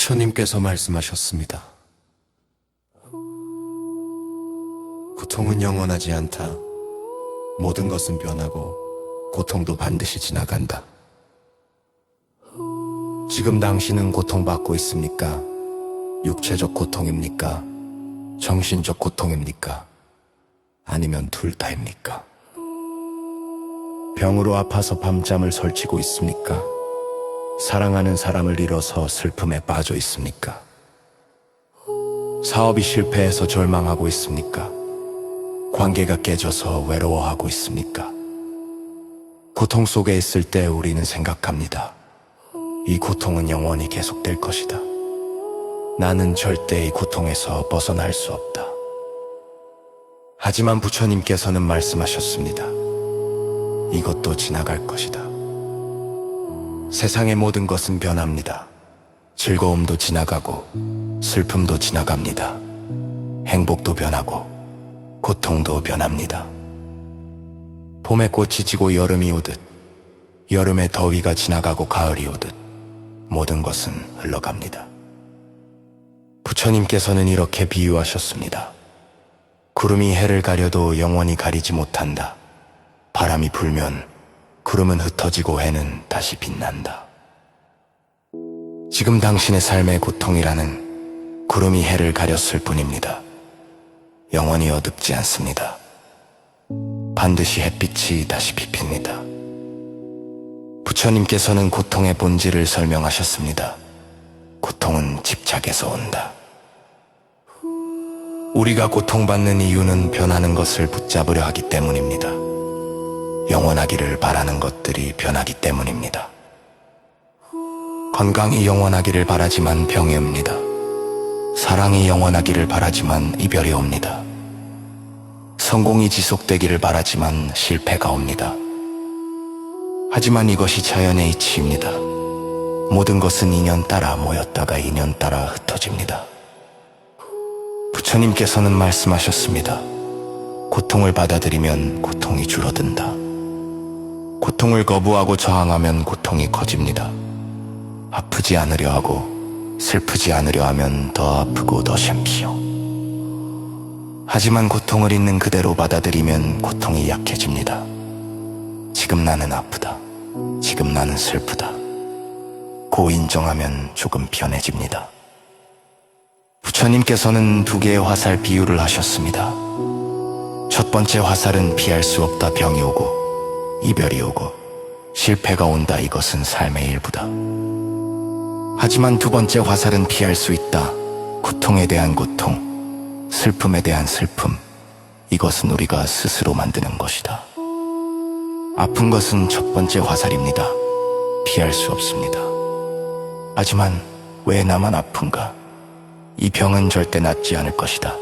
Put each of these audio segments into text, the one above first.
부처님께서 말씀하셨습니다. 고통은 영원하지 않다. 모든 것은 변하고 고통도 반드시 지나간다. 지금 당신은 고통받고 있습니까? 육체적 고통입니까? 정신적 고통입니까? 아니면 둘 다입니까? 병으로 아파서 밤잠을 설치고 있습니까? 사랑하는 사람을 잃어서 슬픔에 빠져 있습니까? 사업이 실패해서 절망하고 있습니까? 관계가 깨져서 외로워하고 있습니까? 고통 속에 있을 때 우리는 생각합니다. 이 고통은 영원히 계속될 것이다. 나는 절대 이 고통에서 벗어날 수 없다. 하지만 부처님께서는 말씀하셨습니다. 이것도 지나갈 것이다. 세상의 모든 것은 변합니다. 즐거움도 지나가고 슬픔도 지나갑니다. 행복도 변하고 고통도 변합니다. 봄에 꽃이 지고 여름이 오듯, 여름의 더위가 지나가고 가을이 오듯 모든 것은 흘러갑니다. 부처님께서는 이렇게 비유하셨습니다. 구름이 해를 가려도 영원히 가리지 못한다. 바람이 불면 구름은 흩어지고 해는 다시 빛난다. 지금 당신의 삶의 고통이라는 구름이 해를 가렸을 뿐입니다. 영원히 어둡지 않습니다. 반드시 햇빛이 다시 비핍니다. 부처님께서는 고통의 본질을 설명하셨습니다. 고통은 집착에서 온다. 우리가 고통받는 이유는 변하는 것을 붙잡으려 하기 때문입니다. 영원하기를 바라는 것들이 변하기 때문입니다. 건강이 영원하기를 바라지만 병이 옵니다. 사랑이 영원하기를 바라지만 이별이 옵니다. 성공이 지속되기를 바라지만 실패가 옵니다. 하지만 이것이 자연의 이치입니다. 모든 것은 인연 따라 모였다가 인연 따라 흩어집니다. 부처님께서는 말씀하셨습니다. 고통을 받아들이면 고통이 줄어든다. 고통을 거부하고 저항하면 고통이 커집니다. 아프지 않으려 하고 슬프지 않으려 하면 더 아프고 더 샘피요. 하지만 고통을 있는 그대로 받아들이면 고통이 약해집니다. 지금 나는 아프다. 지금 나는 슬프다. 고 인정하면 조금 편해집니다. 부처님께서는 두 개의 화살 비유를 하셨습니다. 첫 번째 화살은 피할 수 없다. 병이 오고 이별이 오고 실패가 온다. 이것은 삶의 일부다. 하지만 두 번째 화살은 피할 수 있다. 고통에 대한 고통, 슬픔에 대한 슬픔. 이것은 우리가 스스로 만드는 것이다. 아픈 것은 첫 번째 화살입니다. 피할 수 없습니다. 하지만 왜 나만 아픈가? 이 병은 절대 낫지 않을 것이다.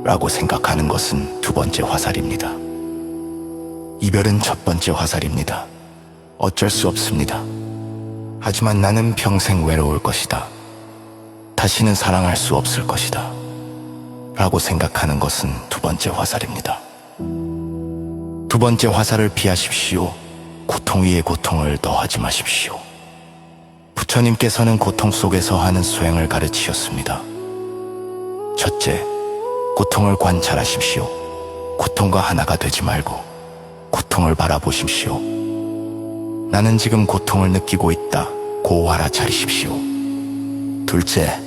라고 생각하는 것은 두 번째 화살입니다. 이별은 첫 번째 화살입니다. 어쩔 수 없습니다. 하지만 나는 평생 외로울 것이다. 다시는 사랑할 수 없을 것이다. 라고 생각하는 것은 두 번째 화살입니다. 두 번째 화살을 피하십시오. 고통 위에 고통을 더하지 마십시오. 부처님께서는 고통 속에서 하는 수행을 가르치셨습니다. 첫째, 고통을 관찰하십시오. 고통과 하나가 되지 말고 고통을 바라보십시오. 나는 지금 고통을 느끼고 있다. 고 알아차리십시오. 둘째,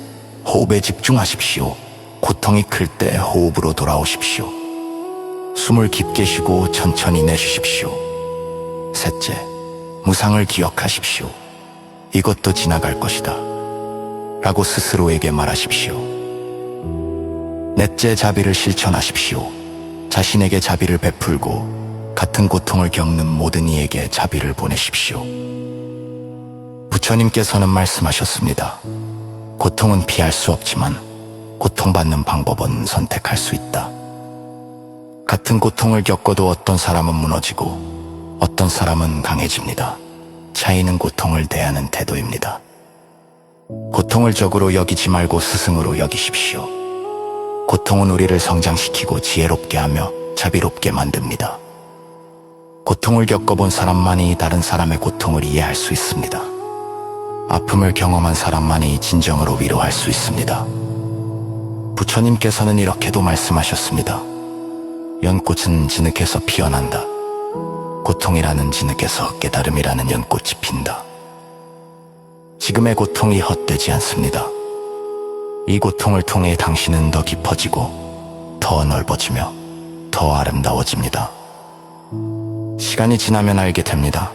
호흡에 집중하십시오. 고통이 클 때 호흡으로 돌아오십시오. 숨을 깊게 쉬고 천천히 내쉬십시오. 셋째, 무상을 기억하십시오. 이것도 지나갈 것이다. 라고 스스로에게 말하십시오. 넷째, 자비를 실천하십시오. 자신에게 자비를 베풀고 같은 고통을 겪는 모든 이에게 자비를 보내십시오. 부처님께서는 말씀하셨습니다. 고통은 피할 수 없지만 고통받는 방법은 선택할 수 있다. 같은 고통을 겪어도 어떤 사람은 무너지고 어떤 사람은 강해집니다. 차이는 고통을 대하는 태도입니다. 고통을 적으로 여기지 말고 스승으로 여기십시오. 고통은 우리를 성장시키고 지혜롭게 하며 자비롭게 만듭니다. 고통을 겪어본 사람만이 다른 사람의 고통을 이해할 수 있습니다. 아픔을 경험한 사람만이 진정으로 위로할 수 있습니다. 부처님께서는 이렇게도 말씀하셨습니다. 연꽃은 진흙에서 피어난다. 고통이라는 진흙에서 깨달음이라는 연꽃이 핀다. 지금의 고통이 헛되지 않습니다. 이 고통을 통해 당신은 더 깊어지고 더 넓어지며 더 아름다워집니다. 시간이 지나면 알게 됩니다.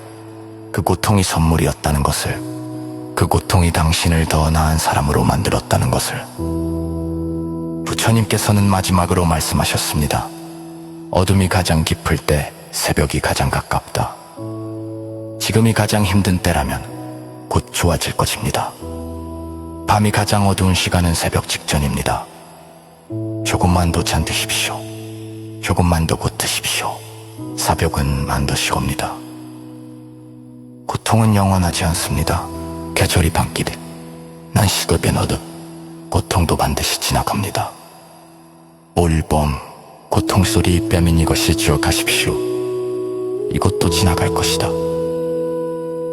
그 고통이 선물이었다는 것을, 그 고통이 당신을 더 나은 사람으로 만들었다는 것을. 부처님께서는 마지막으로 말씀하셨습니다. 어둠이 가장 깊을 때 새벽이 가장 가깝다. 지금이 가장 힘든 때라면 곧 좋아질 것입니다. 밤이 가장 어두운 시간은 새벽 직전입니다. 조금만 더 잠 드십시오. 조금만 더 곧 드십시오. 사벽은 만드시옵니다. 고통은 영원하지 않습니다. 계절이 바뀌듯 날씨가 변하듯 고통도 반드시 지나갑니다. 올 봄 고통 소리 빼면 이것이 기억하십시오. 이것도 지나갈 것이다.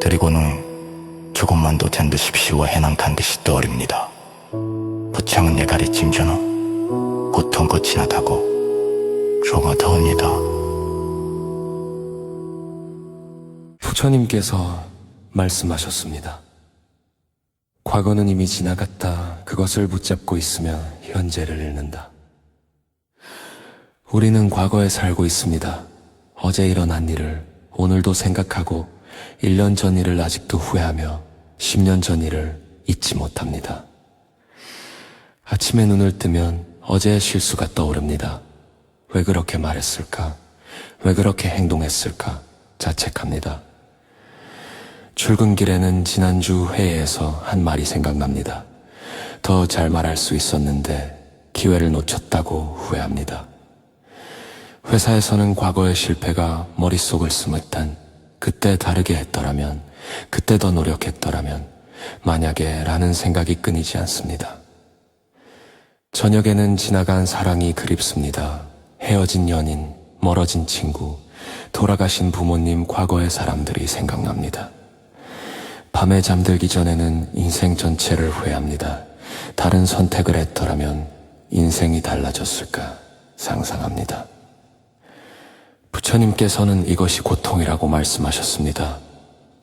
그리고는 조금만 더 견디십시오. 해난 간듯이 떠오릅니다. 부창은 내가리 찜전은 고통 곧 지나가고 조가 더웁니다. 부처님께서 말씀하셨습니다. 과거는 이미 지나갔다. 그것을 붙잡고 있으면 현재를 잃는다. 우리는 과거에 살고 있습니다. 어제 일어난 일을 오늘도 생각하고 1년 전 일을 아직도 후회하며 10년 전 일을 잊지 못합니다. 아침에 눈을 뜨면 어제의 실수가 떠오릅니다. 왜 그렇게 말했을까? 왜 그렇게 행동했을까? 자책합니다. 출근길에는 지난주 회의에서 한 말이 생각납니다. 더 잘 말할 수 있었는데 기회를 놓쳤다고 후회합니다. 회사에서는 과거의 실패가 머릿속을 스무탄 그때 다르게 했더라면, 그때 더 노력했더라면, 만약에 라는 생각이 끊이지 않습니다. 저녁에는 지나간 사랑이 그립습니다. 헤어진 연인, 멀어진 친구, 돌아가신 부모님, 과거의 사람들이 생각납니다. 밤에 잠들기 전에는 인생 전체를 후회합니다. 다른 선택을 했더라면 인생이 달라졌을까 상상합니다. 부처님께서는 이것이 고통이라고 말씀하셨습니다.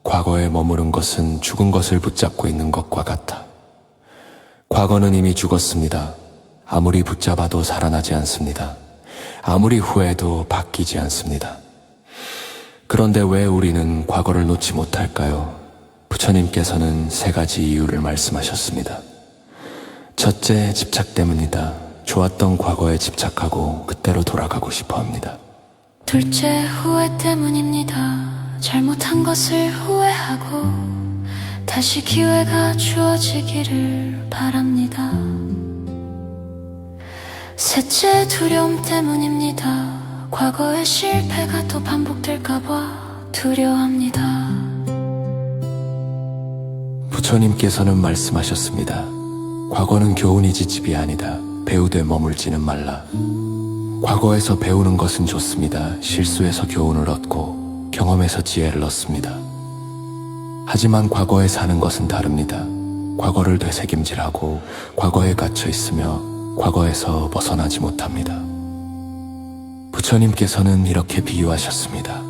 과거에 머무른 것은 죽은 것을 붙잡고 있는 것과 같아. 과거는 이미 죽었습니다. 아무리 붙잡아도 살아나지 않습니다. 아무리 후회해도 바뀌지 않습니다. 그런데 왜 우리는 과거를 놓지 못할까요? 부처님께서는 3가지 이유를 말씀하셨습니다. 첫째, 집착 때문이다. 좋았던 과거에 집착하고 그때로 돌아가고 싶어 합니다. 둘째, 후회 때문입니다. 잘못한 것을 후회하고 다시 기회가 주어지기를 바랍니다. 셋째, 두려움 때문입니다. 과거의 실패가 또 반복될까봐 두려워합니다. 부처님께서는 말씀하셨습니다. 과거는 교훈이지 집이 아니다. 배우되 머물지는 말라. 과거에서 배우는 것은 좋습니다. 실수에서 교훈을 얻고 경험에서 지혜를 얻습니다. 하지만 과거에 사는 것은 다릅니다. 과거를 되새김질하고 과거에 갇혀 있으며 과거에서 벗어나지 못합니다. 부처님께서는 이렇게 비유하셨습니다.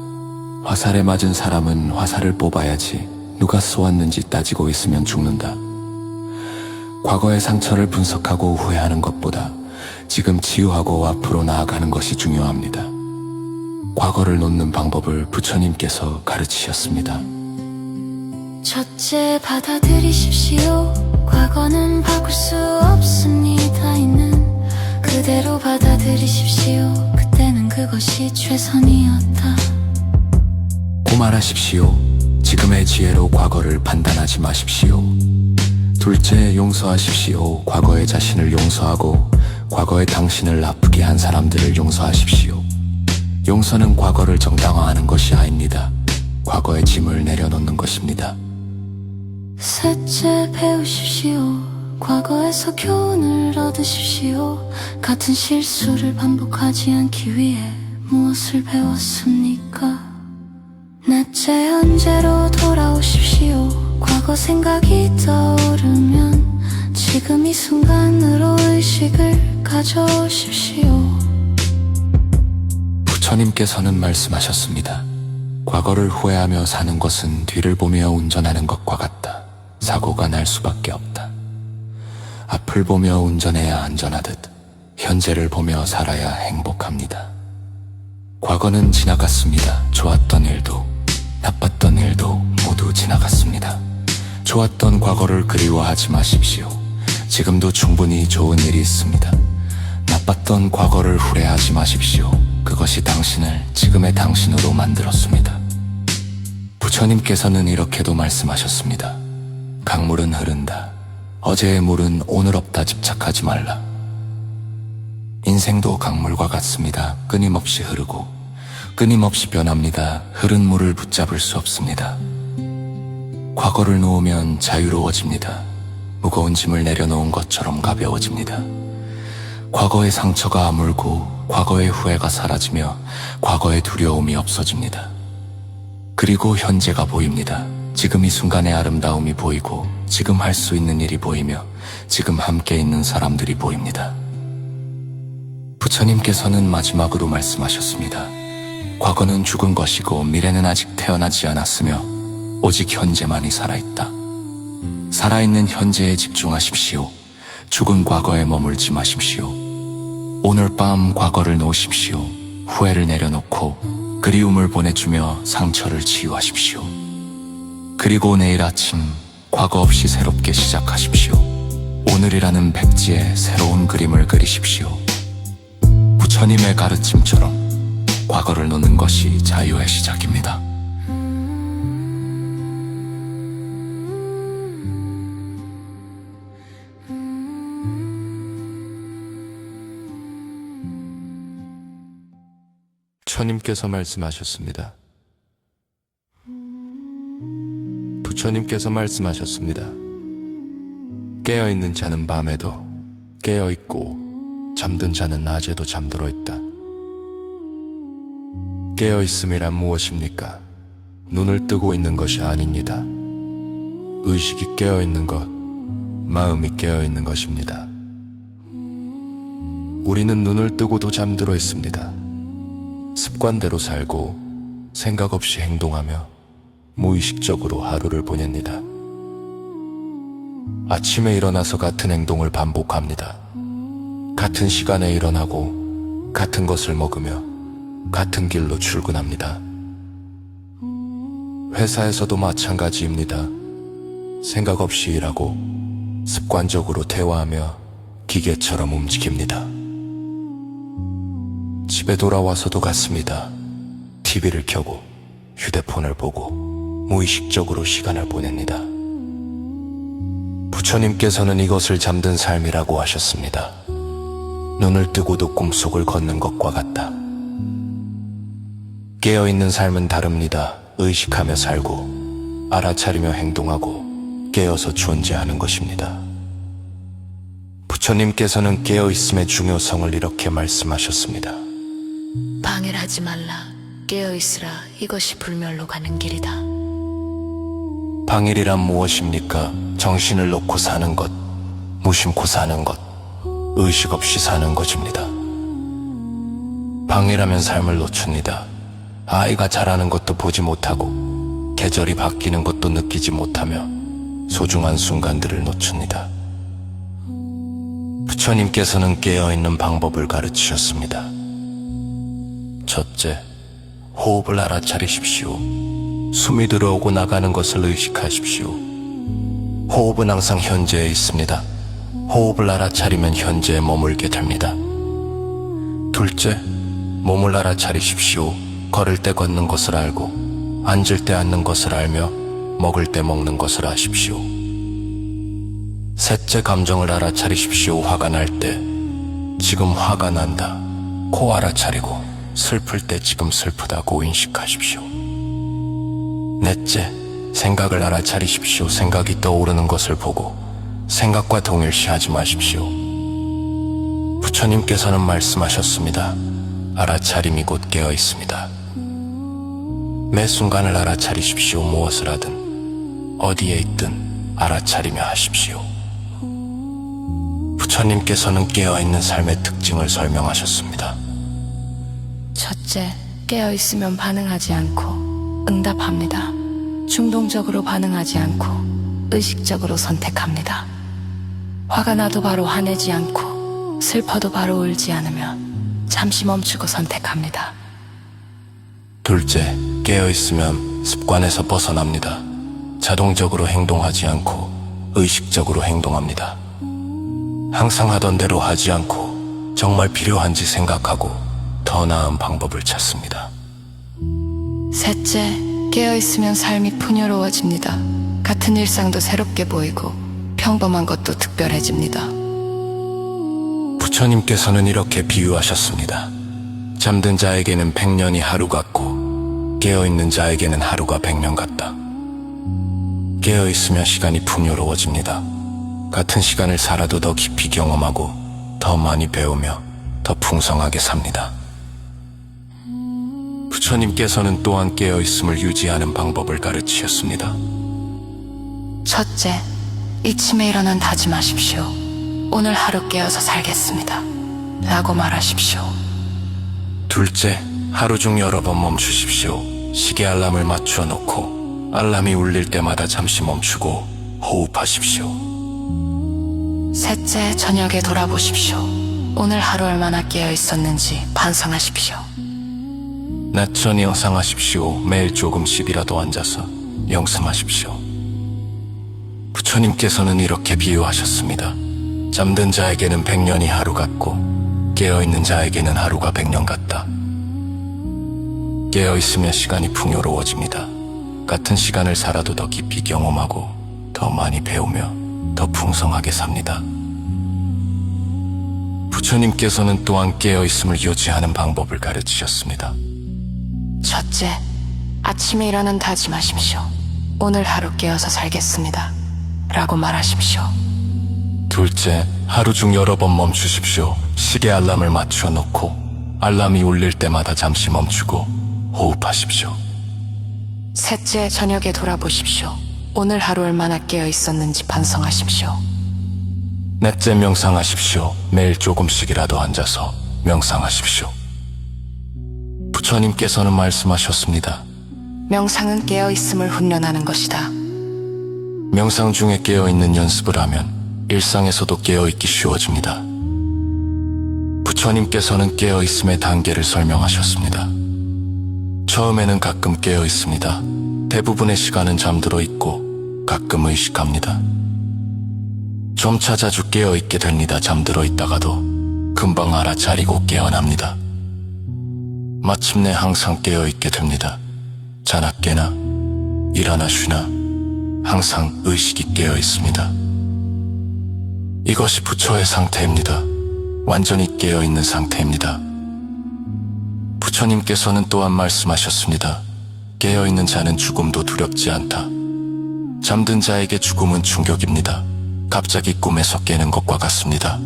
화살에 맞은 사람은 화살을 뽑아야지 누가 쏘았는지 따지고 있으면 죽는다. 과거의 상처를 분석하고 후회하는 것보다 지금 치유하고 앞으로 나아가는 것이 중요합니다. 과거를 놓는 방법을 부처님께서 가르치셨습니다. 첫째, 받아들이십시오. 과거는 바꿀 수 없습니다. 있는 그대로 받아들이십시오. 그때는 그것이 최선이었다. 고말하십시오. 지금의 지혜로 과거를 판단하지 마십시오. 둘째, 용서하십시오. 과거의 자신을 용서하고 과거의 당신을 아프게 한 사람들을 용서하십시오. 용서는 과거를 정당화하는 것이 아닙니다. 과거의 짐을 내려놓는 것입니다. 셋째, 배우십시오. 과거에서 교훈을 얻으십시오. 같은 실수를 반복하지 않기 위해 무엇을 배웠습니까? 넷째, 현재로 돌아오십시오. 과거 과거 생각이 떠오르면 지금 이 순간으로 의식을 가져오십시오. 부처님께서는 말씀하셨습니다. 과거를 후회하며 사는 것은 뒤를 보며 운전하는 것과 같다. 사고가 날 수밖에 없다. 앞을 보며 운전해야 안전하듯 현재를 보며 살아야 행복합니다. 과거는 지나갔습니다. 좋았던 일도 나빴던 일도 모두 지나갔습니다. 좋았던 과거를 그리워하지 마십시오. 지금도 충분히 좋은 일이 있습니다. 나빴던 과거를 후회하지 마십시오. 그것이 당신을 지금의 당신으로 만들었습니다. 부처님께서는 이렇게도 말씀하셨습니다. 강물은 흐른다. 어제의 물은 오늘 없다 집착하지 말라. 인생도 강물과 같습니다. 끊임없이 흐르고 끊임없이 변합니다. 흐른 물을 붙잡을 수 없습니다. 과거를 놓으면 자유로워집니다. 무거운 짐을 내려놓은 것처럼 가벼워집니다. 과거의 상처가 아물고 과거의 후회가 사라지며 과거의 두려움이 없어집니다. 그리고 현재가 보입니다. 지금 이 순간의 아름다움이 보이고 지금 할 수 있는 일이 보이며 지금 함께 있는 사람들이 보입니다. 부처님께서는 마지막으로 말씀하셨습니다. 과거는 죽은 것이고 미래는 아직 태어나지 않았으며 오직 현재만이 살아있다. 살아있는 현재에 집중하십시오. 죽은 과거에 머물지 마십시오. 오늘 밤 과거를 놓으십시오. 후회를 내려놓고 그리움을 보내주며 상처를 치유하십시오. 그리고 내일 아침 과거 없이 새롭게 시작하십시오. 오늘이라는 백지에 새로운 그림을 그리십시오. 부처님의 가르침처럼 과거를 놓는 것이 자유의 시작입니다. 부처님께서 말씀하셨습니다. 부처님께서 말씀하셨습니다. 깨어있는 자는 밤에도 깨어있고 잠든 자는 낮에도 잠들어 있다. 깨어있음이란 무엇입니까? 눈을 뜨고 있는 것이 아닙니다. 의식이 깨어있는 것, 마음이 깨어있는 것입니다. 우리는 눈을 뜨고도 잠들어 있습니다. 습관대로 살고 생각 없이 행동하며 무의식적으로 하루를 보냅니다. 아침에 일어나서 같은 행동을 반복합니다. 같은 시간에 일어나고 같은 것을 먹으며 같은 길로 출근합니다. 회사에서도 마찬가지입니다. 생각 없이 일하고 습관적으로 대화하며 기계처럼 움직입니다. 집에 돌아와서도 같습니다. TV를 켜고 휴대폰을 보고 무의식적으로 시간을 보냅니다. 부처님께서는 이것을 잠든 삶이라고 하셨습니다. 눈을 뜨고도 꿈속을 걷는 것과 같다. 깨어있는 삶은 다릅니다. 의식하며 살고 알아차리며 행동하고 깨어서 존재하는 것입니다. 부처님께서는 깨어있음의 중요성을 이렇게 말씀하셨습니다. 방해를 하지 말라. 깨어있으라. 이것이 불멸로 가는 길이다. 방일이란 무엇입니까? 정신을 놓고 사는 것, 무심코 사는 것, 의식 없이 사는 것입니다. 방일하면 삶을 놓칩니다. 아이가 자라는 것도 보지 못하고 계절이 바뀌는 것도 느끼지 못하며 소중한 순간들을 놓칩니다. 부처님께서는 깨어있는 방법을 가르치셨습니다. 첫째, 호흡을 알아차리십시오. 숨이 들어오고 나가는 것을 의식하십시오. 호흡은 항상 현재에 있습니다. 호흡을 알아차리면 현재에 머물게 됩니다. 둘째, 몸을 알아차리십시오. 걸을 때 걷는 것을 알고 앉을 때 앉는 것을 알며 먹을 때 먹는 것을 아십시오. 셋째, 감정을 알아차리십시오. 화가 날 때 지금 화가 난다 고 알아차리고 슬플 때 지금 슬프다고 인식하십시오. 넷째, 생각을 알아차리십시오. 생각이 떠오르는 것을 보고 생각과 동일시하지 마십시오. 부처님께서는 말씀하셨습니다. 알아차림이 곧 깨어 있습니다. 매 순간을 알아차리십시오. 무엇을 하든 어디에 있든 알아차리며 하십시오. 부처님께서는 깨어있는 삶의 특징을 설명하셨습니다. 첫째, 깨어있으면 반응하지 않고 응답합니다. 충동적으로 반응하지 않고 의식적으로 선택합니다. 화가 나도 바로 화내지 않고 슬퍼도 바로 울지 않으면 잠시 멈추고 선택합니다. 둘째, 깨어있으면 습관에서 벗어납니다. 자동적으로 행동하지 않고 의식적으로 행동합니다. 항상 하던 대로 하지 않고 정말 필요한지 생각하고 더 나은 방법을 찾습니다. 셋째, 깨어있으면 삶이 풍요로워집니다. 같은 일상도 새롭게 보이고 평범한 것도 특별해집니다. 부처님께서는 이렇게 비유하셨습니다. 잠든 자에게는 100년이 하루 같고 깨어있는 자에게는 하루가 100년 같다. 깨어있으면 시간이 풍요로워집니다. 같은 시간을 살아도 더 깊이 경험하고 더 많이 배우며 더 풍성하게 삽니다. 부처님께서는 또한 깨어있음을 유지하는 방법을 가르치셨습니다. 첫째, 이침에 일어난 다짐하십시오. 오늘 하루 깨어서 살겠습니다. 라고 말하십시오. 둘째, 하루 중 여러 번 멈추십시오. 시계 알람을 맞춰 놓고 알람이 울릴 때마다 잠시 멈추고 호흡하십시오. 셋째, 저녁에 돌아보십시오. 오늘 하루 얼마나 깨어 있었는지 반성하십시오. 낮전 영상하십시오. 매일 조금씩이라도 앉아서 영상하십시오. 부처님께서는 이렇게 비유하셨습니다. 잠든 자에게는 100년이 하루 같고 깨어있는 자에게는 하루가 100년 같다. 깨어있으면 시간이 풍요로워집니다. 같은 시간을 살아도 더 깊이 경험하고 더 많이 배우며 더 풍성하게 삽니다. 부처님께서는 또한 깨어있음을 유지하는 방법을 가르치셨습니다. 첫째, 아침에 일어난 다짐하십시오. 오늘 하루 깨어서 살겠습니다. 라고 말하십시오. 둘째, 하루 중 여러 번 멈추십시오. 시계 알람을 맞춰 놓고 알람이 울릴 때마다 잠시 멈추고 호흡하십시오. 셋째, 저녁에 돌아보십시오. 오늘 하루 얼마나 깨어 있었는지 반성하십시오. 넷째, 명상하십시오. 매일 조금씩이라도 앉아서 명상하십시오. 부처님께서는 말씀하셨습니다. 명상은 깨어 있음을 훈련하는 것이다. 명상 중에 깨어있는 연습을 하면 일상에서도 깨어있기 쉬워집니다. 부처님께서는 깨어있음의 단계를 설명하셨습니다. 처음에는 가끔 깨어있습니다. 대부분의 시간은 잠들어 있고 가끔 의식합니다. 점차 자주 깨어있게 됩니다. 잠들어 있다가도 금방 알아차리고 깨어납니다. 마침내 항상 깨어있게 됩니다. 자나 깨나 일어나 쉬나 항상 의식이 깨어있습니다. 이것이 부처의 상태입니다. 완전히 깨어있는 상태입니다. 부처님께서는 또한 말씀하셨습니다. 깨어있는 자는 죽음도 두렵지 않다. 잠든 자에게 죽음은 충격입니다. 갑자기 꿈에서 깨는 것과 같습니다.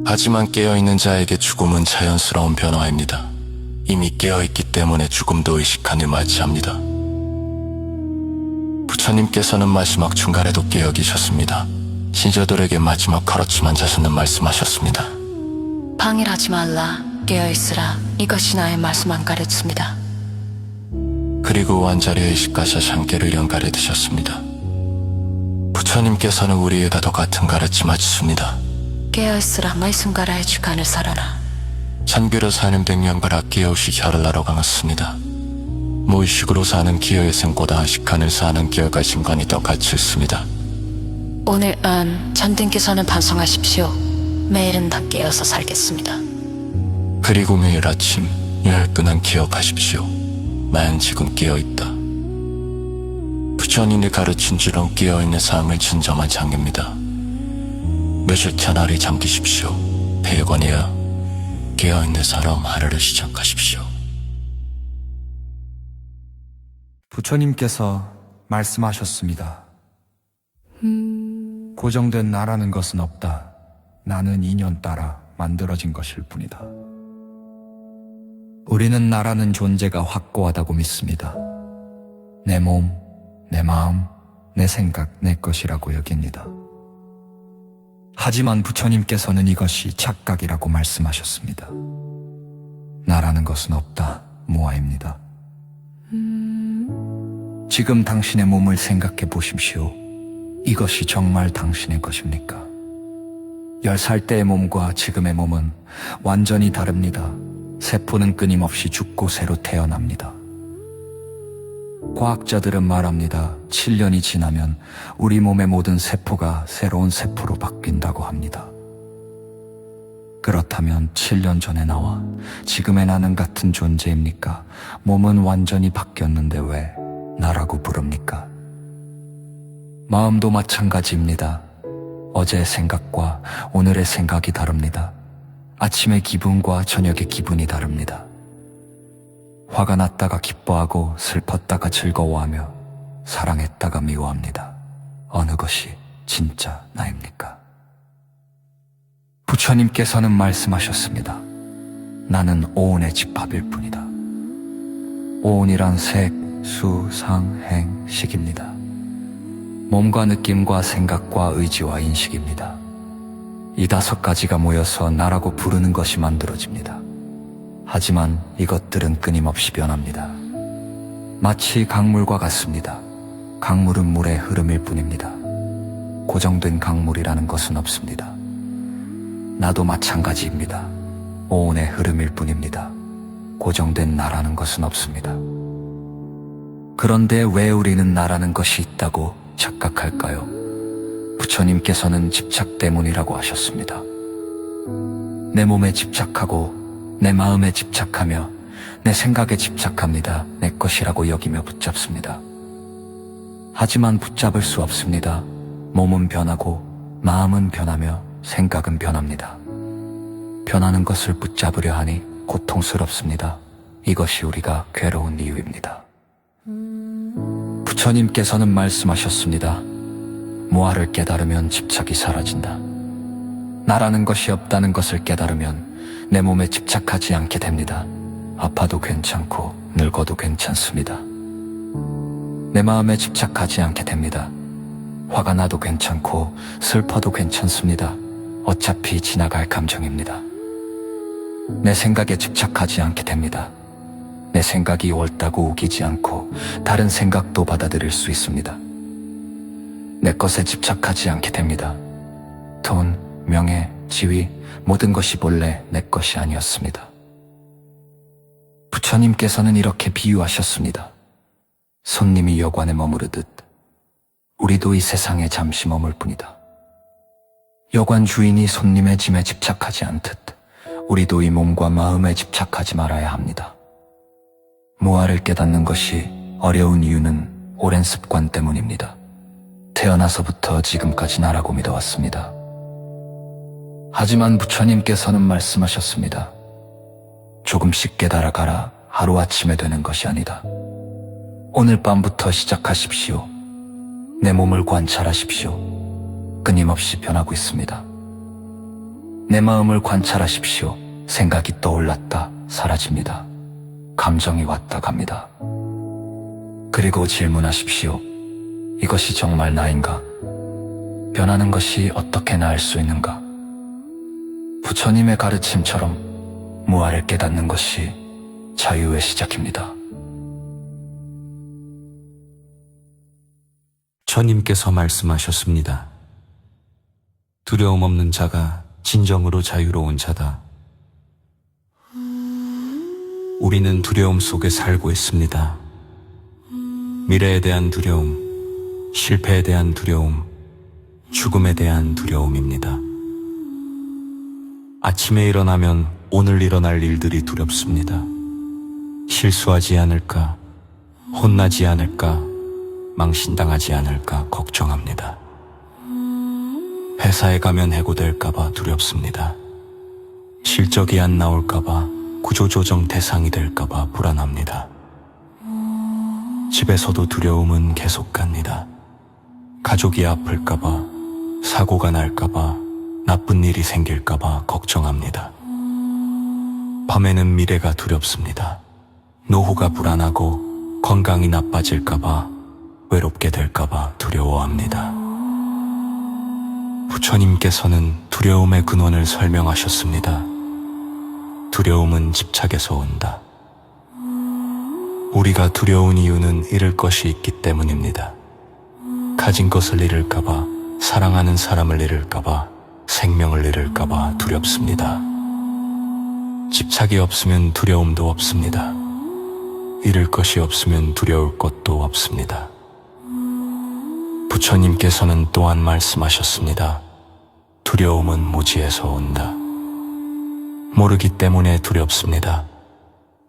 하지만 깨어있는 자에게 죽음은 자연스러운 변화입니다. 이미 깨어있기 때문에 죽음도 의식하며 맞이합니다. 부처님께서는 마지막 중간에도 깨어 계셨습니다. 신자들에게 마지막 가르침한 자세는 말씀하셨습니다. 방일하지 말라, 깨어 있으라. 이것이 나의 말씀 안 가르칩니다. 그리고 완자리 의식가샤 샹계를 연가르 드셨습니다. 부처님께서는 우리에게도 같은 가르침을 주십니다. 깨어 있으라, 말씀가라의 주간을 살아라. 참교로 사는 100년가라 깨어시 혀를 나러 강했습니다. 무의식으로 사는 기어의 생보다 식한을 사는 기어가 신관이 더 같이 있습니다. 오늘은 전등께서는 반성하십시오. 매일은 다 깨어서 살겠습니다. 그리고 매일 아침 열끈한 기억하십시오. 난 지금 깨어있다. 부처님이 가르친 대로 깨어있는 삶을 진정한 장입니다. 며칠 차라리 잠기십시오. 100원이야. 깨어있는 사람 하루를 시작하십시오. 부처님께서 말씀하셨습니다. 고정된 나라는 것은 없다. 나는 인연 따라 만들어진 것일 뿐이다. 우리는 나라는 존재가 확고하다고 믿습니다. 내 몸, 내 마음, 내 생각, 내 것이라고 여깁니다. 하지만 부처님께서는 이것이 착각이라고 말씀하셨습니다. 나라는 것은 없다, 무아입니다. 지금 당신의 몸을 생각해 보십시오. 이것이 정말 당신의 것입니까? 10살 때의 몸과 지금의 몸은 완전히 다릅니다. 세포는 끊임없이 죽고 새로 태어납니다. 과학자들은 말합니다. 7년이 지나면 우리 몸의 모든 세포가 새로운 세포로 바뀐다고 합니다. 그렇다면 7년 전에 나와 지금의 나는 같은 존재입니까? 몸은 완전히 바뀌었는데 왜 나라고 부릅니까? 마음도 마찬가지입니다. 어제의 생각과 오늘의 생각이 다릅니다. 아침의 기분과 저녁의 기분이 다릅니다. 화가 났다가 기뻐하고 슬펐다가 즐거워하며 사랑했다가 미워합니다. 어느 것이 진짜 나입니까? 부처님께서는 말씀하셨습니다. 나는 오온의 집합일 뿐이다. 오온이란 색, 수, 상, 행, 식입니다. 몸과 느낌과 생각과 의지와 인식입니다. 이 5가지가 모여서 나라고 부르는 것이 만들어집니다. 하지만 이것들은 끊임없이 변합니다. 마치 강물과 같습니다. 강물은 물의 흐름일 뿐입니다. 고정된 강물이라는 것은 없습니다. 나도 마찬가지입니다. 오온의 흐름일 뿐입니다. 고정된 나라는 것은 없습니다. 그런데 왜 우리는 나라는 것이 있다고 착각할까요? 부처님께서는 집착 때문이라고 하셨습니다. 내 몸에 집착하고 내 마음에 집착하며 내 생각에 집착합니다. 내 것이라고 여기며 붙잡습니다. 하지만 붙잡을 수 없습니다. 몸은 변하고 마음은 변하며 생각은 변합니다. 변하는 것을 붙잡으려 하니 고통스럽습니다. 이것이 우리가 괴로운 이유입니다. 부처님께서는 말씀하셨습니다. 무아를 깨달으면 집착이 사라진다. 나라는 것이 없다는 것을 깨달으면 내 몸에 집착하지 않게 됩니다. 아파도 괜찮고 늙어도 괜찮습니다. 내 마음에 집착하지 않게 됩니다. 화가 나도 괜찮고 슬퍼도 괜찮습니다. 어차피 지나갈 감정입니다. 내 생각에 집착하지 않게 됩니다. 내 생각이 옳다고 우기지 않고 다른 생각도 받아들일 수 있습니다. 내 것에 집착하지 않게 됩니다. 돈, 명예, 지위, 모든 것이 본래 내 것이 아니었습니다. 부처님께서는 이렇게 비유하셨습니다. 손님이 여관에 머무르듯 우리도 이 세상에 잠시 머물 뿐이다. 여관 주인이 손님의 짐에 집착하지 않듯 우리도 이 몸과 마음에 집착하지 말아야 합니다. 무아를 깨닫는 것이 어려운 이유는 오랜 습관 때문입니다. 태어나서부터 지금까지 나라고 믿어왔습니다. 하지만 부처님께서는 말씀하셨습니다. 조금씩 깨달아가라. 하루아침에 되는 것이 아니다. 오늘 밤부터 시작하십시오. 내 몸을 관찰하십시오. 끊임없이 변하고 있습니다. 내 마음을 관찰하십시오. 생각이 떠올랐다 사라집니다. 감정이 왔다 갑니다. 그리고 질문하십시오. 이것이 정말 나인가? 변하는 것이 어떻게 나을 수 있는가? 부처님의 가르침처럼 무아를 깨닫는 것이 자유의 시작입니다. 주님께서 말씀하셨습니다. 두려움 없는 자가 진정으로 자유로운 자다. 우리는 두려움 속에 살고 있습니다. 미래에 대한 두려움, 실패에 대한 두려움, 죽음에 대한 두려움입니다. 아침에 일어나면 오늘 일어날 일들이 두렵습니다. 실수하지 않을까, 혼나지 않을까, 망신당하지 않을까 걱정합니다. 회사에 가면 해고될까봐 두렵습니다. 실적이 안 나올까봐, 구조조정 대상이 될까봐 불안합니다. 집에서도 두려움은 계속 갑니다. 가족이 아플까봐, 사고가 날까봐, 나쁜 일이 생길까봐 걱정합니다. 밤에는 미래가 두렵습니다. 노후가 불안하고 건강이 나빠질까봐 외롭게 될까봐 두려워합니다. 부처님께서는 두려움의 근원을 설명하셨습니다. 두려움은 집착에서 온다. 우리가 두려운 이유는 잃을 것이 있기 때문입니다. 가진 것을 잃을까봐, 사랑하는 사람을 잃을까봐, 생명을 잃을까봐 두렵습니다. 집착이 없으면 두려움도 없습니다. 잃을 것이 없으면 두려울 것도 없습니다. 부처님께서는 또한 말씀하셨습니다. 두려움은 무지에서 온다. 모르기 때문에 두렵습니다.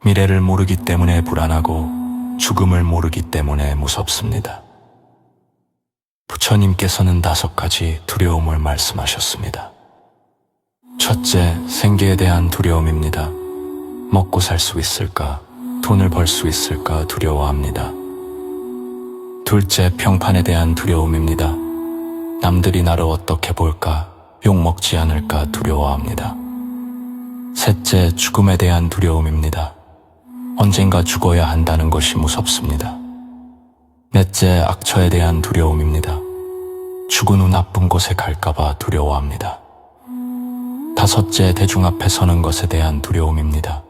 미래를 모르기 때문에 불안하고 죽음을 모르기 때문에 무섭습니다. 부처님께서는 5가지 두려움을 말씀하셨습니다. 첫째, 생계에 대한 두려움입니다. 먹고 살 수 있을까, 돈을 벌 수 있을까 두려워합니다. 둘째, 평판에 대한 두려움입니다. 남들이 나를 어떻게 볼까, 욕먹지 않을까 두려워합니다. 셋째, 죽음에 대한 두려움입니다. 언젠가 죽어야 한다는 것이 무섭습니다. 넷째, 악처에 대한 두려움입니다. 죽은 후 나쁜 곳에 갈까봐 두려워합니다. 다섯째, 대중 앞에 서는 것에 대한 두려움입니다.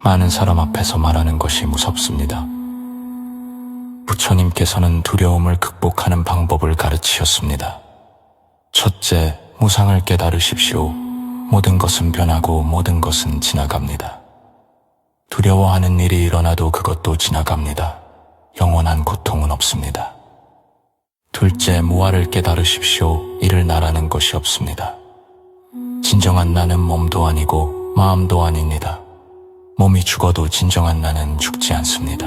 많은 사람 앞에서 말하는 것이 무섭습니다. 부처님께서는 두려움을 극복하는 방법을 가르치셨습니다. 첫째, 무상을 깨달으십시오. 모든 것은 변하고 모든 것은 지나갑니다. 두려워하는 일이 일어나도 그것도 지나갑니다. 영원한 고통은 없습니다. 둘째, 무아를 깨달으십시오. 이를 나라는 것이 없습니다. 진정한 나는 몸도 아니고 마음도 아닙니다. 몸이 죽어도 진정한 나는 죽지 않습니다.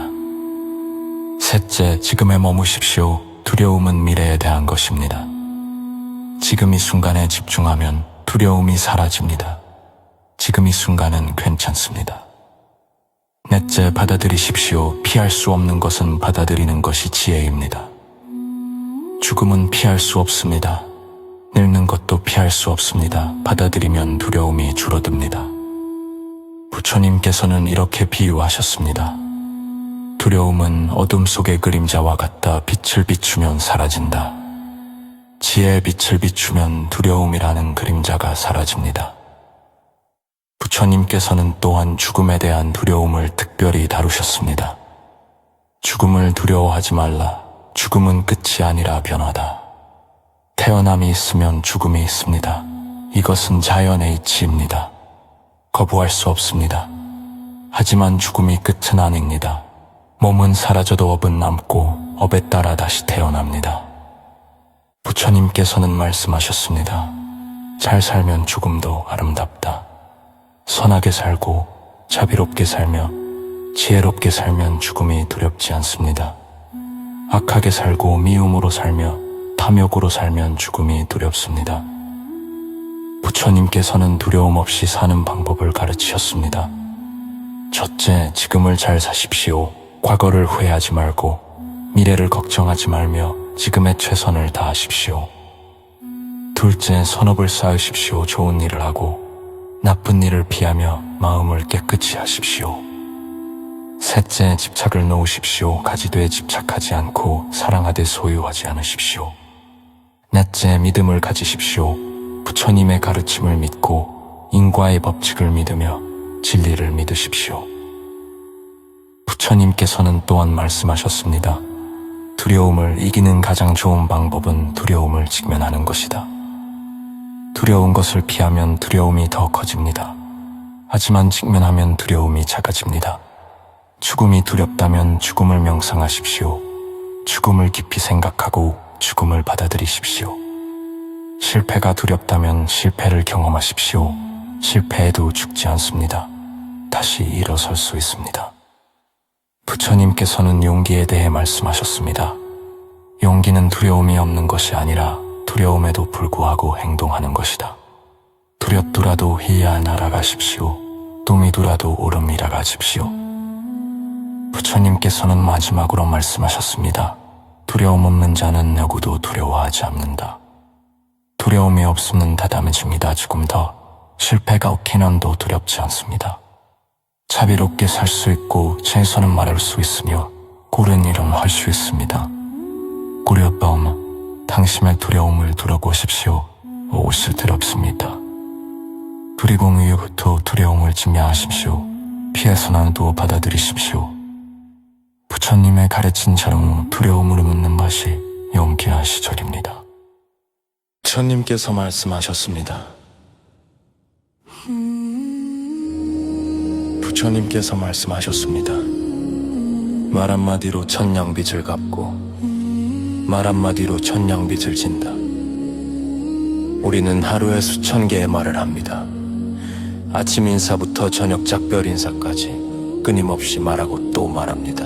셋째, 지금에 머무십시오. 두려움은 미래에 대한 것입니다. 지금 이 순간에 집중하면 두려움이 사라집니다. 지금 이 순간은 괜찮습니다. 넷째, 받아들이십시오. 피할 수 없는 것은 받아들이는 것이 지혜입니다. 죽음은 피할 수 없습니다. 늙는 것도 피할 수 없습니다. 받아들이면 두려움이 줄어듭니다. 부처님께서는 이렇게 비유하셨습니다. 두려움은 어둠 속의 그림자와 같다. 빛을 비추면 사라진다. 지혜의 빛을 비추면 두려움이라는 그림자가 사라집니다. 부처님께서는 또한 죽음에 대한 두려움을 특별히 다루셨습니다. 죽음을 두려워하지 말라. 죽음은 끝이 아니라 변화다. 태어남이 있으면 죽음이 있습니다. 이것은 자연의 이치입니다. 거부할 수 없습니다. 하지만 죽음이 끝은 아닙니다. 몸은 사라져도 업은 남고 업에 따라 다시 태어납니다. 부처님께서는 말씀하셨습니다. 잘 살면 죽음도 아름답다. 선하게 살고 자비롭게 살며 지혜롭게 살면 죽음이 두렵지 않습니다. 악하게 살고 미움으로 살며 탐욕으로 살면 죽음이 두렵습니다. 부처님께서는 두려움 없이 사는 방법을 가르치셨습니다. 첫째, 지금을 잘 사십시오. 과거를 후회하지 말고 미래를 걱정하지 말며 지금의 최선을 다하십시오. 둘째, 선업을 쌓으십시오. 좋은 일을 하고 나쁜 일을 피하며 마음을 깨끗이 하십시오. 셋째, 집착을 놓으십시오. 가지되에 집착하지 않고 사랑하되 소유하지 않으십시오. 넷째, 믿음을 가지십시오. 부처님의 가르침을 믿고 인과의 법칙을 믿으며 진리를 믿으십시오. 부처님께서는 또한 말씀하셨습니다. 두려움을 이기는 가장 좋은 방법은 두려움을 직면하는 것이다. 두려운 것을 피하면 두려움이 더 커집니다. 하지만 직면하면 두려움이 작아집니다. 죽음이 두렵다면 죽음을 명상하십시오. 죽음을 깊이 생각하고 죽음을 받아들이십시오. 실패가 두렵다면 실패를 경험하십시오. 실패해도 죽지 않습니다. 다시 일어설 수 있습니다. 부처님께서는 용기에 대해 말씀하셨습니다. 용기는 두려움이 없는 것이 아니라 두려움에도 불구하고 행동하는 것이다. 두렵더라도 희야 날아가십시오. 뜸이더라도 오름이라 가십시오. 부처님께서는 마지막으로 말씀하셨습니다. 두려움 없는 자는 누구도 두려워하지 않는다. 두려움이 없으면 다담해집니다. 조금 더 실패가 없기는도 두렵지 않습니다. 자비롭게 살 수 있고 최선을 말할 수 있으며 옳은 일은 할 수 있습니다. 꾸려밤 당신의 두려움을 두려보십시오. 옷을 더럽습니다. 두리봉 이후부터 두려움을 직면하십시오. 피해서나도 받아들이십시오. 부처님의 가르친 자로 두려움으로 묻는 맛이 용기한 시절입니다. 부처님께서 말씀하셨습니다. 부처님께서 말씀하셨습니다. 말 한마디로 천냥빚을 갚고 말 한마디로 천냥빚을 진다. 우리는 하루에 수천 개의 말을 합니다. 아침 인사부터 저녁 작별 인사까지 끊임없이 말하고 또 말합니다.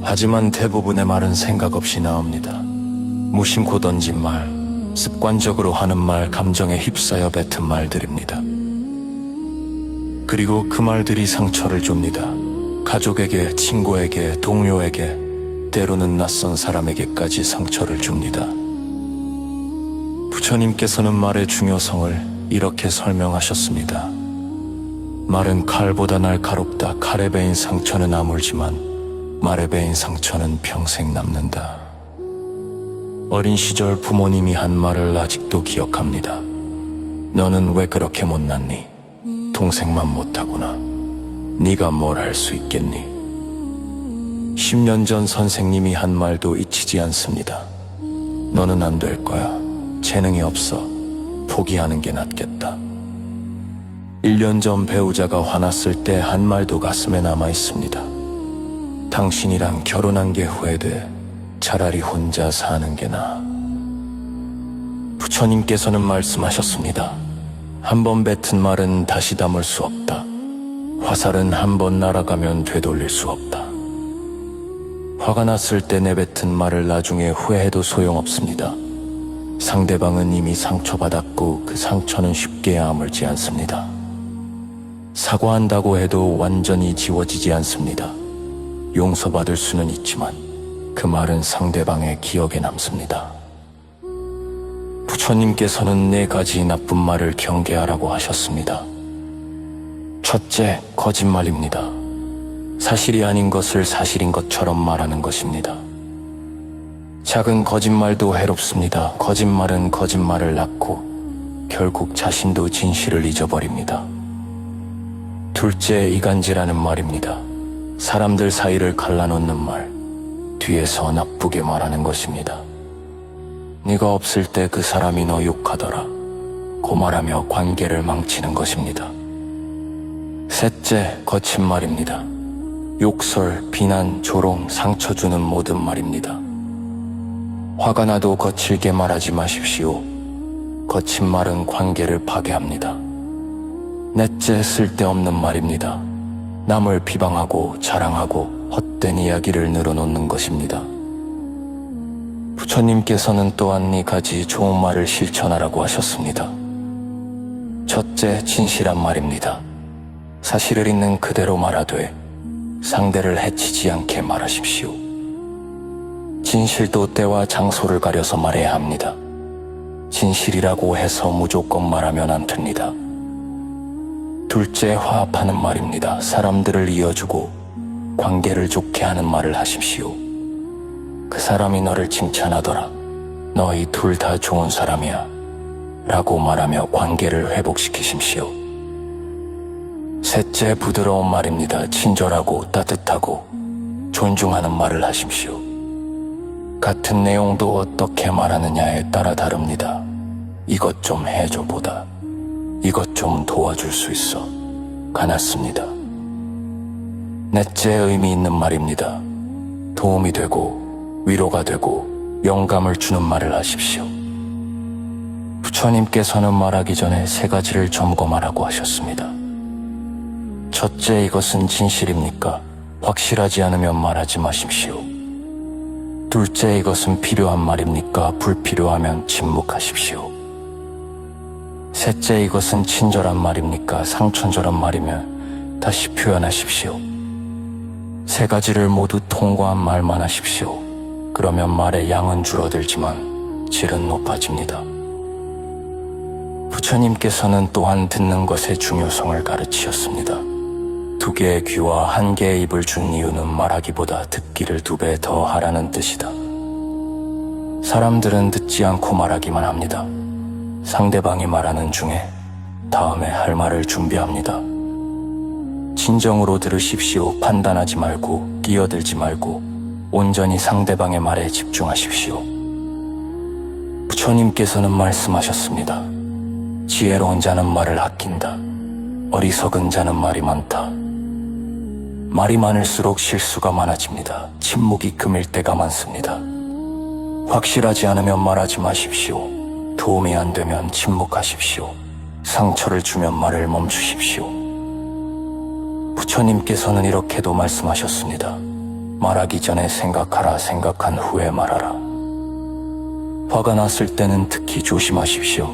하지만 대부분의 말은 생각 없이 나옵니다. 무심코 던진 말, 습관적으로 하는 말, 감정에 휩싸여 뱉은 말들입니다. 그리고 그 말들이 상처를 줍니다. 가족에게, 친구에게, 동료에게, 때로는 낯선 사람에게까지 상처를 줍니다. 부처님께서는 말의 중요성을 이렇게 설명하셨습니다. 말은 칼보다 날카롭다. 칼에 베인 상처는 아물지만 말에 베인 상처는 평생 남는다. 어린 시절 부모님이 한 말을 아직도 기억합니다. 너는 왜 그렇게 못났니? 동생만 못하구나. 네가 뭘 할 수 있겠니? 10년 전 선생님이 한 말도 잊히지 않습니다. 너는 안 될 거야. 재능이 없어. 포기하는 게 낫겠다. 1년 전 배우자가 화났을 때 한 말도 가슴에 남아 있습니다. 당신이랑 결혼한 게 후회돼. 차라리 혼자 사는 게 나아. 부처님께서는 말씀하셨습니다. 한 번 뱉은 말은 다시 담을 수 없다. 화살은 한 번 날아가면 되돌릴 수 없다. 화가 났을 때 내뱉은 말을 나중에 후회해도 소용없습니다. 상대방은 이미 상처받았고 그 상처는 쉽게 아물지 않습니다. 사과한다고 해도 완전히 지워지지 않습니다. 용서받을 수는 있지만 그 말은 상대방의 기억에 남습니다. 부처님께서는 4가지 나쁜 말을 경계하라고 하셨습니다. 첫째, 거짓말입니다. 사실이 아닌 것을 사실인 것처럼 말하는 것입니다. 작은 거짓말도 해롭습니다. 거짓말은 거짓말을 낳고 결국 자신도 진실을 잊어버립니다. 둘째, 이간질하는 말입니다. 사람들 사이를 갈라놓는 말, 뒤에서 나쁘게 말하는 것입니다. 네가 없을 때 그 사람이 너 욕하더라. 고말하며 관계를 망치는 것입니다. 셋째, 거친 말입니다. 욕설, 비난, 조롱, 상처 주는 모든 말입니다. 화가 나도 거칠게 말하지 마십시오. 거친 말은 관계를 파괴합니다. 넷째, 쓸데없는 말입니다. 남을 비방하고 자랑하고 헛된 이야기를 늘어놓는 것입니다. 부처님께서는 또한 4가지 좋은 말을 실천하라고 하셨습니다. 첫째, 진실한 말입니다. 사실을 있는 그대로 말하되 상대를 해치지 않게 말하십시오. 진실도 때와 장소를 가려서 말해야 합니다. 진실이라고 해서 무조건 말하면 안 됩니다. 둘째, 화합하는 말입니다. 사람들을 이어주고 관계를 좋게 하는 말을 하십시오. 그 사람이 너를 칭찬하더라. 너희 둘 다 좋은 사람이야. 라고 말하며 관계를 회복시키십시오. 셋째, 부드러운 말입니다. 친절하고 따뜻하고 존중하는 말을 하십시오. 같은 내용도 어떻게 말하느냐에 따라 다릅니다. 이것 좀 해줘 보다 이것 좀 도와줄 수 있어 가났습니다. 넷째, 의미 있는 말입니다. 도움이 되고 위로가 되고 영감을 주는 말을 하십시오. 부처님께서는 말하기 전에 3가지를 점검하라고 하셨습니다. 첫째, 이것은 진실입니까? 확실하지 않으면 말하지 마십시오. 둘째, 이것은 필요한 말입니까? 불필요하면 침묵하십시오. 셋째, 이것은 친절한 말입니까? 상처절한 말이면 다시 표현하십시오. 3가지를 모두 통과한 말만 하십시오. 그러면 말의 양은 줄어들지만 질은 높아집니다. 부처님께서는 또한 듣는 것의 중요성을 가르치셨습니다. 2개의 귀와 1개의 입을 준 이유는 말하기보다 듣기를 2배 더 하라는 뜻이다. 사람들은 듣지 않고 말하기만 합니다. 상대방이 말하는 중에 다음에 할 말을 준비합니다. 진정으로 들으십시오. 판단하지 말고 끼어들지 말고 온전히 상대방의 말에 집중하십시오. 부처님께서는 말씀하셨습니다. 지혜로운 자는 말을 아낀다. 어리석은 자는 말이 많다. 말이 많을수록 실수가 많아집니다. 침묵이 금일 때가 많습니다. 확실하지 않으면 말하지 마십시오. 도움이 안 되면 침묵하십시오. 상처를 주면 말을 멈추십시오. 부처님께서는 이렇게도 말씀하셨습니다. 말하기 전에 생각하라. 생각한 후에 말하라. 화가 났을 때는 특히 조심하십시오.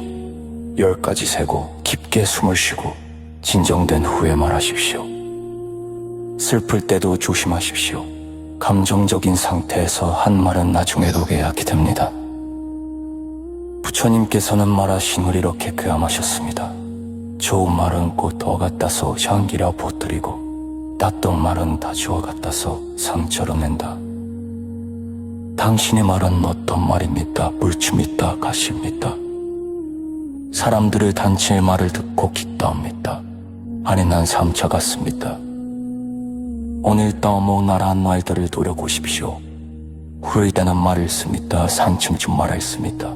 10까지 세고 깊게 숨을 쉬고 진정된 후에 말하십시오. 슬플 때도 조심하십시오. 감정적인 상태에서 한 말은 나중에도 계약이 됩니다. 부처님께서는 말하심을 이렇게 교함하셨습니다. 좋은 말은 곧 더 갖다서 향기라 보뜨리고 나쁜 말은 다 주워 갖다서 상처로 낸다. 당신의 말은 어떤 말입니까? 물춤입니까? 가십니까? 사람들을 단체의 말을 듣고 기뻐합니다. 아니 난 상처 같습니다. 오늘 너무 나라한 말들을 노려보십시오. 후회되는 말을 씁니다. 산춤춤 말했습니다.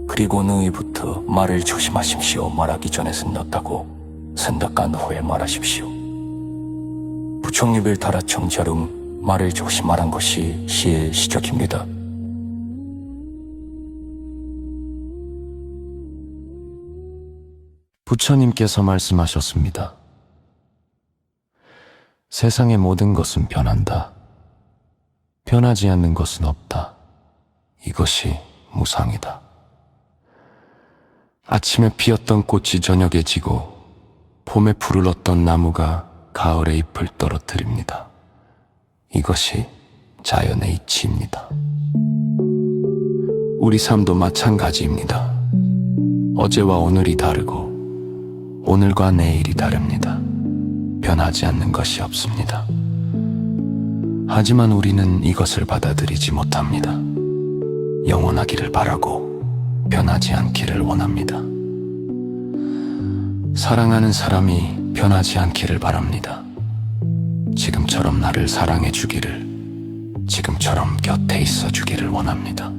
그리고 너희부터 말을 조심하십시오. 말하기 전에 생각하고 생각한 후에 말하십시오. 부총립을 달아 청자름 말을 조심하란 것이 시의 시적입니다. 부처님께서 말씀하셨습니다. 세상의 모든 것은 변한다. 변하지 않는 것은 없다. 이것이 무상이다. 아침에 피었던 꽃이 저녁에 지고 봄에 풀을 얻던 나무가 가을에 잎을 떨어뜨립니다. 이것이 자연의 이치입니다. 우리 삶도 마찬가지입니다. 어제와 오늘이 다르고 오늘과 내일이 다릅니다. 변하지 않는 것이 없습니다. 하지만 우리는 이것을 받아들이지 못합니다. 영원하기를 바라고 변하지 않기를 원합니다. 사랑하는 사람이 변하지 않기를 바랍니다. 지금처럼 나를 사랑해 주기를, 지금처럼 곁에 있어 주기를 원합니다.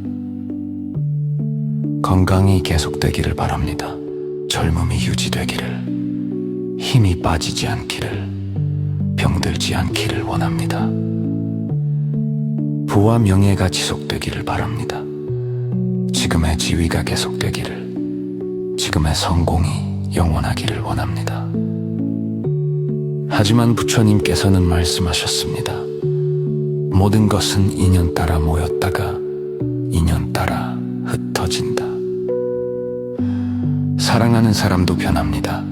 건강이 계속되기를 바랍니다. 젊음이 유지되기를, 힘이 빠지지 않기를, 병들지 않기를 원합니다. 부와 명예가 지속되기를 바랍니다. 지금의 지위가 계속되기를, 지금의 성공이 영원하기를 원합니다. 하지만 부처님께서는 말씀하셨습니다. 모든 것은 인연 따라 모였다가 인연 따라 흩어진다. 사랑하는 사람도 변합니다.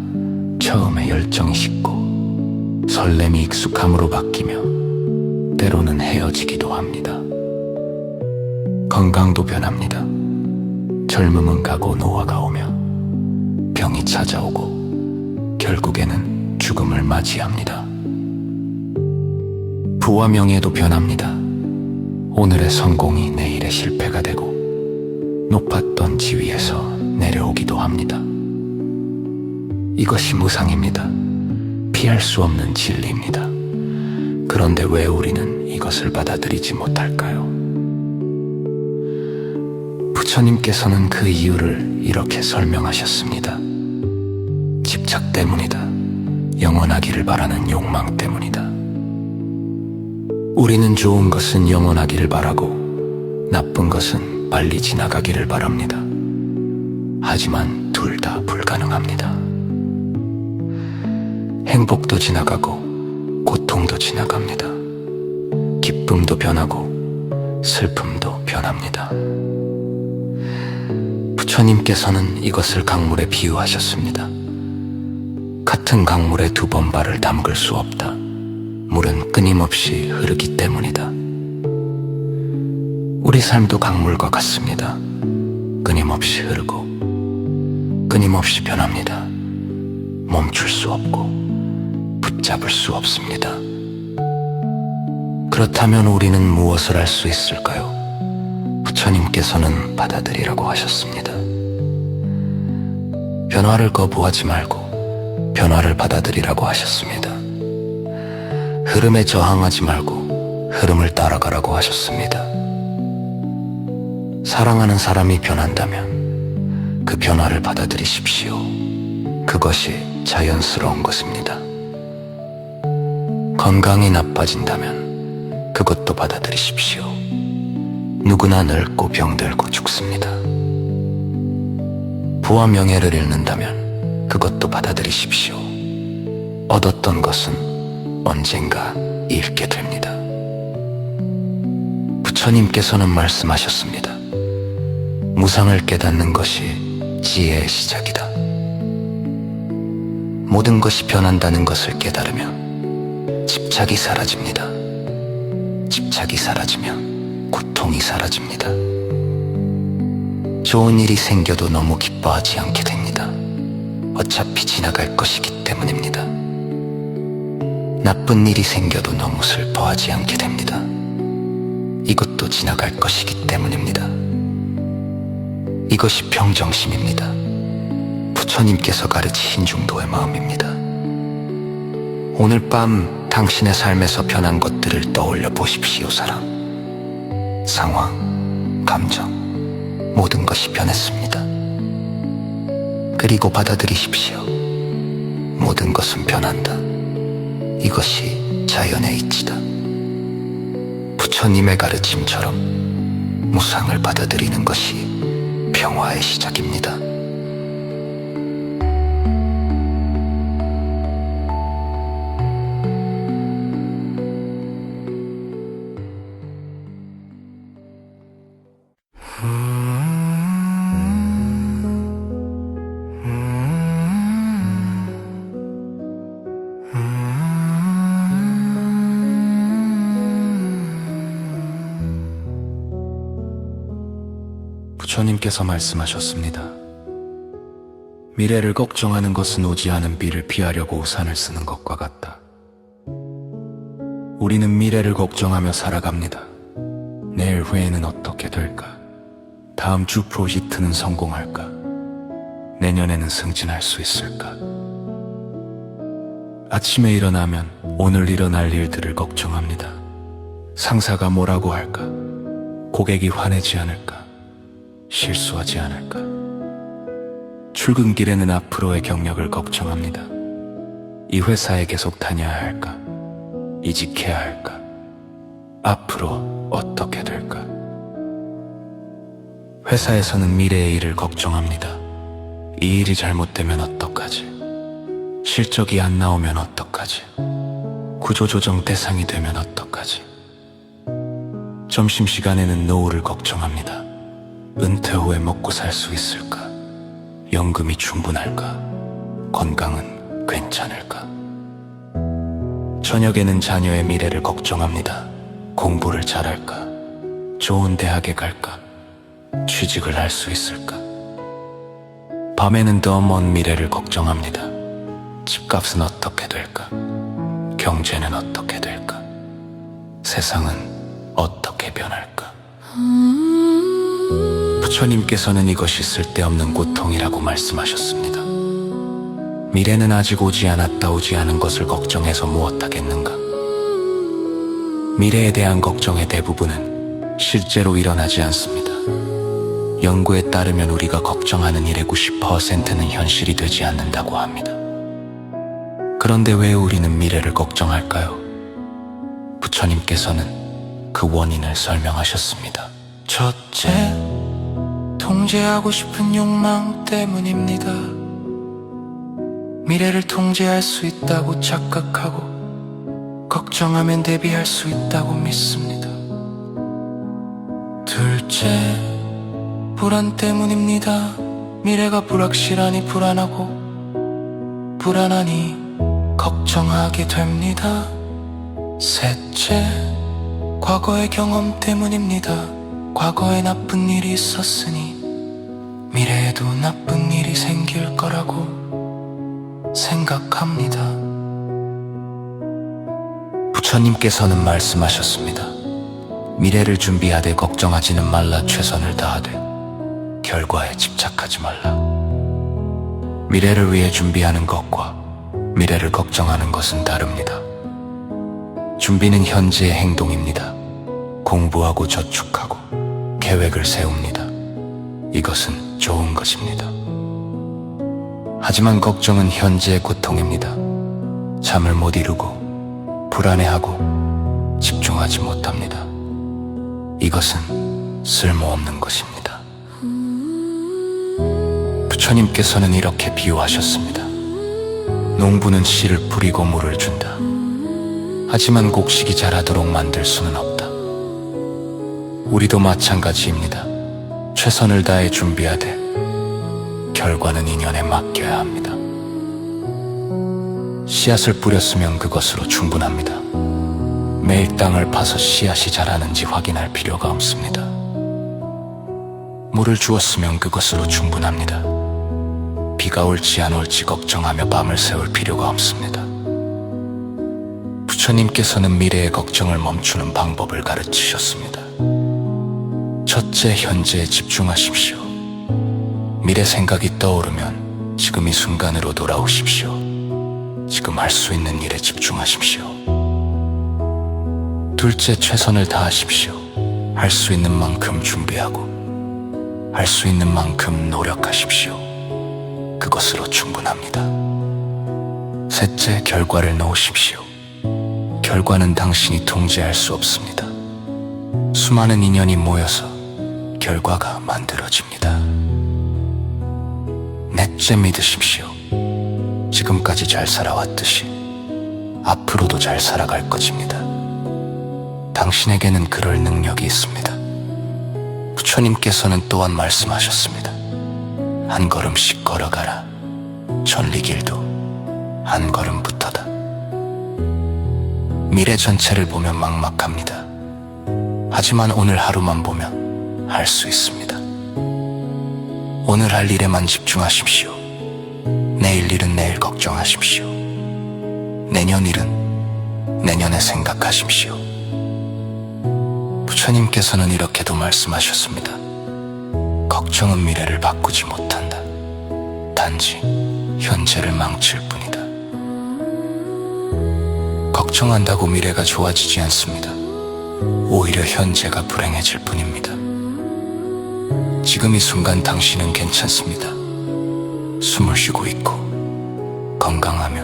처음에 열정이 식고 설렘이 익숙함으로 바뀌며 때로는 헤어지기도 합니다. 건강도 변합니다. 젊음은 가고 노화가 오며 병이 찾아오고 결국에는 죽음을 맞이합니다. 부와 명예도 변합니다. 오늘의 성공이 내일의 실패가 되고 높았던 지위에서 내려오기도 합니다. 이것이 무상입니다. 피할 수 없는 진리입니다. 그런데 왜 우리는 이것을 받아들이지 못할까요? 부처님께서는 그 이유를 이렇게 설명하셨습니다. 집착 때문이다. 영원하기를 바라는 욕망 때문이다. 우리는 좋은 것은 영원하기를 바라고 나쁜 것은 빨리 지나가기를 바랍니다. 하지만 둘 다 불가능합니다. 행복도 지나가고 고통도 지나갑니다. 기쁨도 변하고 슬픔도 변합니다. 부처님께서는 이것을 강물에 비유하셨습니다. 같은 강물에 2번 발을 담글 수 없다. 물은 끊임없이 흐르기 때문이다. 우리 삶도 강물과 같습니다. 끊임없이 흐르고 끊임없이 변합니다. 멈출 수 없고 붙잡을 수 없습니다. 그렇다면 우리는 무엇을 할 수 있을까요? 부처님께서는 받아들이라고 하셨습니다. 변화를 거부하지 말고 변화를 받아들이라고 하셨습니다. 흐름에 저항하지 말고 흐름을 따라가라고 하셨습니다. 사랑하는 사람이 변한다면 그 변화를 받아들이십시오. 그것이 자연스러운 것입니다. 건강이 나빠진다면 그것도 받아들이십시오. 누구나 늙고 병들고 죽습니다. 부와 명예를 잃는다면 그것도 받아들이십시오. 얻었던 것은 언젠가 잃게 됩니다. 부처님께서는 말씀하셨습니다. 무상을 깨닫는 것이 지혜의 시작이다. 모든 것이 변한다는 것을 깨달으면 집착이 사라집니다. 집착이 사라지면 고통이 사라집니다. 좋은 일이 생겨도 너무 기뻐하지 않게 됩니다. 어차피 지나갈 것이기 때문입니다. 나쁜 일이 생겨도 너무 슬퍼하지 않게 됩니다. 이것도 지나갈 것이기 때문입니다. 이것이 평정심입니다. 부처님께서 가르치신 중도의 마음입니다. 오늘 밤 당신의 삶에서 변한 것들을 떠올려 보십시오, 사람. 상황, 감정, 모든 것이 변했습니다. 그리고 받아들이십시오. 모든 것은 변한다. 이것이 자연의 이치다. 부처님의 가르침처럼 무상을 받아들이는 것이 평화의 시작입니다. 부처님께서 말씀하셨습니다. 미래를 걱정하는 것은 오지 않은 비를 피하려고 우산을 쓰는 것과 같다. 우리는 미래를 걱정하며 살아갑니다. 내일 회의는 어떻게 될까? 다음 주 프로젝트는 성공할까? 내년에는 승진할 수 있을까? 아침에 일어나면 오늘 일어날 일들을 걱정합니다. 상사가 뭐라고 할까? 고객이 화내지 않을까? 실수하지 않을까? 출근길에는 앞으로의 경력을 걱정합니다. 이 회사에 계속 다녀야 할까? 이직해야 할까? 앞으로 어떻게 될까? 회사에서는 미래의 일을 걱정합니다. 이 일이 잘못되면 어떡하지? 실적이 안 나오면 어떡하지? 구조조정 대상이 되면 어떡하지? 점심시간에는 노후를 걱정합니다. 은퇴 후에 먹고 살 수 있을까? 연금이 충분할까? 건강은 괜찮을까? 저녁에는 자녀의 미래를 걱정합니다. 공부를 잘할까? 좋은 대학에 갈까? 취직을 할 수 있을까? 밤에는 더 먼 미래를 걱정합니다. 집값은 어떻게 될까? 경제는 어떻게 될까? 세상은 어떻게 변할까? 부처님께서는 이것이 쓸데없는 고통이라고 말씀하셨습니다. 미래는 아직 오지 않았다. 오지 않은 것을 걱정해서 무엇하겠는가? 미래에 대한 걱정의 대부분은 실제로 일어나지 않습니다. 연구에 따르면 우리가 걱정하는 일의 90%는 현실이 되지 않는다고 합니다. 그런데 왜 우리는 미래를 걱정할까요? 부처님께서는 그 원인을 설명하셨습니다. 첫째, 통제하고 싶은 욕망 때문입니다. 미래를 통제할 수 있다고 착각하고 걱정하면 대비할 수 있다고 믿습니다. 둘째, 불안 때문입니다. 미래가 불확실하니 불안하고 불안하니 걱정하게 됩니다. 셋째, 과거의 경험 때문입니다. 과거에 나쁜 일이 있었으니 미래에도 나쁜 일이 생길 거라고 생각합니다. 부처님께서는 말씀하셨습니다. 미래를 준비하되 걱정하지는 말라. 최선을 다하되 결과에 집착하지 말라. 미래를 위해 준비하는 것과 미래를 걱정하는 것은 다릅니다. 준비는 현재의 행동입니다. 공부하고 저축하고 계획을 세웁니다. 이것은 좋은 것입니다. 하지만 걱정은 현재의 고통입니다. 잠을 못 이루고 불안해하고 집중하지 못합니다. 이것은 쓸모없는 것입니다. 부처님께서는 이렇게 비유하셨습니다. 농부는 씨를 뿌리고 물을 준다. 하지만 곡식이 자라도록 만들 수는 없다. 우리도 마찬가지입니다. 최선을 다해 준비하되 결과는 인연에 맡겨야 합니다. 씨앗을 뿌렸으면 그것으로 충분합니다. 매일 땅을 파서 씨앗이 자라는지 확인할 필요가 없습니다. 물을 주었으면 그것으로 충분합니다. 비가 올지 안 올지 걱정하며 밤을 새울 필요가 없습니다. 부처님께서는 미래의 걱정을 멈추는 방법을 가르치셨습니다. 첫째, 현재에 집중하십시오. 미래 생각이 떠오르면 지금 이 순간으로 돌아오십시오. 지금 할 수 있는 일에 집중하십시오. 둘째, 최선을 다하십시오. 할 수 있는 만큼 준비하고 할 수 있는 만큼 노력하십시오. 그것으로 충분합니다. 셋째, 결과를 놓으십시오. 결과는 당신이 통제할 수 없습니다. 수많은 인연이 모여서 결과가 만들어집니다. 넷째, 믿으십시오. 지금까지 잘 살아왔듯이 앞으로도 잘 살아갈 것입니다. 당신에게는 그럴 능력이 있습니다. 부처님께서는 또한 말씀하셨습니다. 한 걸음씩 걸어가라. 천리길도 한 걸음부터다. 미래 전체를 보면 막막합니다. 하지만 오늘 하루만 보면 할 수 있습니다. 오늘 할 일에만 집중하십시오. 내일 일은 내일 걱정하십시오. 내년 일은 내년에 생각하십시오. 부처님께서는 이렇게도 말씀하셨습니다. 걱정은 미래를 바꾸지 못한다. 단지 현재를 망칠 뿐이다. 걱정한다고 미래가 좋아지지 않습니다. 오히려 현재가 불행해질 뿐입니다. 지금 이 순간 당신은 괜찮습니다. 숨을 쉬고 있고 건강하며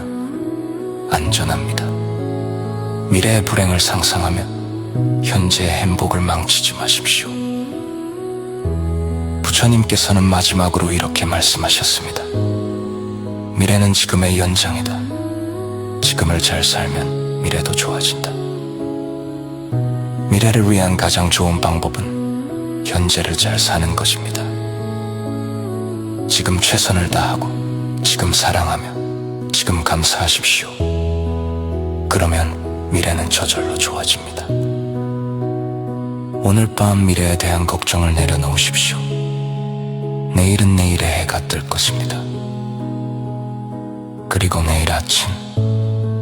안전합니다. 미래의 불행을 상상하며 현재의 행복을 망치지 마십시오. 부처님께서는 마지막으로 이렇게 말씀하셨습니다. 미래는 지금의 연장이다. 지금을 잘 살면 미래도 좋아진다. 미래를 위한 가장 좋은 방법은 현재를 잘 사는 것입니다. 지금 최선을 다하고 지금 사랑하며 지금 감사하십시오. 그러면 미래는 저절로 좋아집니다. 오늘 밤 미래에 대한 걱정을 내려놓으십시오. 내일은 내일의 해가 뜰 것입니다. 그리고 내일 아침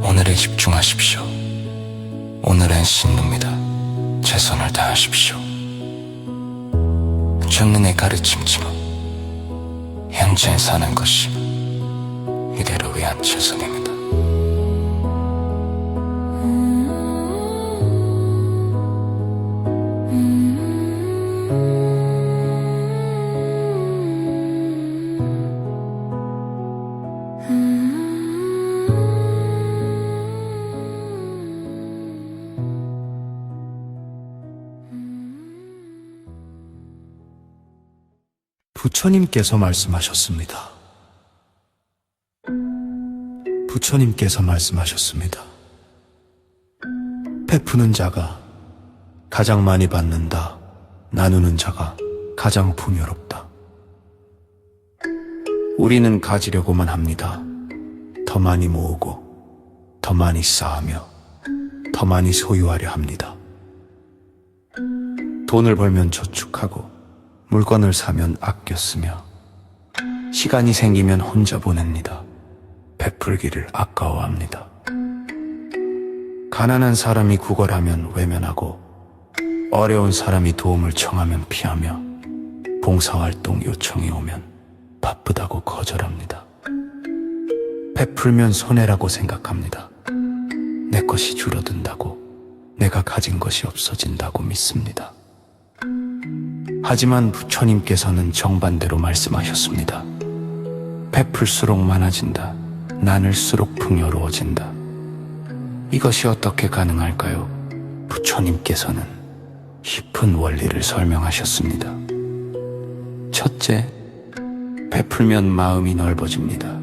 오늘에 집중하십시오. 오늘은 신입니다. 최선을 다하십시오. 정른의 가르침처럼 현재 사는 것이 이대를 위한 최선입니다. 부처님께서 말씀하셨습니다. 부처님께서 말씀하셨습니다. 베푸는 자가 가장 많이 받는다. 나누는 자가 가장 풍요롭다. 우리는 가지려고만 합니다. 더 많이 모으고 더 많이 쌓으며 더 많이 소유하려 합니다. 돈을 벌면 저축하고 물건을 사면 아껴 쓰며 시간이 생기면 혼자 보냅니다. 베풀기를 아까워합니다. 가난한 사람이 구걸하면 외면하고 어려운 사람이 도움을 청하면 피하며 봉사활동 요청이 오면 바쁘다고 거절합니다. 베풀면 손해라고 생각합니다. 내 것이 줄어든다고, 내가 가진 것이 없어진다고 믿습니다. 하지만 부처님께서는 정반대로 말씀하셨습니다. 베풀수록 많아진다. 나눌수록 풍요로워진다. 이것이 어떻게 가능할까요? 부처님께서는 깊은 원리를 설명하셨습니다. 첫째, 베풀면 마음이 넓어집니다.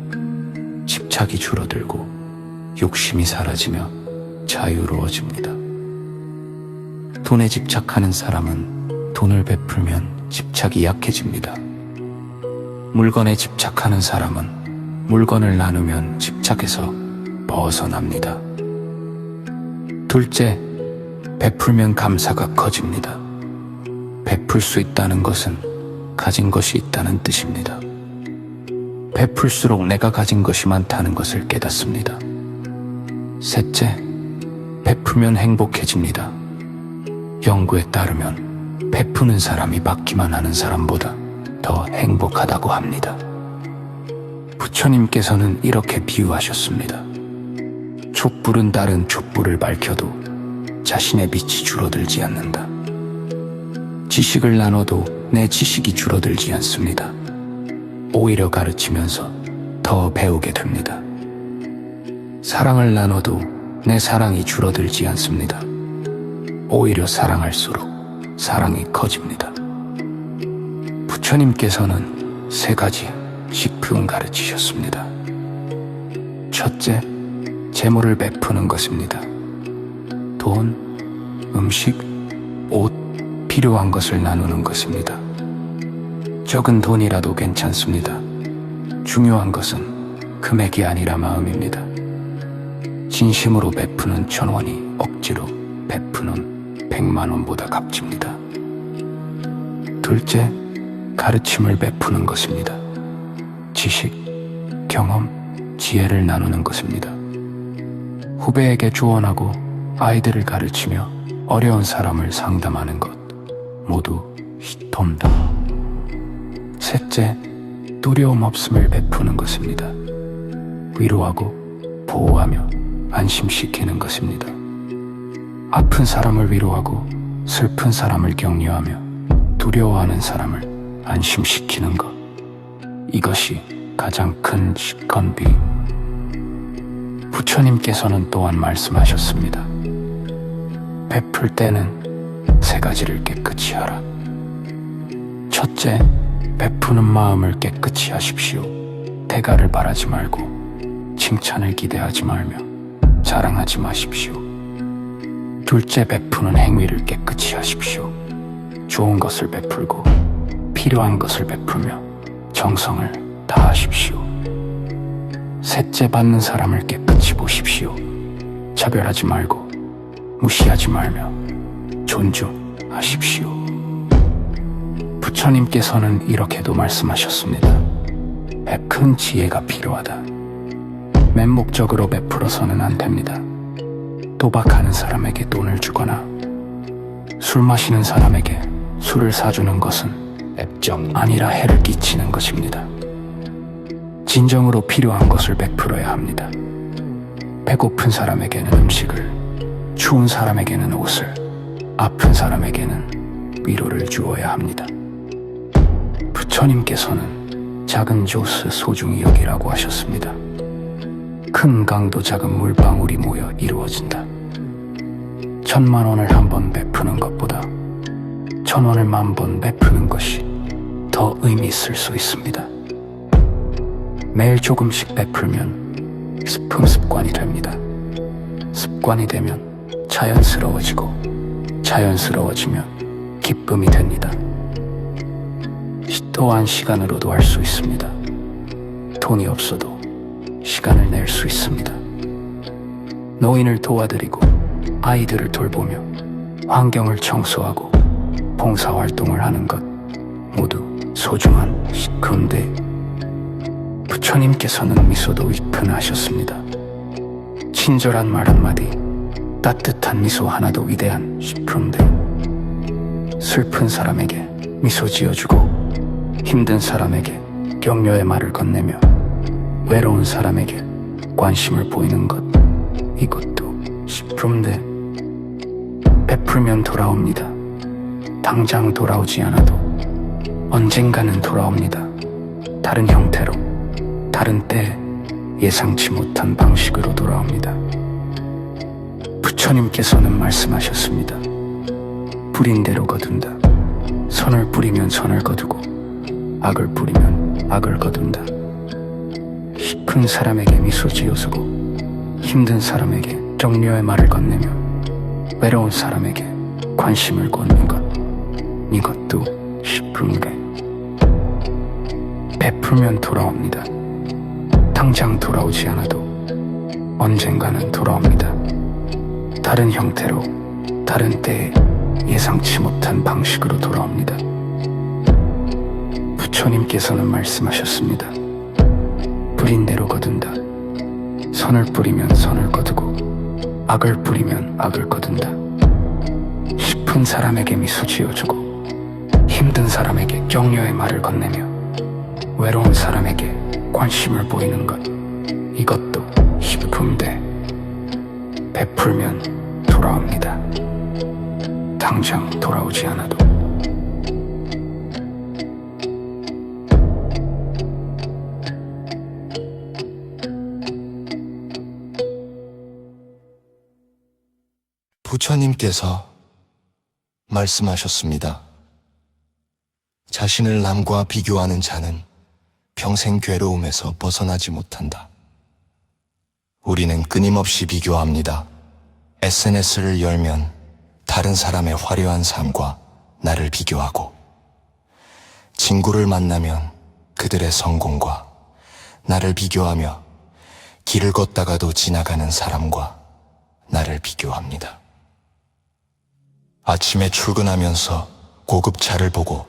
집착이 줄어들고 욕심이 사라지며 자유로워집니다. 돈에 집착하는 사람은 돈을 베풀면 집착이 약해집니다. 물건에 집착하는 사람은 물건을 나누면 집착에서 벗어납니다. 둘째, 베풀면 감사가 커집니다. 베풀 수 있다는 것은 가진 것이 있다는 뜻입니다. 베풀수록 내가 가진 것이 많다는 것을 깨닫습니다. 셋째, 베풀면 행복해집니다. 연구에 따르면 베푸는 사람이 받기만 하는 사람보다 더 행복하다고 합니다. 부처님께서는 이렇게 비유하셨습니다. 촛불은 다른 촛불을 밝혀도 자신의 빛이 줄어들지 않는다. 지식을 나눠도 내 지식이 줄어들지 않습니다. 오히려 가르치면서 더 배우게 됩니다. 사랑을 나눠도 내 사랑이 줄어들지 않습니다. 오히려 사랑할수록 사랑이 커집니다. 부처님께서는 3가지 식품 가르치셨습니다. 첫째, 재물을 베푸는 것입니다. 돈, 음식, 옷, 필요한 것을 나누는 것입니다. 적은 돈이라도 괜찮습니다. 중요한 것은 금액이 아니라 마음입니다. 진심으로 베푸는 1,000원이 억지로 베푸는 100만 원보다 값집니다. 둘째, 가르침을 베푸는 것입니다. 지식, 경험, 지혜를 나누는 것입니다. 후배에게 조언하고 아이들을 가르치며 어려운 사람을 상담하는 것 모두 히톰다. 셋째, 두려움 없음을 베푸는 것입니다. 위로하고 보호하며 안심시키는 것입니다. 아픈 사람을 위로하고 슬픈 사람을 격려하며 두려워하는 사람을 안심시키는 것, 이것이 가장 큰 식건비. 부처님께서는 또한 말씀하셨습니다. 베풀 때는 3가지를 깨끗이 하라. 첫째, 베푸는 마음을 깨끗이 하십시오. 대가를 바라지 말고 칭찬을 기대하지 말며 자랑하지 마십시오. 둘째, 베푸는 행위를 깨끗이 하십시오. 좋은 것을 베풀고 필요한 것을 베풀며 정성을 다하십시오. 셋째, 받는 사람을 깨끗이 보십시오. 차별하지 말고 무시하지 말며 존중하십시오. 부처님께서는 이렇게도 말씀하셨습니다. 큰 지혜가 필요하다. 맹목적으로 베풀어서는 안 됩니다. 도박하는 사람에게 돈을 주거나 술 마시는 사람에게 술을 사주는 것은 앱정 아니라 해를 끼치는 것입니다. 진정으로 필요한 것을 베풀어야 합니다. 배고픈 사람에게는 음식을, 추운 사람에게는 옷을, 아픈 사람에게는 위로를 주어야 합니다. 부처님께서는 작은 조스 소중히 여기라고 하셨습니다. 큰 강도 작은 물방울이 모여 이루어진다. 1,000만 원을 한 번 베푸는 것보다 1,000원을 10,000번 베푸는 것이 더 의미 있을 수 있습니다. 매일 조금씩 베풀면 습관이 됩니다. 습관이 되면 자연스러워지고 자연스러워지면 기쁨이 됩니다. 또한 시간으로도 할 수 있습니다. 돈이 없어도 시간을 낼 수 있습니다. 노인을 도와드리고 아이들을 돌보며 환경을 청소하고 봉사활동을 하는 것 모두 소중한 식품인데 부처님께서는 미소도 위편하셨습니다. 친절한 말 한마디, 따뜻한 미소 하나도 위대한 식품인데 슬픈 사람에게 미소 지어주고 힘든 사람에게 격려의 말을 건네며 외로운 사람에게 관심을 보이는 것, 이것도 싶은데 베풀면 돌아옵니다. 당장 돌아오지 않아도 언젠가는 돌아옵니다. 다른 형태로, 다른 때 예상치 못한 방식으로 돌아옵니다. 부처님께서는 말씀하셨습니다. 뿌린 대로 거둔다. 선을 뿌리면 선을 거두고 악을 뿌리면 악을 거둔다. 큰 사람에게 미소 지어주고 힘든 사람에게 격려의 말을 건네며 외로운 사람에게 관심을 꽂는 것, 이것도 싶은게 베풀면 돌아옵니다. 당장 돌아오지 않아도 언젠가는 돌아옵니다. 다른 형태로, 다른 때에 예상치 못한 방식으로 돌아옵니다. 부처님께서는 말씀하셨습니다. 뿌린 대로 거둔다. 선을 뿌리면 선을 거두고 악을 뿌리면 악을 거둔다. 싶은 사람에게 미소 지어주고 힘든 사람에게 격려의 말을 건네며 외로운 사람에게 관심을 보이는 것, 이것도 싶은데 베풀면 돌아옵니다. 당장 돌아오지 않아도. 부처님께서 말씀하셨습니다. 자신을 남과 비교하는 자는 평생 괴로움에서 벗어나지 못한다. 우리는 끊임없이 비교합니다. SNS를 열면 다른 사람의 화려한 삶과 나를 비교하고, 친구를 만나면 그들의 성공과 나를 비교하며 길을 걷다가도 지나가는 사람과 나를 비교합니다. 아침에 출근하면서 고급차를 보고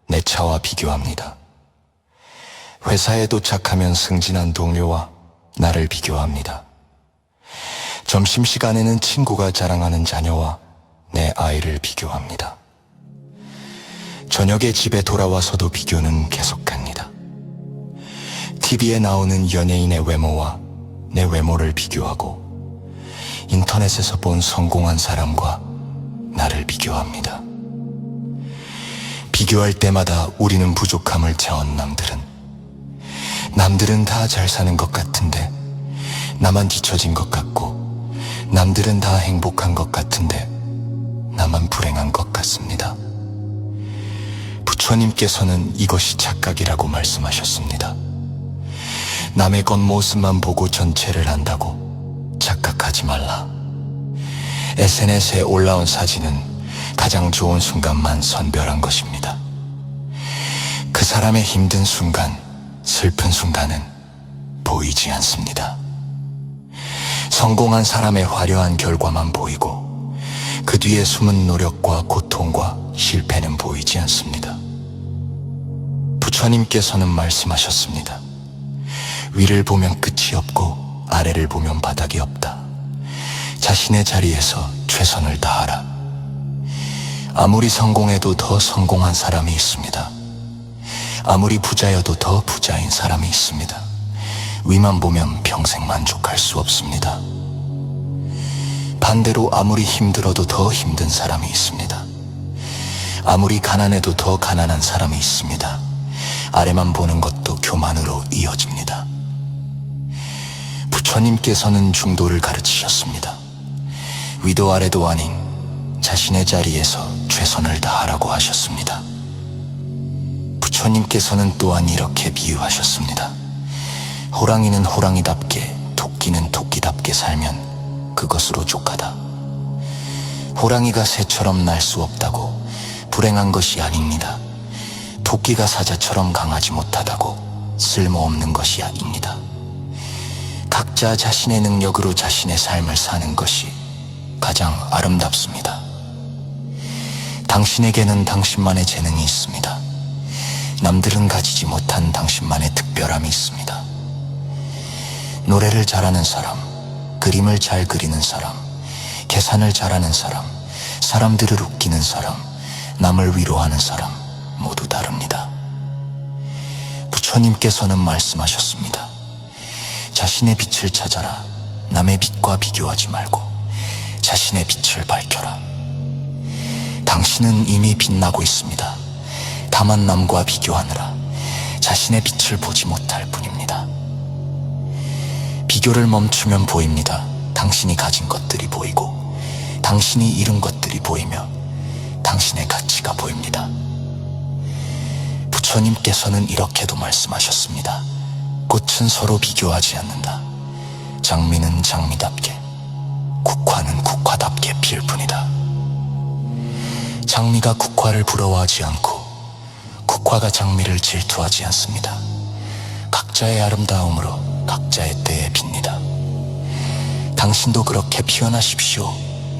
내 차와 비교합니다. 회사에 도착하면 승진한 동료와 나를 비교합니다. 점심시간에는 친구가 자랑하는 자녀와 내 아이를 비교합니다. 저녁에 집에 돌아와서도 비교는 계속합니다. TV에 나오는 연예인의 외모와 내 외모를 비교하고, 인터넷에서 본 성공한 사람과 나를 비교합니다. 비교할 때마다 우리는 부족함을 채운 남들은 다 잘 사는 것 같은데 나만 뒤처진 것 같고, 남들은 다 행복한 것 같은데 나만 불행한 것 같습니다. 부처님께서는 이것이 착각이라고 말씀하셨습니다. 남의 겉모습만 보고 전체를 안다고 착각하지 말라. SNS에 올라온 사진은 가장 좋은 순간만 선별한 것입니다. 그 사람의 힘든 순간, 슬픈 순간은 보이지 않습니다. 성공한 사람의 화려한 결과만 보이고 그 뒤에 숨은 노력과 고통과 실패는 보이지 않습니다. 부처님께서는 말씀하셨습니다. 위를 보면 끝이 없고 아래를 보면 바닥이 없다. 자신의 자리에서 최선을 다하라. 아무리 성공해도 더 성공한 사람이 있습니다. 아무리 부자여도 더 부자인 사람이 있습니다. 위만 보면 평생 만족할 수 없습니다. 반대로 아무리 힘들어도 더 힘든 사람이 있습니다. 아무리 가난해도 더 가난한 사람이 있습니다. 아래만 보는 것도 교만으로 이어집니다. 부처님께서는 중도를 가르치셨습니다. 위도 아래도 아닌 자신의 자리에서 최선을 다하라고 하셨습니다. 부처님께서는 또한 이렇게 비유하셨습니다. 호랑이는 호랑이답게, 토끼는 토끼답게 살면 그것으로 족하다. 호랑이가 새처럼 날 수 없다고 불행한 것이 아닙니다. 토끼가 사자처럼 강하지 못하다고 쓸모없는 것이 아닙니다. 각자 자신의 능력으로 자신의 삶을 사는 것이 가장 아름답습니다. 당신에게는 당신만의 재능이 있습니다. 남들은 가지지 못한 당신만의 특별함이 있습니다. 노래를 잘하는 사람, 그림을 잘 그리는 사람, 계산을 잘하는 사람, 사람들을 웃기는 사람, 남을 위로하는 사람 모두 다릅니다. 부처님께서는 말씀하셨습니다. 자신의 빛을 찾아라. 남의 빛과 비교하지 말고 자신의 빛을 밝혀라. 당신은 이미 빛나고 있습니다. 다만 남과 비교하느라 자신의 빛을 보지 못할 뿐입니다. 비교를 멈추면 보입니다. 당신이 가진 것들이 보이고 당신이 잃은 것들이 보이며 당신의 가치가 보입니다. 부처님께서는 이렇게도 말씀하셨습니다. 꽃은 서로 비교하지 않는다. 장미는 장미답게, 국화는 국화답게 필 뿐이다. 장미가 국화를 부러워하지 않고 국화가 장미를 질투하지 않습니다. 각자의 아름다움으로 각자의 때에 빕니다. 당신도 그렇게 피어나십시오.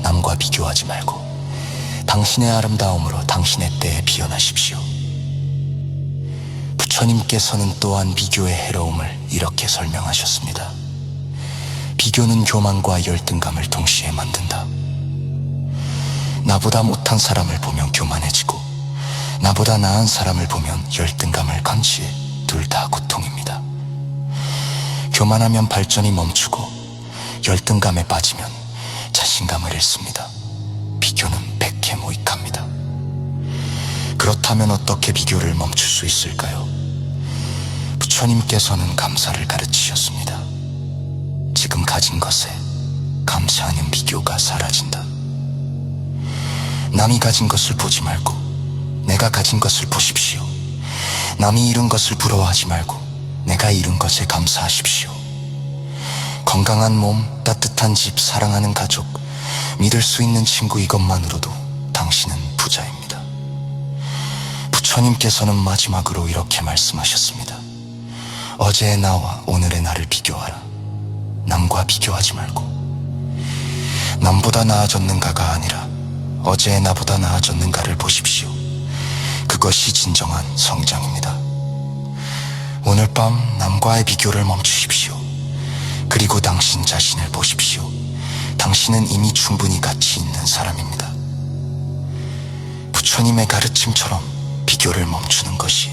남과 비교하지 말고 당신의 아름다움으로 당신의 때에 피어나십시오. 부처님께서는 또한 비교의 해로움을 이렇게 설명하셨습니다. 비교는 교만과 열등감을 동시에 만든다. 나보다 못한 사람을 보면 교만해지고 나보다 나은 사람을 보면 열등감을 감지해 둘 다 고통입니다. 교만하면 발전이 멈추고 열등감에 빠지면 자신감을 잃습니다. 비교는 백해무익합니다. 그렇다면 어떻게 비교를 멈출 수 있을까요? 부처님께서는 감사를 가르치셨습니다. 지금 가진 것에 감사하는 비교가 사라진다. 남이 가진 것을 보지 말고 내가 가진 것을 보십시오. 남이 잃은 것을 부러워하지 말고 내가 잃은 것에 감사하십시오. 건강한 몸, 따뜻한 집, 사랑하는 가족, 믿을 수 있는 친구 이것만으로도 당신은 부자입니다. 부처님께서는 마지막으로 이렇게 말씀하셨습니다. 어제의 나와 오늘의 나를 비교하라. 남과 비교하지 말고 남보다 나아졌는가가 아니라 어제의 나보다 나아졌는가를 보십시오. 그것이 진정한 성장입니다. 오늘 밤 남과의 비교를 멈추십시오. 그리고 당신 자신을 보십시오. 당신은 이미 충분히 가치 있는 사람입니다. 부처님의 가르침처럼 비교를 멈추는 것이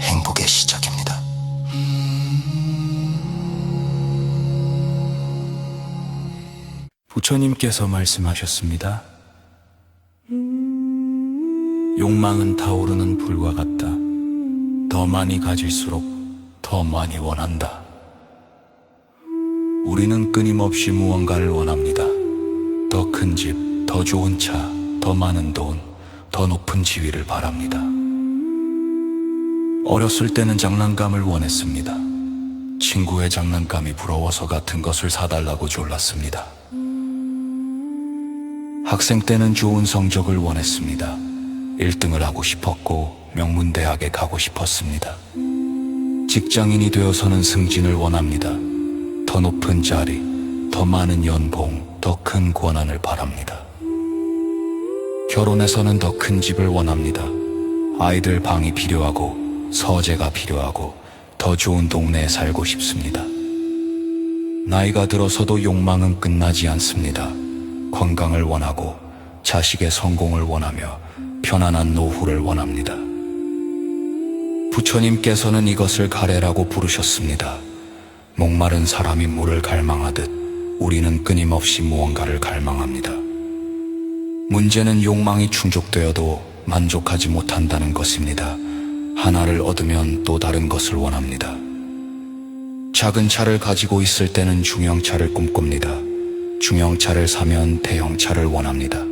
행복의 시작입니다. 부처님께서 말씀하셨습니다. 욕망은 타오르는 불과 같다. 더 많이 가질수록 더 많이 원한다. 우리는 끊임없이 무언가를 원합니다. 더 큰 집, 더 좋은 차, 더 많은 돈, 더 높은 지위를 바랍니다. 어렸을 때는 장난감을 원했습니다. 친구의 장난감이 부러워서 같은 것을 사달라고 졸랐습니다. 학생 때는 좋은 성적을 원했습니다. 1등을 하고 싶었고 명문대학에 가고 싶었습니다. 직장인이 되어서는 승진을 원합니다. 더 높은 자리, 더 많은 연봉, 더 큰 권한을 바랍니다. 결혼해서는 더 큰 집을 원합니다. 아이들 방이 필요하고 서재가 필요하고 더 좋은 동네에 살고 싶습니다. 나이가 들어서도 욕망은 끝나지 않습니다. 건강을 원하고 자식의 성공을 원하며 편안한 노후를 원합니다. 부처님께서는 이것을 가래라고 부르셨습니다. 목마른 사람이 물을 갈망하듯 우리는 끊임없이 무언가를 갈망합니다. 문제는 욕망이 충족되어도 만족하지 못한다는 것입니다. 하나를 얻으면 또 다른 것을 원합니다. 작은 차를 가지고 있을 때는 중형차를 꿈꿉니다. 중형차를 사면 대형차를 원합니다.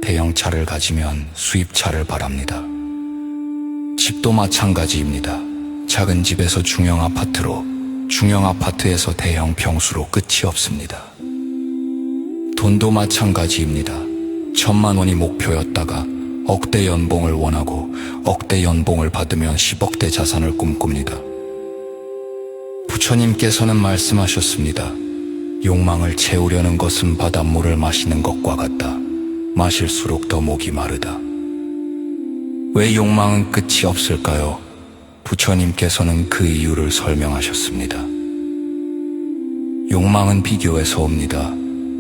대형차를 가지면 수입차를 바랍니다. 집도 마찬가지입니다. 작은 집에서 중형 아파트로, 중형 아파트에서 대형 평수로 끝이 없습니다. 돈도 마찬가지입니다. 1,000만 원이 목표였다가 억대 연봉을 원하고 억대 연봉을 받으면 10억대 자산을 꿈꿉니다. 부처님께서는 말씀하셨습니다. 욕망을 채우려는 것은 바닷물을 마시는 것과 같다. 마실수록 더 목이 마르다. 왜 욕망은 끝이 없을까요? 부처님께서는 그 이유를 설명하셨습니다. 욕망은 비교에서 옵니다.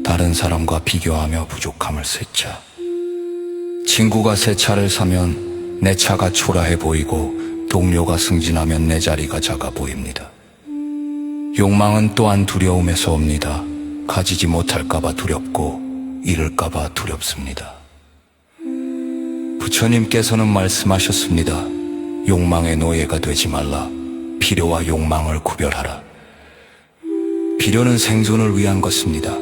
다른 사람과 비교하며 부족함을 쇠자. 친구가 새 차를 사면 내 차가 초라해 보이고 동료가 승진하면 내 자리가 작아 보입니다. 욕망은 또한 두려움에서 옵니다. 가지지 못할까봐 두렵고 잃을까봐 두렵습니다. 부처님께서는 말씀하셨습니다. 욕망의 노예가 되지 말라. 필요와 욕망을 구별하라. 필요는 생존을 위한 것입니다.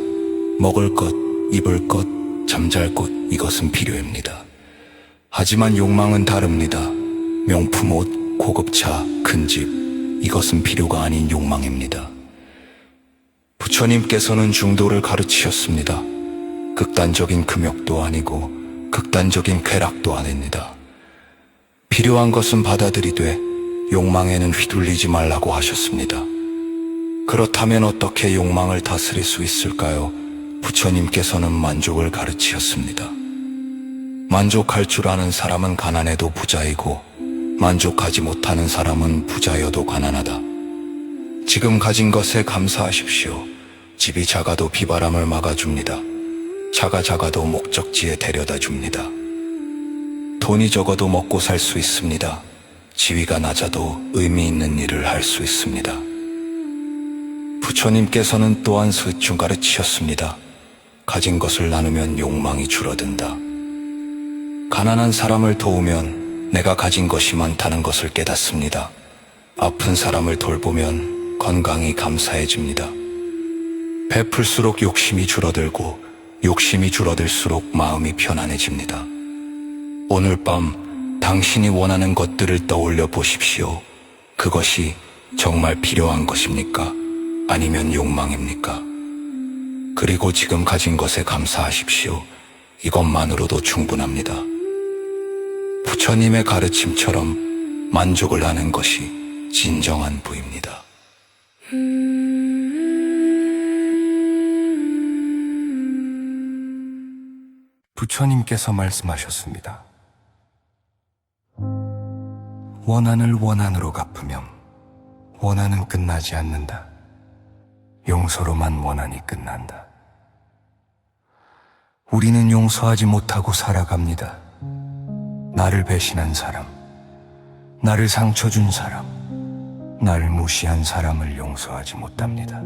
먹을 것, 입을 것, 잠잘 곳, 이것은 필요입니다. 하지만 욕망은 다릅니다. 명품 옷, 고급차, 큰 집, 이것은 필요가 아닌 욕망입니다. 부처님께서는 중도를 가르치셨습니다. 극단적인 금욕도 아니고 극단적인 쾌락도 아닙니다. 필요한 것은 받아들이되 욕망에는 휘둘리지 말라고 하셨습니다. 그렇다면 어떻게 욕망을 다스릴 수 있을까요? 부처님께서는 만족을 가르치셨습니다. 만족할 줄 아는 사람은 가난해도 부자이고 만족하지 못하는 사람은 부자여도 가난하다. 지금 가진 것에 감사하십시오. 집이 작아도 비바람을 막아줍니다. 차가 작아도 목적지에 데려다 줍니다. 돈이 적어도 먹고 살 수 있습니다. 지위가 낮아도 의미 있는 일을 할 수 있습니다. 부처님께서는 또한 스중 가르치셨습니다. 가진 것을 나누면 욕망이 줄어든다. 가난한 사람을 도우면 내가 가진 것이 많다는 것을 깨닫습니다. 아픈 사람을 돌보면 건강이 감사해집니다. 베풀수록 욕심이 줄어들고 욕심이 줄어들수록 마음이 편안해집니다. 오늘 밤 당신이 원하는 것들을 떠올려 보십시오. 그것이 정말 필요한 것입니까? 아니면 욕망입니까? 그리고 지금 가진 것에 감사하십시오. 이것만으로도 충분합니다. 부처님의 가르침처럼 만족을 하는 것이 진정한 부입니다. 부처님께서 말씀하셨습니다. 원한을 원한으로 갚으면 원한은 끝나지 않는다. 용서로만 원한이 끝난다. 우리는 용서하지 못하고 살아갑니다. 나를 배신한 사람, 나를 상처 준 사람, 나를 무시한 사람을 용서하지 못합니다.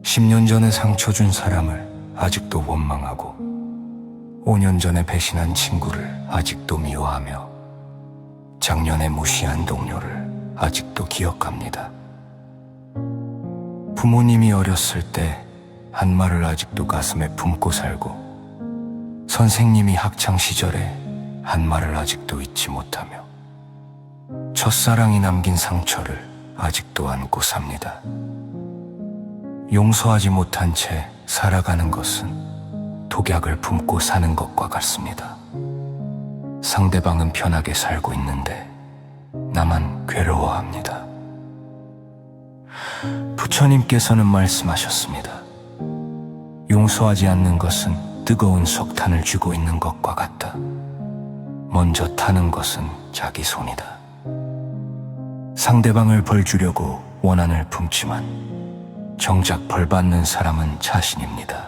10년 전에 상처 준 사람을 아직도 원망하고 5년 전에 배신한 친구를 아직도 미워하며 작년에 무시한 동료를 아직도 기억합니다. 부모님이 어렸을 때 한 말을 아직도 가슴에 품고 살고 선생님이 학창시절에 한 말을 아직도 잊지 못하며 첫사랑이 남긴 상처를 아직도 안고 삽니다. 용서하지 못한 채 살아가는 것은 독약을 품고 사는 것과 같습니다. 상대방은 편하게 살고 있는데 나만 괴로워합니다. 부처님께서는 말씀하셨습니다. 용서하지 않는 것은 뜨거운 석탄을 쥐고 있는 것과 같다. 먼저 타는 것은 자기 손이다. 상대방을 벌 주려고 원한을 품지만 정작 벌 받는 사람은 자신입니다.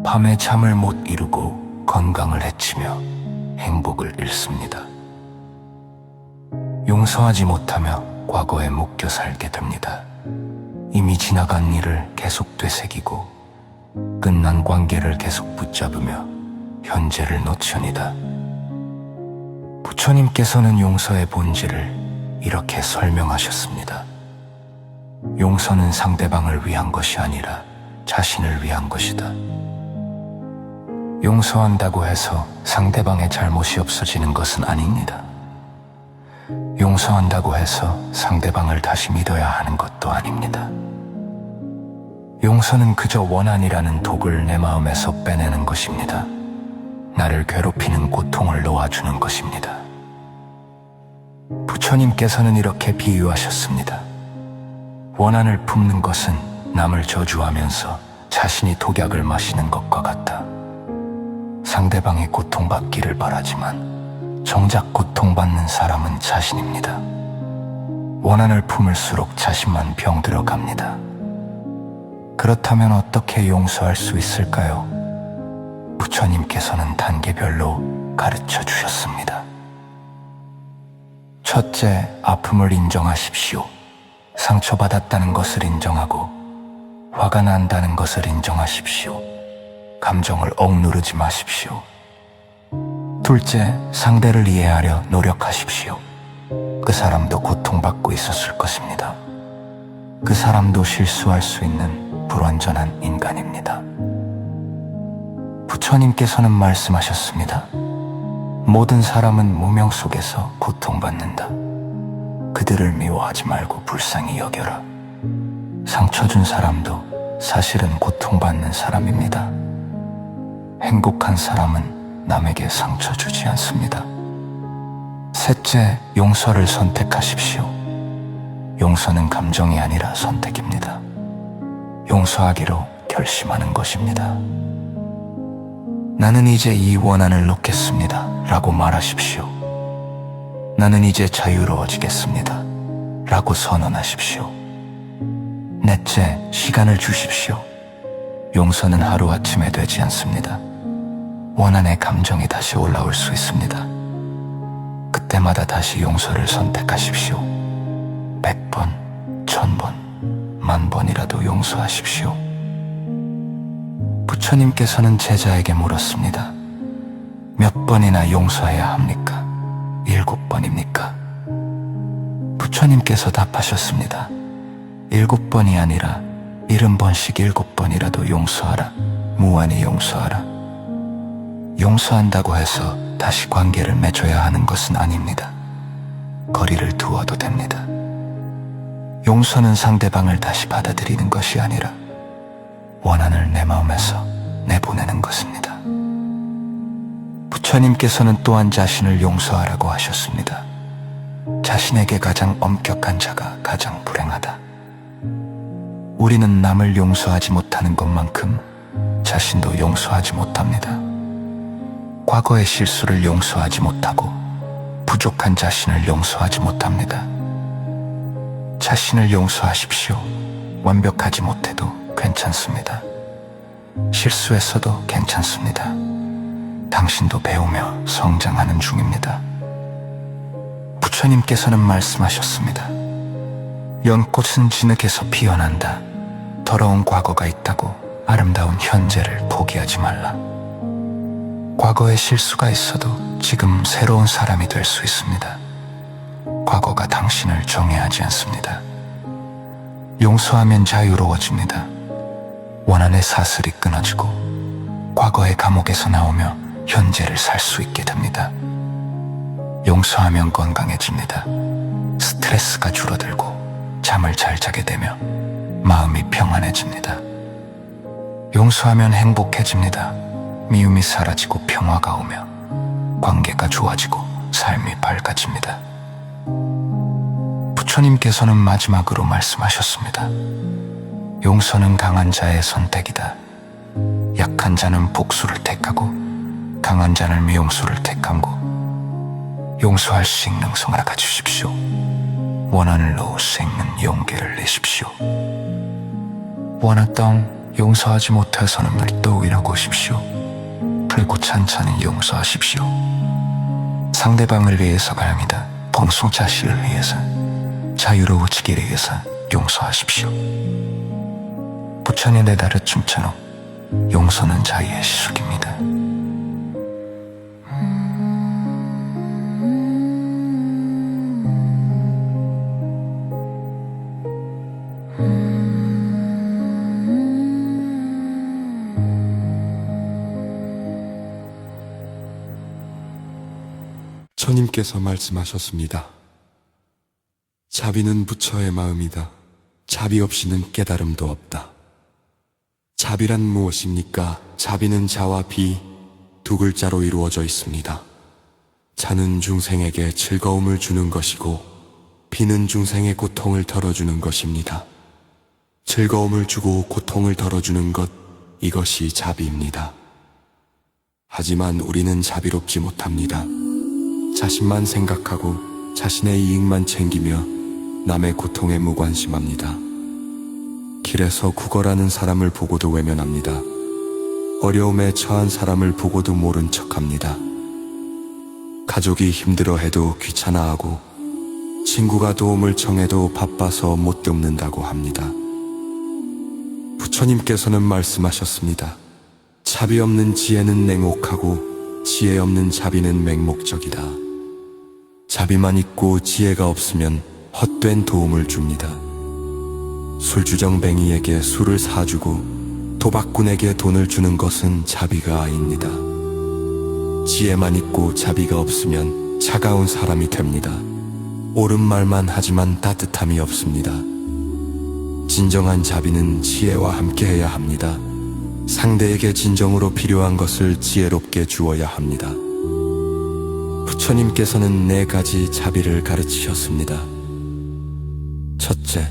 밤에 잠을 못 이루고 건강을 해치며 행복을 잃습니다. 용서하지 못하며 과거에 묶여 살게 됩니다. 이미 지나간 일을 계속 되새기고 끝난 관계를 계속 붙잡으며 현재를 놓칩니다. 부처님께서는 용서의 본질을 이렇게 설명하셨습니다. 용서는 상대방을 위한 것이 아니라 자신을 위한 것이다. 용서한다고 해서 상대방의 잘못이 없어지는 것은 아닙니다. 용서한다고 해서 상대방을 다시 믿어야 하는 것도 아닙니다. 용서는 그저 원한이라는 독을 내 마음에서 빼내는 것입니다. 나를 괴롭히는 고통을 놓아주는 것입니다. 부처님께서는 이렇게 비유하셨습니다. 원한을 품는 것은 남을 저주하면서 자신이 독약을 마시는 것과 같다. 상대방이 고통받기를 바라지만 정작 고통받는 사람은 자신입니다. 원한을 품을수록 자신만 병들어 갑니다. 그렇다면 어떻게 용서할 수 있을까요? 부처님께서는 단계별로 가르쳐 주셨습니다. 첫째, 아픔을 인정하십시오. 상처받았다는 것을 인정하고 화가 난다는 것을 인정하십시오. 감정을 억누르지 마십시오. 둘째, 상대를 이해하려 노력하십시오. 그 사람도 고통받고 있었을 것입니다. 그 사람도 실수할 수 있는 불완전한 인간입니다. 부처님께서는 말씀하셨습니다. 모든 사람은 무명 속에서 고통받는다. 그들을 미워하지 말고 불쌍히 여겨라. 상처 준 사람도 사실은 고통받는 사람입니다. 행복한 사람은 남에게 상처 주지 않습니다. 셋째, 용서를 선택하십시오. 용서는 감정이 아니라 선택입니다. 용서하기로 결심하는 것입니다. 나는 이제 이 원한을 놓겠습니다. 라고 말하십시오. 나는 이제 자유로워지겠습니다. 라고 선언하십시오. 넷째, 시간을 주십시오. 용서는 하루아침에 되지 않습니다. 원한의 감정이 다시 올라올 수 있습니다. 그때마다 다시 용서를 선택하십시오. 100번, 1000번, 10,000번이라도 용서하십시오. 부처님께서는 제자에게 물었습니다. 몇 번이나 용서해야 합니까? 7번입니까? 부처님께서 답하셨습니다. 7번이 아니라 70번씩 7번이라도 용서하라. 무한히 용서하라. 용서한다고 해서 다시 관계를 맺어야 하는 것은 아닙니다. 거리를 두어도 됩니다. 용서는 상대방을 다시 받아들이는 것이 아니라 원한을 내 마음에서 내보내는 것입니다. 부처님께서는 또한 자신을 용서하라고 하셨습니다. 자신에게 가장 엄격한 자가 가장 불행하다. 우리는 남을 용서하지 못하는 것만큼 자신도 용서하지 못합니다. 과거의 실수를 용서하지 못하고 부족한 자신을 용서하지 못합니다. 자신을 용서하십시오. 완벽하지 못해도 괜찮습니다. 실수했어도 괜찮습니다. 당신도 배우며 성장하는 중입니다. 부처님께서는 말씀하셨습니다. 연꽃은 진흙에서 피어난다. 더러운 과거가 있다고 아름다운 현재를 포기하지 말라. 과거에 실수가 있어도 지금 새로운 사람이 될 수 있습니다. 과거가 당신을 정해하지 않습니다. 용서하면 자유로워집니다. 원한의 사슬이 끊어지고 과거의 감옥에서 나오며 현재를 살 수 있게 됩니다. 용서하면 건강해집니다. 스트레스가 줄어들고 잠을 잘 자게 되며 마음이 평안해집니다. 용서하면 행복해집니다. 미움이 사라지고 평화가 오며 관계가 좋아지고 삶이 밝아집니다. 부처님께서는 마지막으로 말씀하셨습니다. 용서는 강한 자의 선택이다. 약한 자는 복수를 택하고 강한 자는 미용수를 택하고 용서할 수 있는 성을 가지십시오. 원한을 놓을 수 있는 용기를 내십시오. 원했던 용서하지 못해서는 또 이러고십시오. 그리고 찬찬히 용서하십시오. 상대방을 위해서가 아닙니다. 본성 자신을 위해서, 자유로워지기 위해서 용서하십시오. 부처님 내다르 춤처럼 용서는 자유의 시속입니다. 부처님께서 말씀하셨습니다. 자비는 부처의 마음이다. 자비 없이는 깨달음도 없다. 자비란 무엇입니까? 자비는 자와 비 두 글자로 이루어져 있습니다. 자는 중생에게 즐거움을 주는 것이고 비는 중생의 고통을 덜어주는 것입니다. 즐거움을 주고 고통을 덜어주는 것, 이것이 자비입니다. 하지만 우리는 자비롭지 못합니다. 자신만 생각하고 자신의 이익만 챙기며 남의 고통에 무관심합니다. 길에서 구걸하는 사람을 보고도 외면합니다. 어려움에 처한 사람을 보고도 모른 척합니다. 가족이 힘들어해도 귀찮아하고 친구가 도움을 청해도 바빠서 못 돕는다고 합니다. 부처님께서는 말씀하셨습니다. 자비 없는 지혜는 냉혹하고 지혜 없는 자비는 맹목적이다. 자비만 있고 지혜가 없으면 헛된 도움을 줍니다. 술주정뱅이에게 술을 사주고 도박꾼에게 돈을 주는 것은 자비가 아닙니다. 지혜만 있고 자비가 없으면 차가운 사람이 됩니다. 옳은 말만 하지만 따뜻함이 없습니다. 진정한 자비는 지혜와 함께해야 합니다. 상대에게 진정으로 필요한 것을 지혜롭게 주어야 합니다. 부처님께서는 4가지 자비를 가르치셨습니다. 첫째,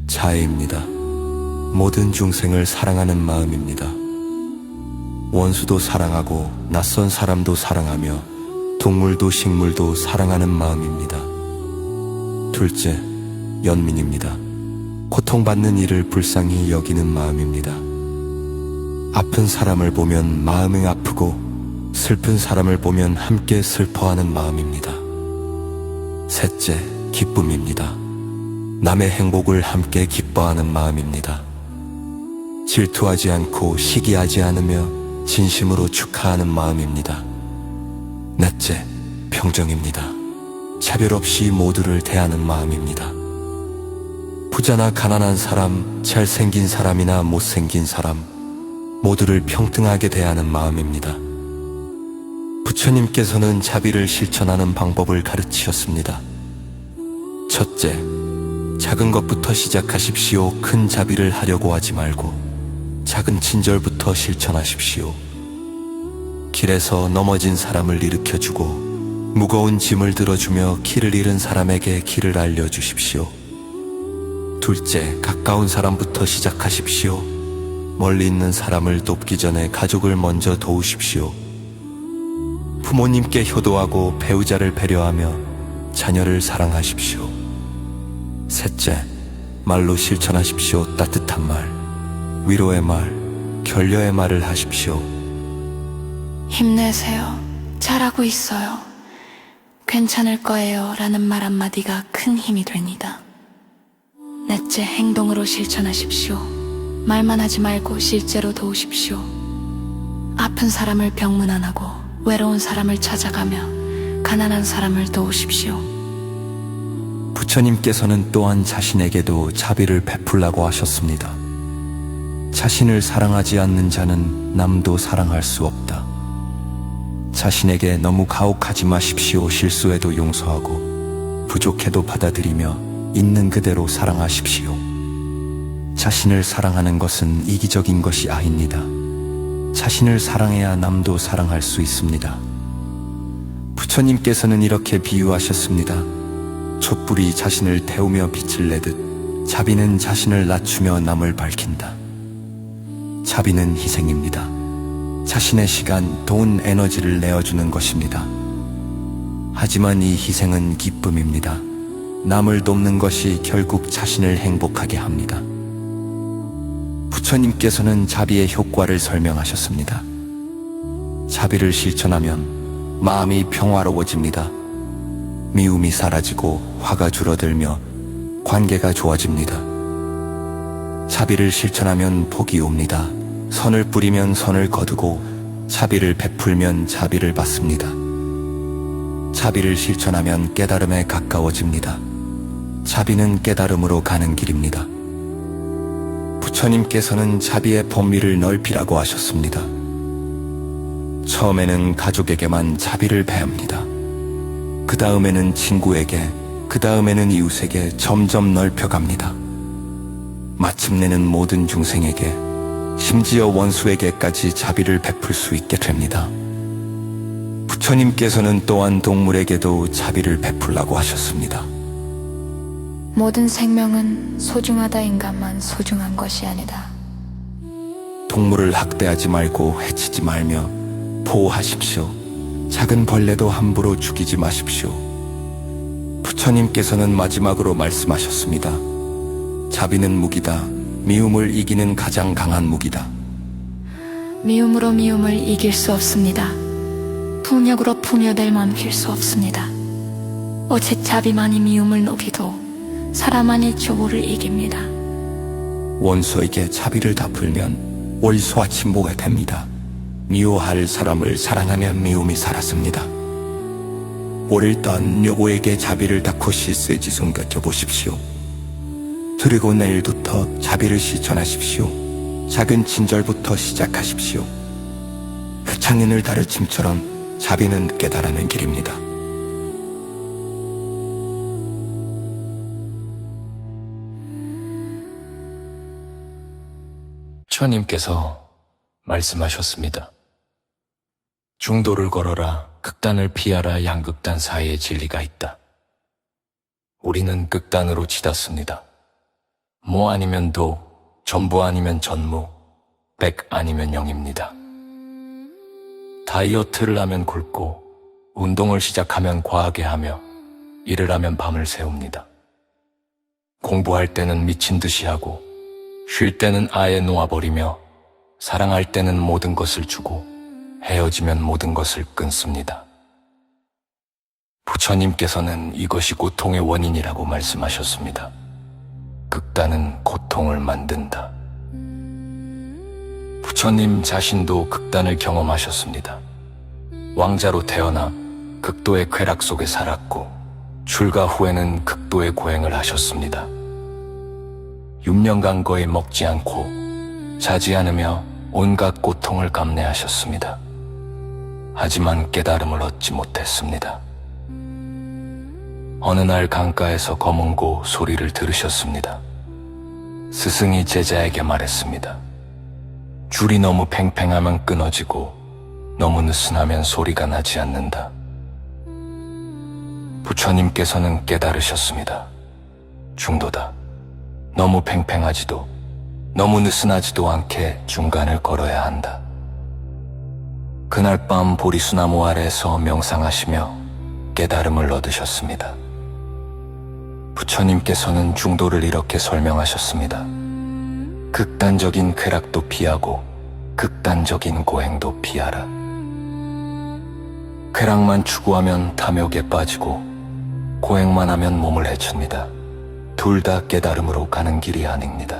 자애입니다. 모든 중생을 사랑하는 마음입니다. 원수도 사랑하고 낯선 사람도 사랑하며 동물도 식물도 사랑하는 마음입니다. 둘째, 연민입니다. 고통받는 이를 불쌍히 여기는 마음입니다. 아픈 사람을 보면 마음이 아프고 슬픈 사람을 보면 함께 슬퍼하는 마음입니다. 셋째, 기쁨입니다. 남의 행복을 함께 기뻐하는 마음입니다. 질투하지 않고 시기하지 않으며 진심으로 축하하는 마음입니다. 넷째, 평정입니다. 차별 없이 모두를 대하는 마음입니다. 부자나 가난한 사람, 잘생긴 사람이나 못생긴 사람, 모두를 평등하게 대하는 마음입니다. 부처님께서는 자비를 실천하는 방법을 가르치셨습니다. 첫째, 작은 것부터 시작하십시오. 큰 자비를 하려고 하지 말고 작은 친절부터 실천하십시오. 길에서 넘어진 사람을 일으켜주고 무거운 짐을 들어주며 길을 잃은 사람에게 길을 알려주십시오. 둘째, 가까운 사람부터 시작하십시오. 멀리 있는 사람을 돕기 전에 가족을 먼저 도우십시오. 부모님께 효도하고 배우자를 배려하며 자녀를 사랑하십시오. 셋째, 말로 실천하십시오. 따뜻한 말, 위로의 말, 격려의 말을 하십시오. 힘내세요. 잘하고 있어요. 괜찮을 거예요. 라는 말 한마디가 큰 힘이 됩니다. 넷째, 행동으로 실천하십시오. 말만 하지 말고 실제로 도우십시오. 아픈 사람을 병문안하고 외로운 사람을 찾아가며 가난한 사람을 도우십시오. 부처님께서는 또한 자신에게도 자비를 베풀라고 하셨습니다. 자신을 사랑하지 않는 자는 남도 사랑할 수 없다. 자신에게 너무 가혹하지 마십시오. 실수해도 용서하고 부족해도 받아들이며 있는 그대로 사랑하십시오. 자신을 사랑하는 것은 이기적인 것이 아닙니다. 자신을 사랑해야 남도 사랑할 수 있습니다. 부처님께서는 이렇게 비유하셨습니다. 촛불이 자신을 태우며 빛을 내듯 자비는 자신을 낮추며 남을 밝힌다. 자비는 희생입니다. 자신의 시간, 돈, 에너지를 내어주는 것입니다. 하지만 이 희생은 기쁨입니다. 남을 돕는 것이 결국 자신을 행복하게 합니다. 부처님께서는 자비의 효과를 설명하셨습니다. 자비를 실천하면 마음이 평화로워집니다. 미움이 사라지고 화가 줄어들며 관계가 좋아집니다. 자비를 실천하면 복이 옵니다. 선을 뿌리면 선을 거두고 자비를 베풀면 자비를 받습니다. 자비를 실천하면 깨달음에 가까워집니다. 자비는 깨달음으로 가는 길입니다. 부처님께서는 자비의 범위를 넓히라고 하셨습니다. 처음에는 가족에게만 자비를 베합니다. 그 다음에는 친구에게, 그 다음에는 이웃에게 점점 넓혀갑니다. 마침내는 모든 중생에게, 심지어 원수에게까지 자비를 베풀 수 있게 됩니다. 부처님께서는 또한 동물에게도 자비를 베풀라고 하셨습니다. 모든 생명은 소중하다. 인간만 소중한 것이 아니다. 동물을 학대하지 말고 해치지 말며 보호하십시오. 작은 벌레도 함부로 죽이지 마십시오. 부처님께서는 마지막으로 말씀하셨습니다. 자비는 무기다. 미움을 이기는 가장 강한 무기다. 미움으로 미움을 이길 수 없습니다. 폭력으로 폭력을 멈출 수 없습니다. 오직 자비만이 미움을 녹이고 사랑만이 조고를 이깁니다. 원수에게 자비를 베풀면 원수와 친모가 됩니다. 미워할 사람을 사랑하면 미움이 사라집니다. 오를 딴 여보에게 자비를 닦고 실수의 숨겨져 보십시오. 그리고 내일부터 자비를 실천하십시오. 작은 친절부터 시작하십시오. 장인을 다룰 침처럼 자비는 깨달아는 길입니다. 부처님께서 말씀하셨습니다. 중도를 걸어라, 극단을 피하라. 양극단 사이에 진리가 있다. 우리는 극단으로 치닫습니다. 모 아니면 도, 전부 아니면 전무, 100 아니면 0입니다. 다이어트를 하면 굶고, 운동을 시작하면 과하게 하며, 일을 하면 밤을 새웁니다. 공부할 때는 미친 듯이 하고, 쉴 때는 아예 놓아버리며, 사랑할 때는 모든 것을 주고, 헤어지면 모든 것을 끊습니다. 부처님께서는 이것이 고통의 원인이라고 말씀하셨습니다. 극단은 고통을 만든다. 부처님 자신도 극단을 경험하셨습니다. 왕자로 태어나 극도의 쾌락 속에 살았고 출가 후에는 극도의 고행을 하셨습니다. 6년간 거의 먹지 않고 자지 않으며 온갖 고통을 감내하셨습니다. 하지만 깨달음을 얻지 못했습니다. 어느 날 강가에서 검은고 소리를 들으셨습니다. 스승이 제자에게 말했습니다. 줄이 너무 팽팽하면 끊어지고 너무 느슨하면 소리가 나지 않는다. 부처님께서는 깨달으셨습니다. 중도다. 너무 팽팽하지도 너무 느슨하지도 않게 중간을 걸어야 한다. 그날 밤 보리수나무 아래에서 명상하시며 깨달음을 얻으셨습니다. 부처님께서는 중도를 이렇게 설명하셨습니다. 극단적인 쾌락도 피하고 극단적인 고행도 피하라. 쾌락만 추구하면 탐욕에 빠지고 고행만 하면 몸을 해칩니다. 둘 다 깨달음으로 가는 길이 아닙니다.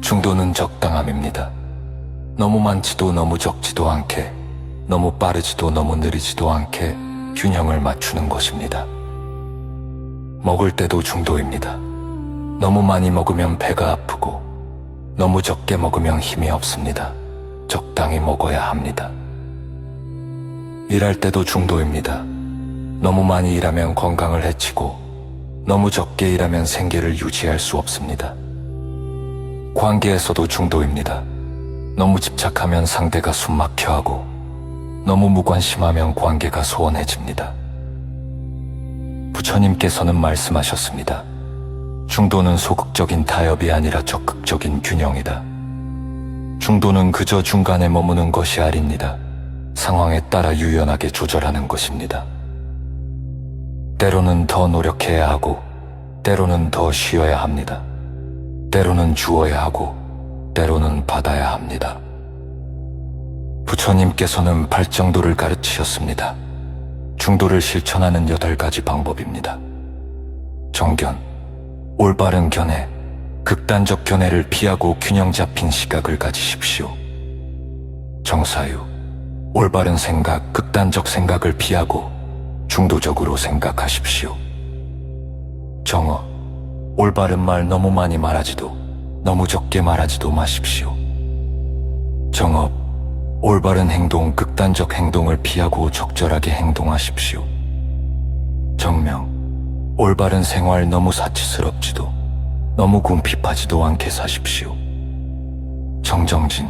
중도는 적당함입니다. 너무 많지도 너무 적지도 않게, 너무 빠르지도 너무 느리지도 않게 균형을 맞추는 것입니다. 먹을 때도 중도입니다. 너무 많이 먹으면 배가 아프고 너무 적게 먹으면 힘이 없습니다. 적당히 먹어야 합니다. 일할 때도 중도입니다. 너무 많이 일하면 건강을 해치고 너무 적게 일하면 생계를 유지할 수 없습니다. 관계에서도 중도입니다. 너무 집착하면 상대가 숨막혀하고 너무 무관심하면 관계가 소원해집니다. 부처님께서는 말씀하셨습니다. 중도는 소극적인 타협이 아니라 적극적인 균형이다. 중도는 그저 중간에 머무는 것이 아닙니다. 상황에 따라 유연하게 조절하는 것입니다. 때로는 더 노력해야 하고 때로는 더 쉬어야 합니다. 때로는 주어야 하고 때로는 받아야 합니다. 부처님께서는 8정도를 가르치셨습니다. 중도를 실천하는 8가지 방법입니다. 정견, 올바른 견해, 극단적 견해를 피하고 균형 잡힌 시각을 가지십시오. 정사유, 올바른 생각, 극단적 생각을 피하고 중도적으로 생각하십시오. 정어, 올바른 말 너무 많이 말하지도 너무 적게 말하지도 마십시오. 정업, 올바른 행동, 극단적 행동을 피하고 적절하게 행동하십시오. 정명, 올바른 생활 너무 사치스럽지도 너무 궁핍하지도 않게 사십시오. 정정진,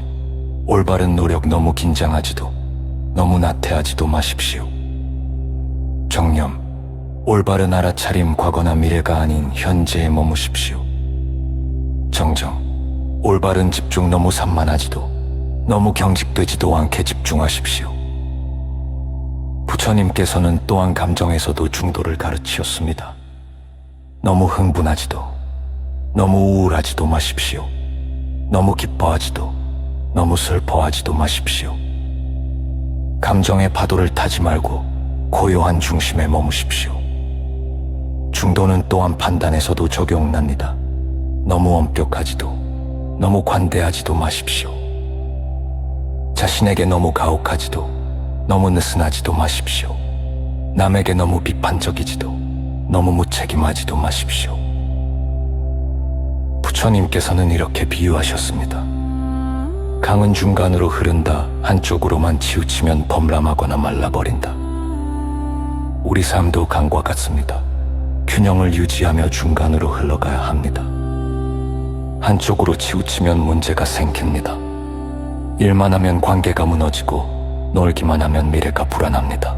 올바른 노력 너무 긴장하지도 너무 나태하지도 마십시오. 정념, 올바른 알아차림 과거나 미래가 아닌 현재에 머무십시오. 정정, 올바른 집중 너무 산만하지도 너무 경직되지도 않게 집중하십시오. 부처님께서는 또한 감정에서도 중도를 가르치셨습니다. 너무 흥분하지도 너무 우울하지도 마십시오. 너무 기뻐하지도 너무 슬퍼하지도 마십시오. 감정의 파도를 타지 말고 고요한 중심에 머무십시오. 중도는 또한 판단에서도 적용납니다. 너무 엄격하지도 너무 관대하지도 마십시오. 자신에게 너무 가혹하지도 너무 느슨하지도 마십시오. 남에게 너무 비판적이지도 너무 무책임하지도 마십시오. 부처님께서는 이렇게 비유하셨습니다. 강은 중간으로 흐른다. 한쪽으로만 치우치면 범람하거나 말라버린다. 우리 삶도 강과 같습니다. 균형을 유지하며 중간으로 흘러가야 합니다. 한쪽으로 치우치면 문제가 생깁니다. 일만 하면 관계가 무너지고 놀기만 하면 미래가 불안합니다.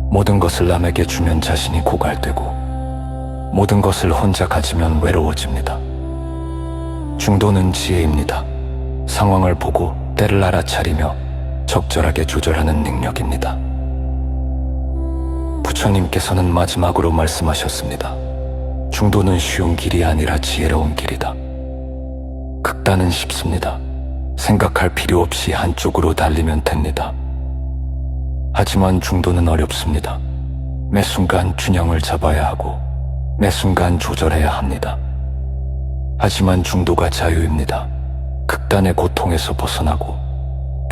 모든 것을 남에게 주면 자신이 고갈되고 모든 것을 혼자 가지면 외로워집니다. 중도는 지혜입니다. 상황을 보고 때를 알아차리며 적절하게 조절하는 능력입니다. 부처님께서는 마지막으로 말씀하셨습니다. 중도는 쉬운 길이 아니라 지혜로운 길이다. 극단은 쉽습니다. 생각할 필요 없이 한쪽으로 달리면 됩니다. 하지만 중도는 어렵습니다. 매 순간 균형을 잡아야 하고 매 순간 조절해야 합니다. 하지만 중도가 자유입니다. 극단의 고통에서 벗어나고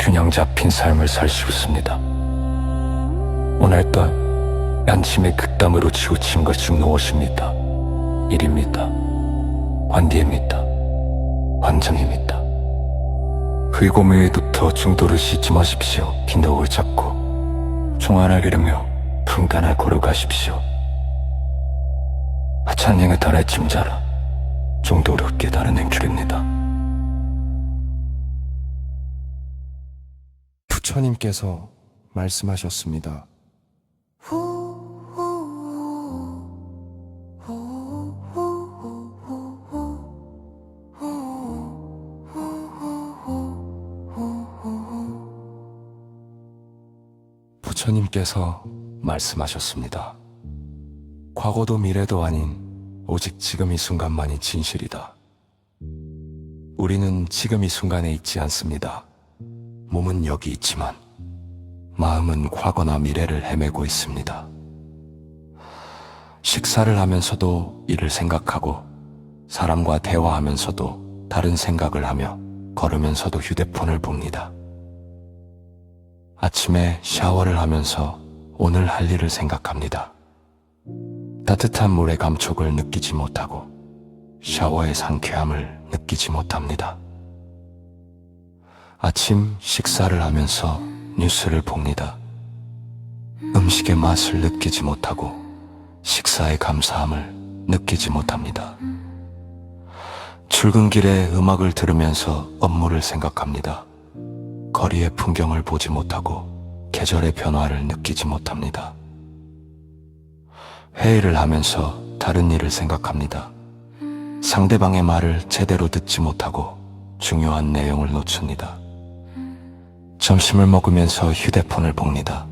균형 잡힌 삶을 살 수 있습니다. 오늘도 양심의 극단으로 치우친 것이 무엇입니까? 일입니다. 관디입니다. 환정입니다. 의고묘에부터 중도를 씻지 마십시오. 기նդ옥을 잡고 종안을 이루며 분간을 걸어가십시오. 하찬행을 따라 짐자라 중도를 깨달은 길입니다. 부처님께서 말씀하셨습니다. 부처님께서 말씀하셨습니다. 과거도 미래도 아닌 오직 지금 이 순간만이 진실이다. 우리는 지금 이 순간에 있지 않습니다. 몸은 여기 있지만 마음은 과거나 미래를 헤매고 있습니다. 식사를 하면서도 이를 생각하고 사람과 대화하면서도 다른 생각을 하며 걸으면서도 휴대폰을 봅니다. 아침에 샤워를 하면서 오늘 할 일을 생각합니다. 따뜻한 물의 감촉을 느끼지 못하고 샤워의 상쾌함을 느끼지 못합니다. 아침 식사를 하면서 뉴스를 봅니다. 음식의 맛을 느끼지 못하고 식사의 감사함을 느끼지 못합니다. 출근길에 음악을 들으면서 업무를 생각합니다. 거리의 풍경을 보지 못하고 계절의 변화를 느끼지 못합니다. 회의를 하면서 다른 일을 생각합니다. 상대방의 말을 제대로 듣지 못하고 중요한 내용을 놓칩니다. 점심을 먹으면서 휴대폰을 봅니다.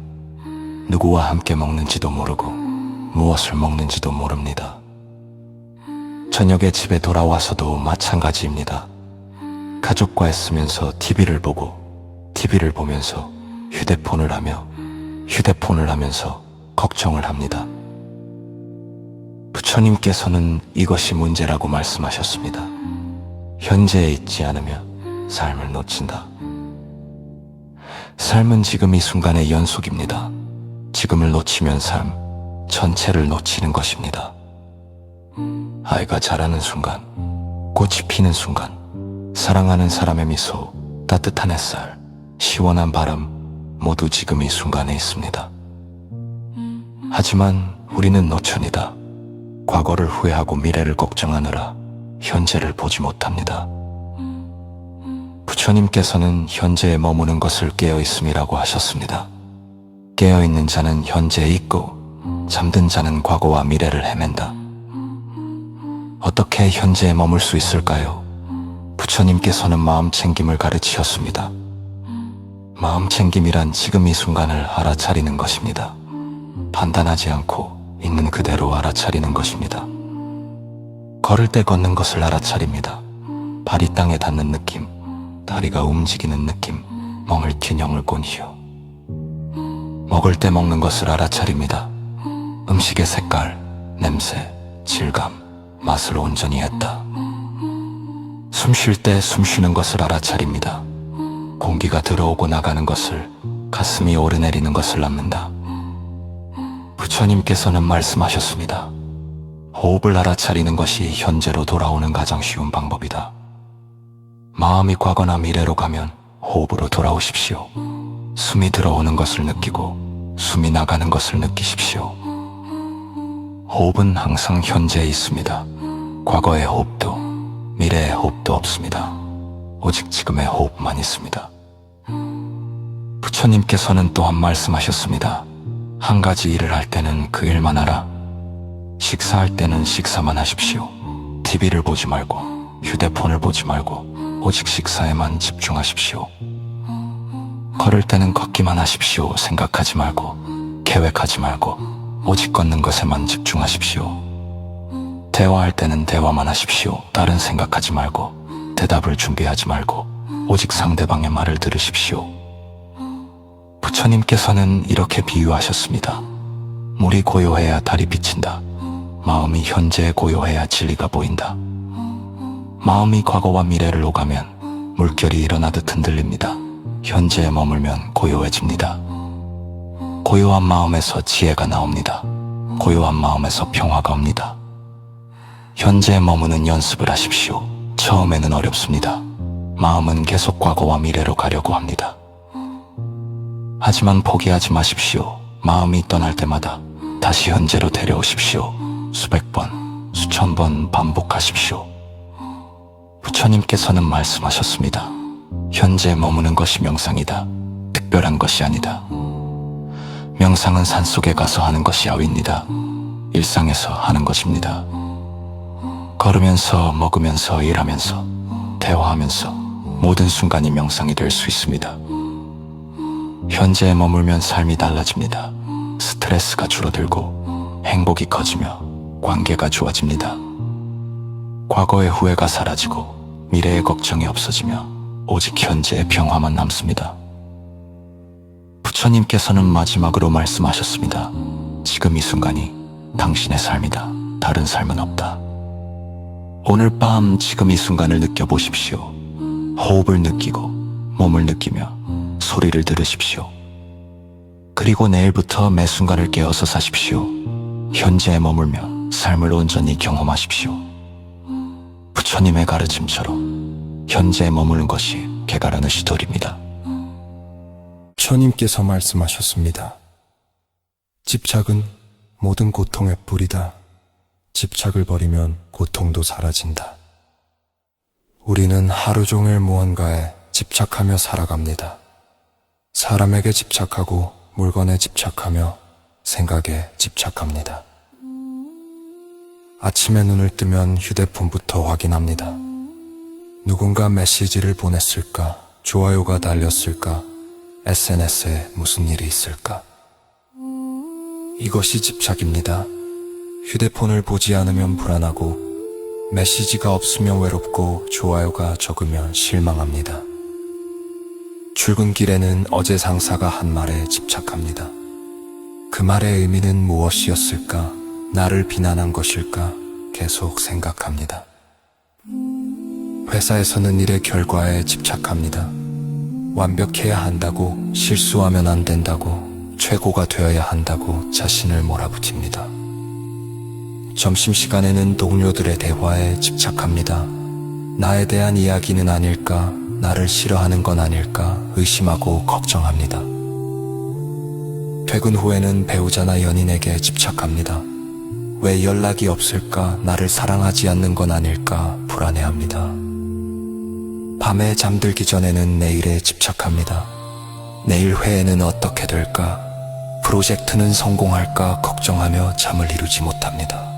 누구와 함께 먹는지도 모르고 무엇을 먹는지도 모릅니다. 저녁에 집에 돌아와서도 마찬가지입니다. 가족과 있으면서 TV를 보고 TV를 보면서 휴대폰을 하며 휴대폰을 하면서 걱정을 합니다. 부처님께서는 이것이 문제라고 말씀하셨습니다. 현재에 있지 않으면 삶을 놓친다. 삶은 지금 이 순간의 연속입니다. 지금을 놓치면 삶 전체를 놓치는 것입니다. 아이가 자라는 순간, 꽃이 피는 순간, 사랑하는 사람의 미소, 따뜻한 햇살, 시원한 바람 모두 지금 이 순간에 있습니다. 하지만 우리는 노천이다. 과거를 후회하고 미래를 걱정하느라 현재를 보지 못합니다. 부처님께서는 현재에 머무는 것을 깨어있음이라고 하셨습니다. 깨어있는 자는 현재에 있고 잠든 자는 과거와 미래를 헤맨다. 어떻게 현재에 머물 수 있을까요? 부처님께서는 마음챙김을 가르치셨습니다. 마음챙김이란 지금 이 순간을 알아차리는 것입니다. 판단하지 않고 있는 그대로 알아차리는 것입니다. 걸을 때 걷는 것을 알아차립니다. 발이 땅에 닿는 느낌, 다리가 움직이는 느낌, 멍을 균형을 곤히요. 먹을 때 먹는 것을 알아차립니다. 음식의 색깔, 냄새, 질감, 맛을 온전히 했다. 숨 쉴 때 숨 쉬는 것을 알아차립니다. 공기가 들어오고 나가는 것을, 가슴이 오르내리는 것을 낳는다. 부처님께서는 말씀하셨습니다. 호흡을 알아차리는 것이 현재로 돌아오는 가장 쉬운 방법이다. 마음이 과거나 미래로 가면 호흡으로 돌아오십시오. 숨이 들어오는 것을 느끼고 숨이 나가는 것을 느끼십시오. 호흡은 항상 현재에 있습니다. 과거의 호흡도 미래의 호흡도 없습니다. 오직 지금의 호흡만 있습니다. 부처님께서는 또한 말씀하셨습니다. 한 가지 일을 할 때는 그 일만 하라. 식사할 때는 식사만 하십시오. TV를 보지 말고 휴대폰을 보지 말고 오직 식사에만 집중하십시오. 걸을 때는 걷기만 하십시오. 생각하지 말고 계획하지 말고 오직 걷는 것에만 집중하십시오. 대화할 때는 대화만 하십시오. 다른 생각하지 말고 대답을 준비하지 말고 오직 상대방의 말을 들으십시오. 부처님께서는 이렇게 비유하셨습니다. 물이 고요해야 달이 비친다. 마음이 현재에 고요해야 진리가 보인다. 마음이 과거와 미래를 오가면 물결이 일어나듯 흔들립니다. 현재에 머물면 고요해집니다. 고요한 마음에서 지혜가 나옵니다. 고요한 마음에서 평화가 옵니다. 현재에 머무는 연습을 하십시오. 처음에는 어렵습니다. 마음은 계속 과거와 미래로 가려고 합니다. 하지만 포기하지 마십시오. 마음이 떠날 때마다 다시 현재로 데려오십시오. 수백 번, 수천 번 반복하십시오. 부처님께서는 말씀하셨습니다. 현재에 머무는 것이 명상이다. 특별한 것이 아니다. 명상은 산속에 가서 하는 것이 야위입니다. 일상에서 하는 것입니다. 걸으면서, 먹으면서, 일하면서, 대화하면서 모든 순간이 명상이 될 수 있습니다. 현재에 머물면 삶이 달라집니다. 스트레스가 줄어들고 행복이 커지며 관계가 좋아집니다. 과거의 후회가 사라지고 미래의 걱정이 없어지며 오직 현재의 평화만 남습니다. 부처님께서는 마지막으로 말씀하셨습니다. 지금 이 순간이 당신의 삶이다. 다른 삶은 없다. 오늘 밤 지금 이 순간을 느껴보십시오. 호흡을 느끼고 몸을 느끼며 소리를 들으십시오. 그리고 내일부터 매 순간을 깨어서 사십시오. 현재에 머물며 삶을 온전히 경험하십시오. 부처님의 가르침처럼 현재에 머무는 것이 개가라는 시돌입니다. 부처님께서 말씀하셨습니다. 집착은 모든 고통의 뿌리다. 집착을 버리면 고통도 사라진다. 우리는 하루 종일 무언가에 집착하며 살아갑니다. 사람에게 집착하고 물건에 집착하며 생각에 집착합니다. 아침에 눈을 뜨면 휴대폰부터 확인합니다. 누군가 메시지를 보냈을까? 좋아요가 달렸을까? SNS에 무슨 일이 있을까? 이것이 집착입니다. 휴대폰을 보지 않으면 불안하고 메시지가 없으면 외롭고 좋아요가 적으면 실망합니다. 출근길에는 어제 상사가 한 말에 집착합니다. 그 말의 의미는 무엇이었을까? 나를 비난한 것일까? 계속 생각합니다. 회사에서는 일의 결과에 집착합니다. 완벽해야 한다고, 실수하면 안 된다고, 최고가 되어야 한다고 자신을 몰아붙입니다. 점심시간에는 동료들의 대화에 집착합니다. 나에 대한 이야기는 아닐까? 나를 싫어하는 건 아닐까? 의심하고 걱정합니다. 퇴근 후에는 배우자나 연인에게 집착합니다. 왜 연락이 없을까? 나를 사랑하지 않는 건 아닐까? 불안해합니다. 밤에 잠들기 전에는 내일에 집착합니다. 내일 회의는 어떻게 될까? 프로젝트는 성공할까? 걱정하며 잠을 이루지 못합니다.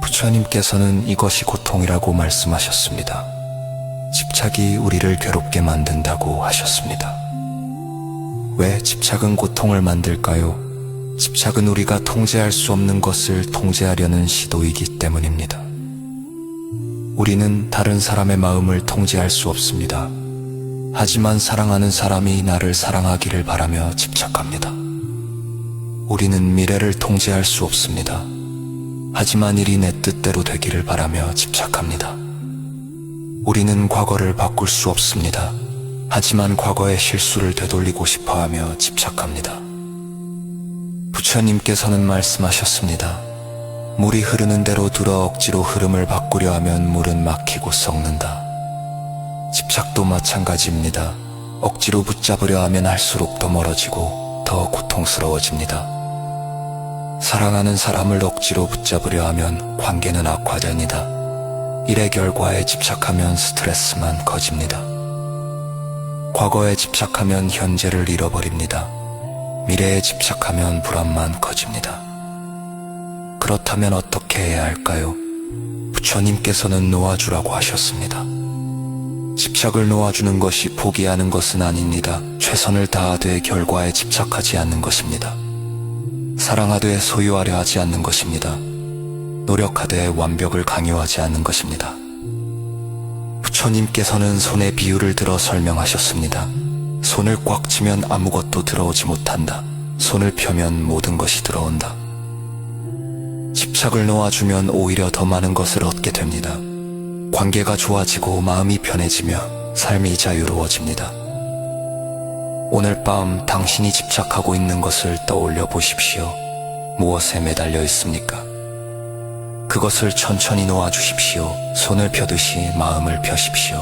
부처님께서는 이것이 고통이라고 말씀하셨습니다. 집착이 우리를 괴롭게 만든다고 하셨습니다. 왜 집착은 고통을 만들까요? 집착은 우리가 통제할 수 없는 것을 통제하려는 시도이기 때문입니다. 우리는 다른 사람의 마음을 통제할 수 없습니다. 하지만 사랑하는 사람이 나를 사랑하기를 바라며 집착합니다. 우리는 미래를 통제할 수 없습니다. 하지만 일이 내 뜻대로 되기를 바라며 집착합니다. 우리는 과거를 바꿀 수 없습니다. 하지만 과거의 실수를 되돌리고 싶어하며 집착합니다. 부처님께서는 말씀하셨습니다. 물이 흐르는 대로 들어 억지로 흐름을 바꾸려 하면 물은 막히고 썩는다. 집착도 마찬가지입니다. 억지로 붙잡으려 하면 할수록 더 멀어지고 더 고통스러워집니다. 사랑하는 사람을 억지로 붙잡으려 하면 관계는 악화됩니다. 일의 결과에 집착하면 스트레스만 커집니다. 과거에 집착하면 현재를 잃어버립니다. 미래에 집착하면 불안만 커집니다. 그렇다면 어떻게 해야 할까요? 부처님께서는 놓아주라고 하셨습니다. 집착을 놓아주는 것이 포기하는 것은 아닙니다. 최선을 다하되 결과에 집착하지 않는 것입니다. 사랑하되 소유하려 하지 않는 것입니다. 노력하되 완벽을 강요하지 않는 것입니다. 부처님께서는 손의 비유를 들어 설명하셨습니다. 손을 꽉 쥐면 아무것도 들어오지 못한다. 손을 펴면 모든 것이 들어온다. 집착을 놓아주면 오히려 더 많은 것을 얻게 됩니다. 관계가 좋아지고 마음이 편해지며 삶이 자유로워집니다. 오늘 밤 당신이 집착하고 있는 것을 떠올려 보십시오. 무엇에 매달려 있습니까? 그것을 천천히 놓아주십시오. 손을 펴듯이 마음을 펴십시오.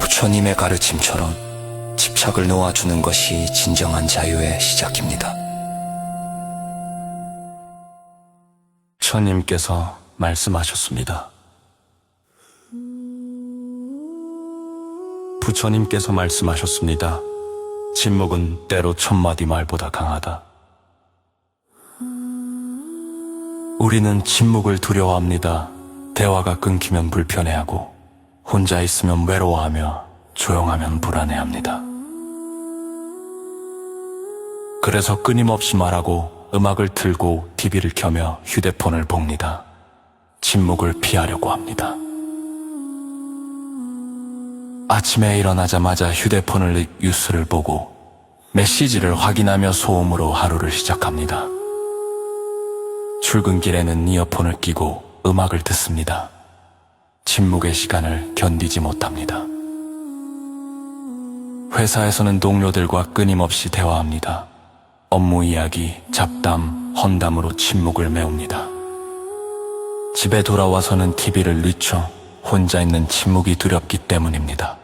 부처님의 가르침처럼 집착을 놓아주는 것이 진정한 자유의 시작입니다. 부처님께서 말씀하셨습니다. 부처님께서 말씀하셨습니다. 침묵은 때로 1000마디 말보다 강하다. 우리는 침묵을 두려워합니다. 대화가 끊기면 불편해하고 혼자 있으면 외로워하며 조용하면 불안해합니다. 그래서 끊임없이 말하고 음악을 틀고 TV를 켜며 휴대폰을 봅니다. 침묵을 피하려고 합니다. 아침에 일어나자마자 휴대폰을 뉴스를 보고 메시지를 확인하며 소음으로 하루를 시작합니다. 출근길에는 이어폰을 끼고 음악을 듣습니다. 침묵의 시간을 견디지 못합니다. 회사에서는 동료들과 끊임없이 대화합니다. 업무 이야기, 잡담, 헌담으로 침묵을 메웁니다. 집에 돌아와서는 TV를 늦춰 혼자 있는 침묵이 두렵기 때문입니다.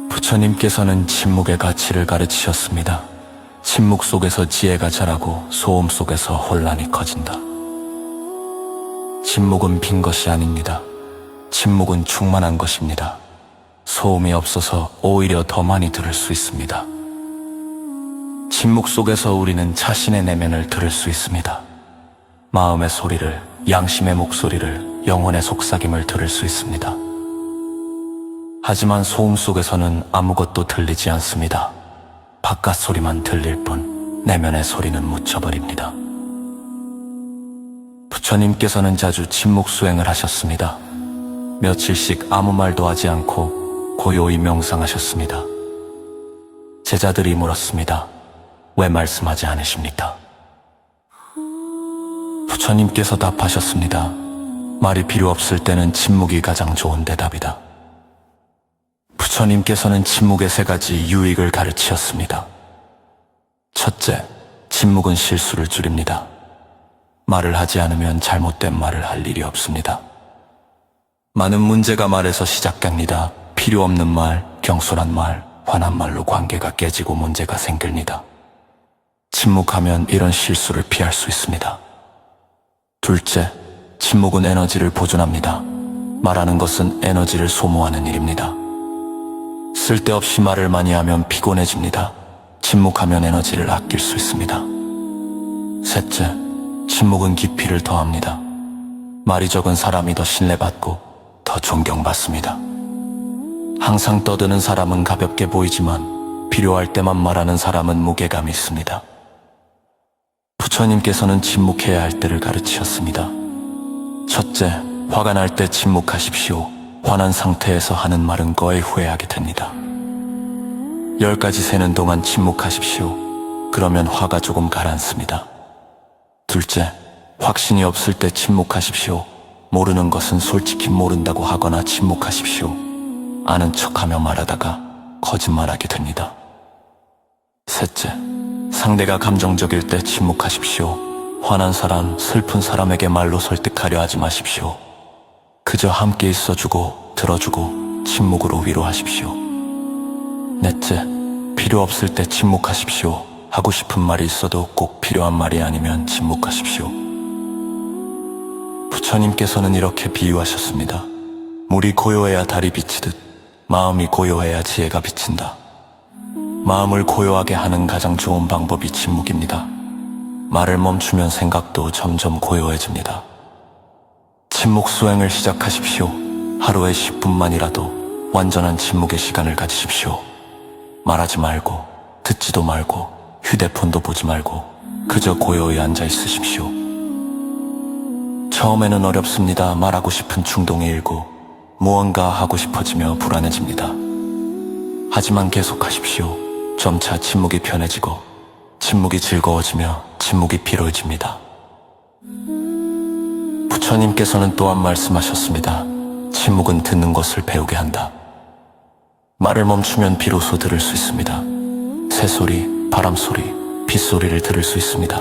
부처님께서는 침묵의 가치를 가르치셨습니다. 침묵 속에서 지혜가 자라고 소음 속에서 혼란이 커진다. 침묵은 빈 것이 아닙니다. 침묵은 충만한 것입니다. 소음이 없어서 오히려 더 많이 들을 수 있습니다. 침묵 속에서 우리는 자신의 내면을 들을 수 있습니다. 마음의 소리를, 양심의 목소리를, 영혼의 속삭임을 들을 수 있습니다. 하지만 소음 속에서는 아무것도 들리지 않습니다. 바깥 소리만 들릴 뿐 내면의 소리는 묻혀버립니다. 부처님께서는 자주 침묵 수행을 하셨습니다. 며칠씩 아무 말도 하지 않고 고요히 명상하셨습니다. 제자들이 물었습니다. 왜 말씀하지 않으십니까? 부처님께서 답하셨습니다. 말이 필요 없을 때는 침묵이 가장 좋은 대답이다. 부처님께서는 침묵의 3가지 유익을 가르치셨습니다. 첫째, 침묵은 실수를 줄입니다. 말을 하지 않으면 잘못된 말을 할 일이 없습니다. 많은 문제가 말에서 시작됩니다. 필요 없는 말, 경솔한 말, 화난 말로 관계가 깨지고 문제가 생깁니다. 침묵하면 이런 실수를 피할 수 있습니다. 둘째, 침묵은 에너지를 보존합니다. 말하는 것은 에너지를 소모하는 일입니다. 쓸데없이 말을 많이 하면 피곤해집니다. 침묵하면 에너지를 아낄 수 있습니다. 셋째, 침묵은 깊이를 더합니다. 말이 적은 사람이 더 신뢰받고 더 존경받습니다. 항상 떠드는 사람은 가볍게 보이지만 필요할 때만 말하는 사람은 무게감이 있습니다. 부처님께서는 침묵해야 할 때를 가르치셨습니다. 첫째, 화가 날 때 침묵하십시오. 화난 상태에서 하는 말은 거의 후회하게 됩니다. 10가지 세는 동안 침묵하십시오. 그러면 화가 조금 가라앉습니다. 둘째, 확신이 없을 때 침묵하십시오. 모르는 것은 솔직히 모른다고 하거나 침묵하십시오. 아는 척하며 말하다가 거짓말하게 됩니다. 셋째, 상대가 감정적일 때 침묵하십시오. 화난 사람, 슬픈 사람에게 말로 설득하려 하지 마십시오. 그저 함께 있어주고 들어주고 침묵으로 위로하십시오. 넷째, 필요 없을 때 침묵하십시오. 하고 싶은 말이 있어도 꼭 필요한 말이 아니면 침묵하십시오. 부처님께서는 이렇게 비유하셨습니다. 물이 고요해야 달이 비치듯 마음이 고요해야 지혜가 비친다. 마음을 고요하게 하는 가장 좋은 방법이 침묵입니다. 말을 멈추면 생각도 점점 고요해집니다. 침묵 수행을 시작하십시오. 하루에 10분만이라도 완전한 침묵의 시간을 가지십시오. 말하지 말고 듣지도 말고 휴대폰도 보지 말고 그저 고요히 앉아 있으십시오. 처음에는 어렵습니다. 말하고 싶은 충동이 일고 무언가 하고 싶어지며 불안해집니다. 하지만 계속하십시오. 점차 침묵이 편해지고 침묵이 즐거워지며 침묵이 피로해집니다. 부처님께서는 또한 말씀하셨습니다. 침묵은 듣는 것을 배우게 한다. 말을 멈추면 비로소 들을 수 있습니다. 새소리, 바람소리, 빗소리를 들을 수 있습니다.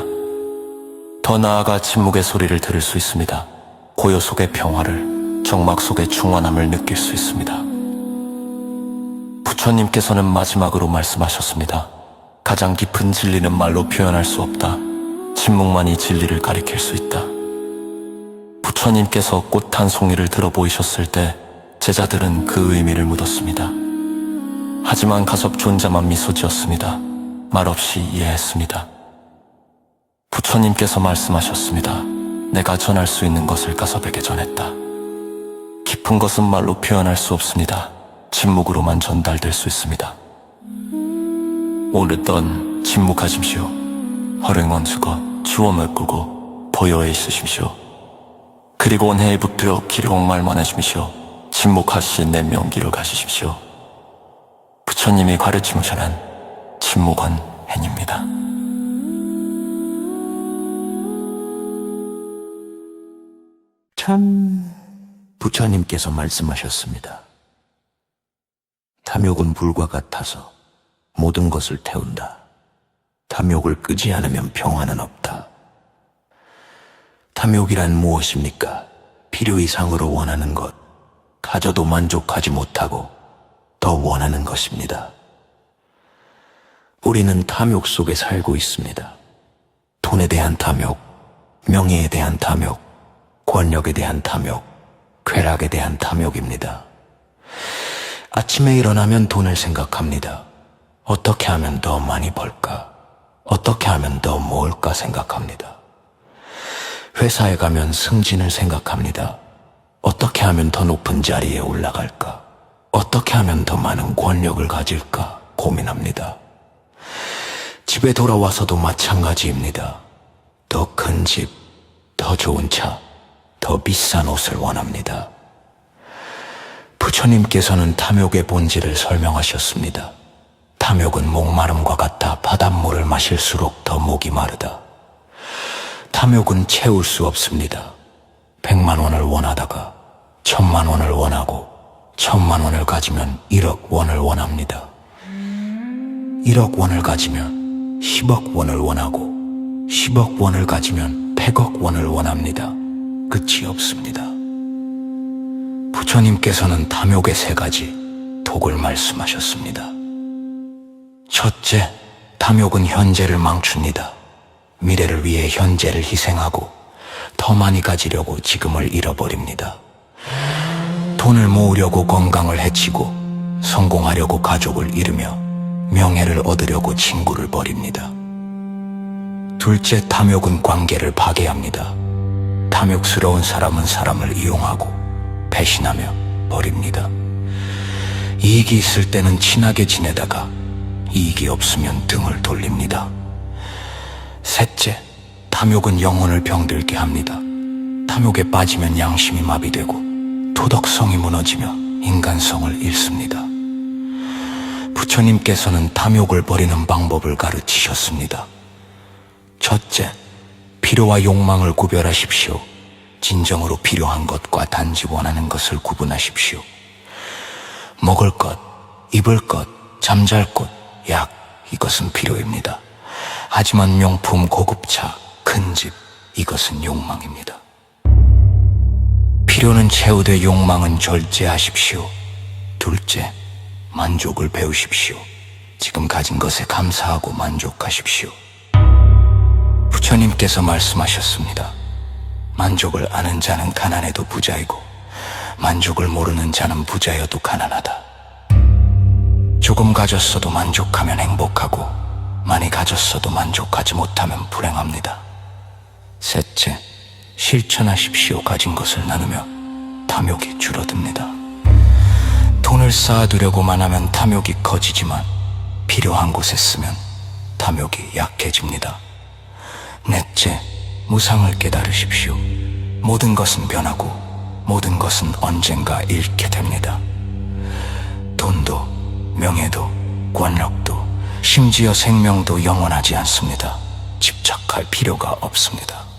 더 나아가 침묵의 소리를 들을 수 있습니다. 고요 속의 평화를, 정막 속의 충만함을 느낄 수 있습니다. 부처님께서는 마지막으로 말씀하셨습니다. 가장 깊은 진리는 말로 표현할 수 없다. 침묵만이 진리를 가리킬 수 있다. 부처님께서 꽃 한 송이를 들어 보이셨을 때 제자들은 그 의미를 묻었습니다. 하지만 가섭 존자만 미소 지었습니다. 말없이 이해했습니다. 부처님께서 말씀하셨습니다. 내가 전할 수 있는 것을 가섭에게 전했다. 깊은 것은 말로 표현할 수 없습니다. 침묵으로만 전달될 수 있습니다. 오랫동안 침묵하십시오. 허ring원 수거, 추움을 끄고 보여해 있으십시오. 그리고 온해에 붙들어 기룡말만 하십시오. 침묵하신 내 명기를 가지십시오. 부처님이 가르치무셔란 침묵은 행입니다. 참, 부처님께서 말씀하셨습니다. 탐욕은 불과 같아서 모든 것을 태운다. 탐욕을 끄지 않으면 평화는 없다. 탐욕이란 무엇입니까? 필요 이상으로 원하는 것, 가져도 만족하지 못하고 더 원하는 것입니다. 우리는 탐욕 속에 살고 있습니다. 돈에 대한 탐욕, 명예에 대한 탐욕, 권력에 대한 탐욕, 쾌락에 대한 탐욕입니다. 아침에 일어나면 돈을 생각합니다. 어떻게 하면 더 많이 벌까? 어떻게 하면 더 모을까 생각합니다. 회사에 가면 승진을 생각합니다. 어떻게 하면 더 높은 자리에 올라갈까? 어떻게 하면 더 많은 권력을 가질까 고민합니다. 집에 돌아와서도 마찬가지입니다. 더 큰 집, 더 좋은 차, 더 비싼 옷을 원합니다. 부처님께서는 탐욕의 본질을 설명하셨습니다. 탐욕은 목마름과 같아 바닷물을 마실수록 더 목이 마르다. 탐욕은 채울 수 없습니다. 100만 원을 원하다가 1000만 원을 원하고 1000만 원을 가지면 1억 원을 원합니다. 1억 원을 가지면 10억 원을 원하고 10억 원을 가지면 100억 원을 원합니다. 끝이 없습니다. 부처님께서는 탐욕의 3가지 독을 말씀하셨습니다. 첫째, 탐욕은 현재를 망춥니다. 미래를 위해 현재를 희생하고 더 많이 가지려고 지금을 잃어버립니다. 돈을 모으려고 건강을 해치고 성공하려고 가족을 잃으며 명예를 얻으려고 친구를 버립니다. 둘째, 탐욕은 관계를 파괴합니다. 탐욕스러운 사람은 사람을 이용하고 배신하며 버립니다. 이익이 있을 때는 친하게 지내다가 이익이 없으면 등을 돌립니다. 셋째, 탐욕은 영혼을 병들게 합니다. 탐욕에 빠지면 양심이 마비되고 도덕성이 무너지며 인간성을 잃습니다. 부처님께서는 탐욕을 버리는 방법을 가르치셨습니다. 첫째, 필요와 욕망을 구별하십시오. 진정으로 필요한 것과 단지 원하는 것을 구분하십시오. 먹을 것, 입을 것, 잠잘 곳, 약, 이것은 필요입니다. 하지만 명품, 고급차, 큰 집, 이것은 욕망입니다. 필요는 채우되 욕망은 절제하십시오. 둘째, 만족을 배우십시오. 지금 가진 것에 감사하고 만족하십시오. 부처님께서 말씀하셨습니다. 만족을 아는 자는 가난해도 부자이고 만족을 모르는 자는 부자여도 가난하다. 조금 가졌어도 만족하면 행복하고 많이 가졌어도 만족하지 못하면 불행합니다. 셋째, 실천하십시오. 가진 것을 나누며 탐욕이 줄어듭니다. 돈을 쌓아두려고만 하면 탐욕이 커지지만 필요한 곳에 쓰면 탐욕이 약해집니다. 넷째, 무상을 깨달으십시오. 모든 것은 변하고 모든 것은 언젠가 잃게 됩니다. 돈도, 명예도, 권력도, 심지어 생명도 영원하지 않습니다. 집착할 필요가 없습니다.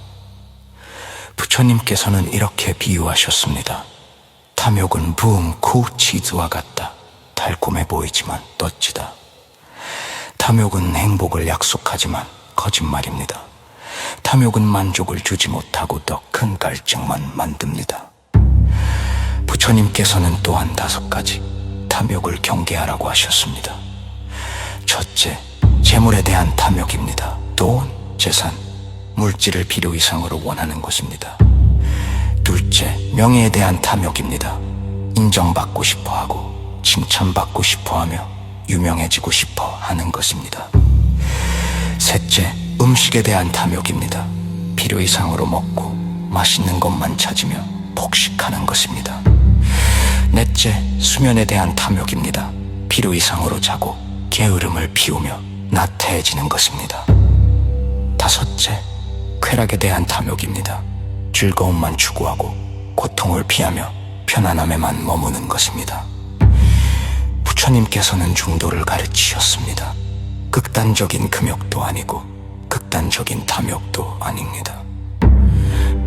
부처님께서는 이렇게 비유하셨습니다. 탐욕은 부은 코 치즈와 같다. 달콤해 보이지만 떠지다. 탐욕은 행복을 약속하지만 거짓말입니다. 탐욕은 만족을 주지 못하고 더 큰 갈증만 만듭니다. 부처님께서는 또한 5가지 탐욕을 경계하라고 하셨습니다. 첫째, 재물에 대한 탐욕입니다. 돈, 재산, 물질을 필요 이상으로 원하는 것입니다. 둘째, 명예에 대한 탐욕입니다. 인정받고 싶어하고 칭찬받고 싶어하며 유명해지고 싶어 하는 것입니다. 셋째, 음식에 대한 탐욕입니다. 필요 이상으로 먹고 맛있는 것만 찾으며 폭식하는 것입니다. 넷째, 수면에 대한 탐욕입니다. 필요 이상으로 자고 게으름을 피우며 나태해지는 것입니다. 다섯째, 쾌락에 대한 탐욕입니다. 즐거움만 추구하고 고통을 피하며 편안함에만 머무는 것입니다. 부처님께서는 중도를 가르치셨습니다. 극단적인 금욕도 아니고 극단적인 탐욕도 아닙니다.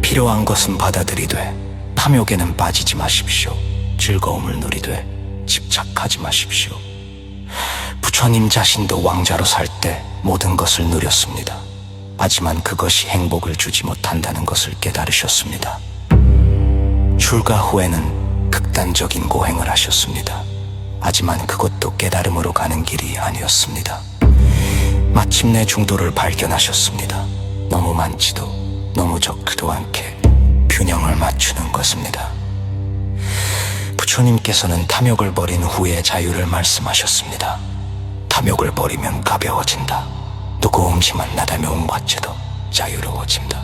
필요한 것은 받아들이되 탐욕에는 빠지지 마십시오. 즐거움을 누리되 집착하지 마십시오. 부처님 자신도 왕자로 살 때 모든 것을 누렸습니다. 하지만 그것이 행복을 주지 못한다는 것을 깨달으셨습니다. 출가 후에는 극단적인 고행을 하셨습니다. 하지만 그것도 깨달음으로 가는 길이 아니었습니다. 마침내 중도를 발견하셨습니다. 너무 많지도 너무 적지도 않게 균형을 맞추는 것입니다. 부처님께서는 탐욕을 버린 후에 자유를 말씀하셨습니다. 탐욕을 버리면 가벼워진다. 무거움지만 나다며 온과체도 자유로워진다.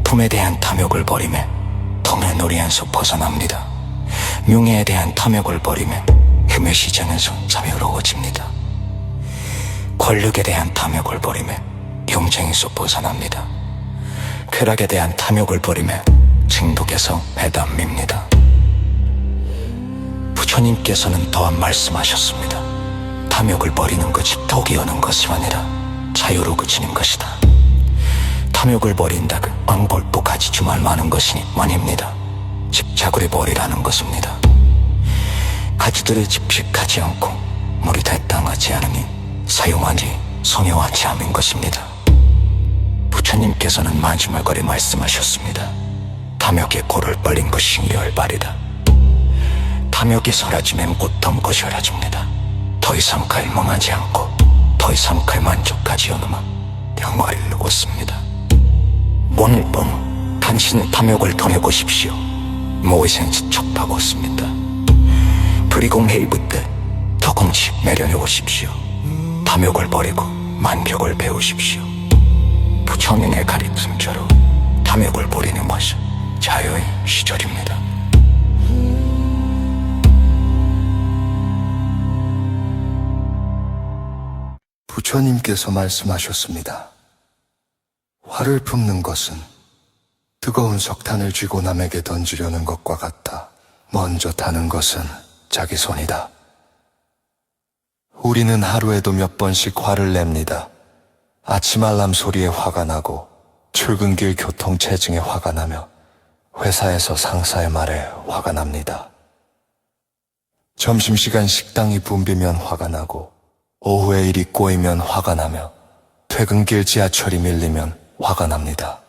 품에 대한 탐욕을 버리면 덤의 놀이에서 벗어납니다. 명예에 대한 탐욕을 버리면 흠의 시장에서 자유로워집니다. 권력에 대한 탐욕을 버리면 경쟁에서 벗어납니다. 쾌락에 대한 탐욕을 버리면 중독에서 배담입니다. 부처님께서는 또한 말씀하셨습니다. 탐욕을 버리는 것이 독이 오는 것이 아니라 자유로 그치는 것이다. 탐욕을 버린다고 엉벌복 가지지 말라는 것이 아닙니다. 집착을 버리라는 것입니다. 가지들을 집착하지 않고 물이 달당하지 않으니 사용하지 성용하지 않은 것입니다. 부처님께서는 마지막으로 말씀하셨습니다. 탐욕의 골을 벌린 것이 열발이다. 탐욕이 사라지면 고통 것이 사라집니다. 더 이상 갈망하지 않고 더 이상 만족하지 않으면 평화를 누렸습니다. 오늘 밤 당신의 탐욕을 떠내보십시오. 모의생 지척하고있습니다. 불이공해이부 때 조금씩 내려놓으십시오. 탐욕을 버리고 만족을 배우십시오. 부처님의 가르침대로 탐욕을 버리는 것이 자유의 시절입니다. 부처님께서 말씀하셨습니다. 화를 품는 것은 뜨거운 석탄을 쥐고 남에게 던지려는 것과 같다. 먼저 타는 것은 자기 손이다. 우리는 하루에도 몇 번씩 화를 냅니다. 아침 알람 소리에 화가 나고, 출근길 교통체증에 화가 나며, 회사에서 상사의 말에 화가 납니다. 점심시간 식당이 붐비면 화가 나고, 오후에 일이 꼬이면 화가 나며, 퇴근길 지하철이 밀리면 화가 납니다.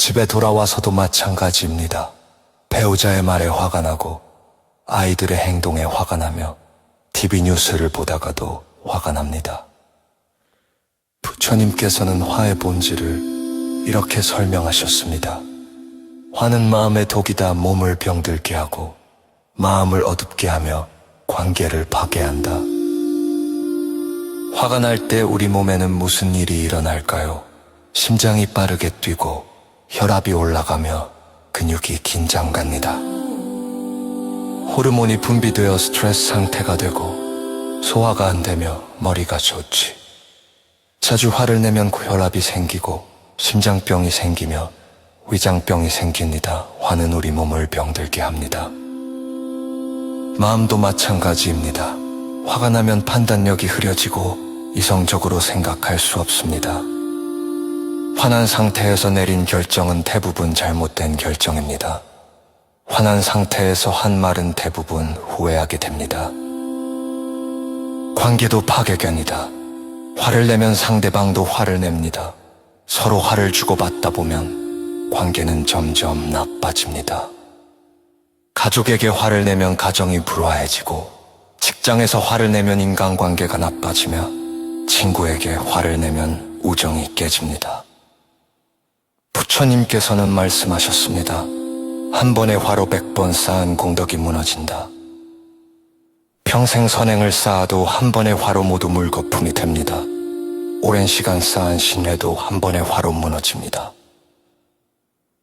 집에 돌아와서도 마찬가지입니다. 배우자의 말에 화가 나고, 아이들의 행동에 화가 나며, TV 뉴스를 보다가도 화가 납니다. 부처님께서는 화의 본질을 이렇게 설명하셨습니다. 화는 마음의 독이다. 몸을 병들게 하고 마음을 어둡게 하며 관계를 파괴한다. 화가 날 때 우리 몸에는 무슨 일이 일어날까요? 심장이 빠르게 뛰고 혈압이 올라가며 근육이 긴장갑니다. 호르몬이 분비되어 스트레스 상태가 되고 소화가 안 되며 머리가 좋지. 자주 화를 내면 고혈압이 생기고 심장병이 생기며 위장병이 생깁니다. 화는 우리 몸을 병들게 합니다. 마음도 마찬가지입니다. 화가 나면 판단력이 흐려지고 이성적으로 생각할 수 없습니다. 화난 상태에서 내린 결정은 대부분 잘못된 결정입니다. 화난 상태에서 한 말은 대부분 후회하게 됩니다. 관계도 파괴견이다. 화를 내면 상대방도 화를 냅니다. 서로 화를 주고받다 보면 관계는 점점 나빠집니다. 가족에게 화를 내면 가정이 불화해지고, 직장에서 화를 내면 인간관계가 나빠지며, 친구에게 화를 내면 우정이 깨집니다. 부처님께서는 말씀하셨습니다. 한 번의 화로 100번 쌓은 공덕이 무너진다. 평생 선행을 쌓아도 한 번의 화로 모두 물거품이 됩니다. 오랜 시간 쌓은 신뢰도 한 번의 화로 무너집니다.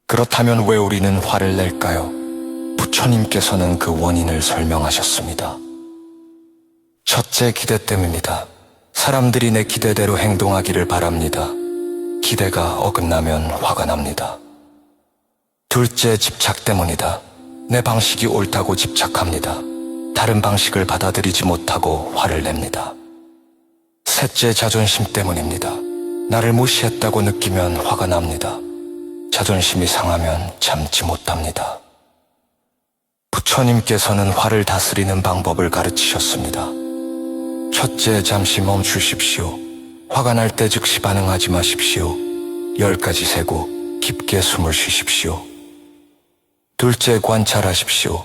그렇다면 왜 우리는 화를 낼까요? 부처님께서는 그 원인을 설명하셨습니다. 첫째, 기대 때문입니다. 사람들이 내 기대대로 행동하기를 바랍니다. 기대가 어긋나면 화가 납니다. 둘째, 집착 때문이다. 내 방식이 옳다고 집착합니다. 다른 방식을 받아들이지 못하고 화를 냅니다. 셋째, 자존심 때문입니다. 나를 무시했다고 느끼면 화가 납니다. 자존심이 상하면 참지 못합니다. 부처님께서는 화를 다스리는 방법을 가르치셨습니다. 첫째, 잠시 멈추십시오. 화가 날 때 즉시 반응하지 마십시오. 10까지 세고 깊게 숨을 쉬십시오. 둘째, 관찰하십시오.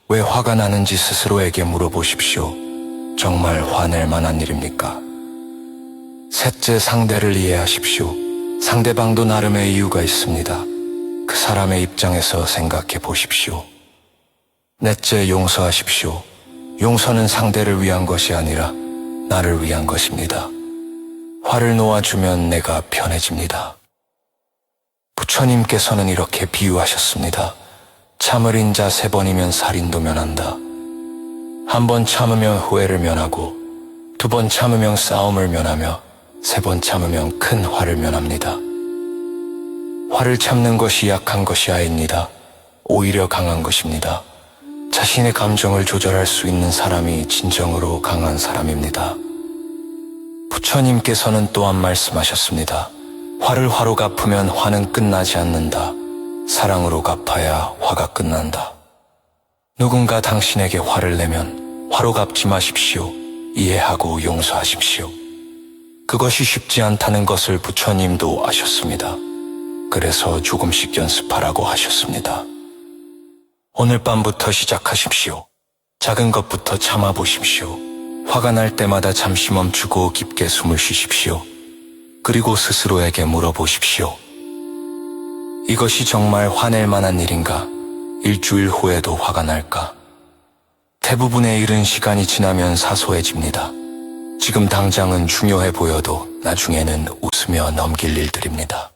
왜 화가 나는지 스스로에게 물어보십시오. 정말 화낼 만한 일입니까? 셋째, 상대를 이해하십시오. 상대방도 나름의 이유가 있습니다. 그 사람의 입장에서 생각해 보십시오. 넷째, 용서하십시오. 용서는 상대를 위한 것이 아니라 나를 위한 것입니다. 화를 놓아주면 내가 편해집니다. 부처님께서는 이렇게 비유하셨습니다. 참을 인자 3번이면 살인도 면한다. 1번 참으면 후회를 면하고, 2번 참으면 싸움을 면하며, 3번 참으면 큰 화를 면합니다. 화를 참는 것이 약한 것이 아닙니다. 오히려 강한 것입니다. 자신의 감정을 조절할 수 있는 사람이 진정으로 강한 사람입니다. 부처님께서는 또한 말씀하셨습니다. 화를 화로 갚으면 화는 끝나지 않는다. 사랑으로 갚아야 화가 끝난다. 누군가 당신에게 화를 내면 화로 갚지 마십시오. 이해하고 용서하십시오. 그것이 쉽지 않다는 것을 부처님도 아셨습니다. 그래서 조금씩 연습하라고 하셨습니다. 오늘 밤부터 시작하십시오. 작은 것부터 참아보십시오. 화가 날 때마다 잠시 멈추고 깊게 숨을 쉬십시오. 그리고 스스로에게 물어보십시오. 이것이 정말 화낼 만한 일인가? 일주일 후에도 화가 날까? 대부분의 일은 시간이 지나면 사소해집니다. 지금 당장은 중요해 보여도 나중에는 웃으며 넘길 일들입니다.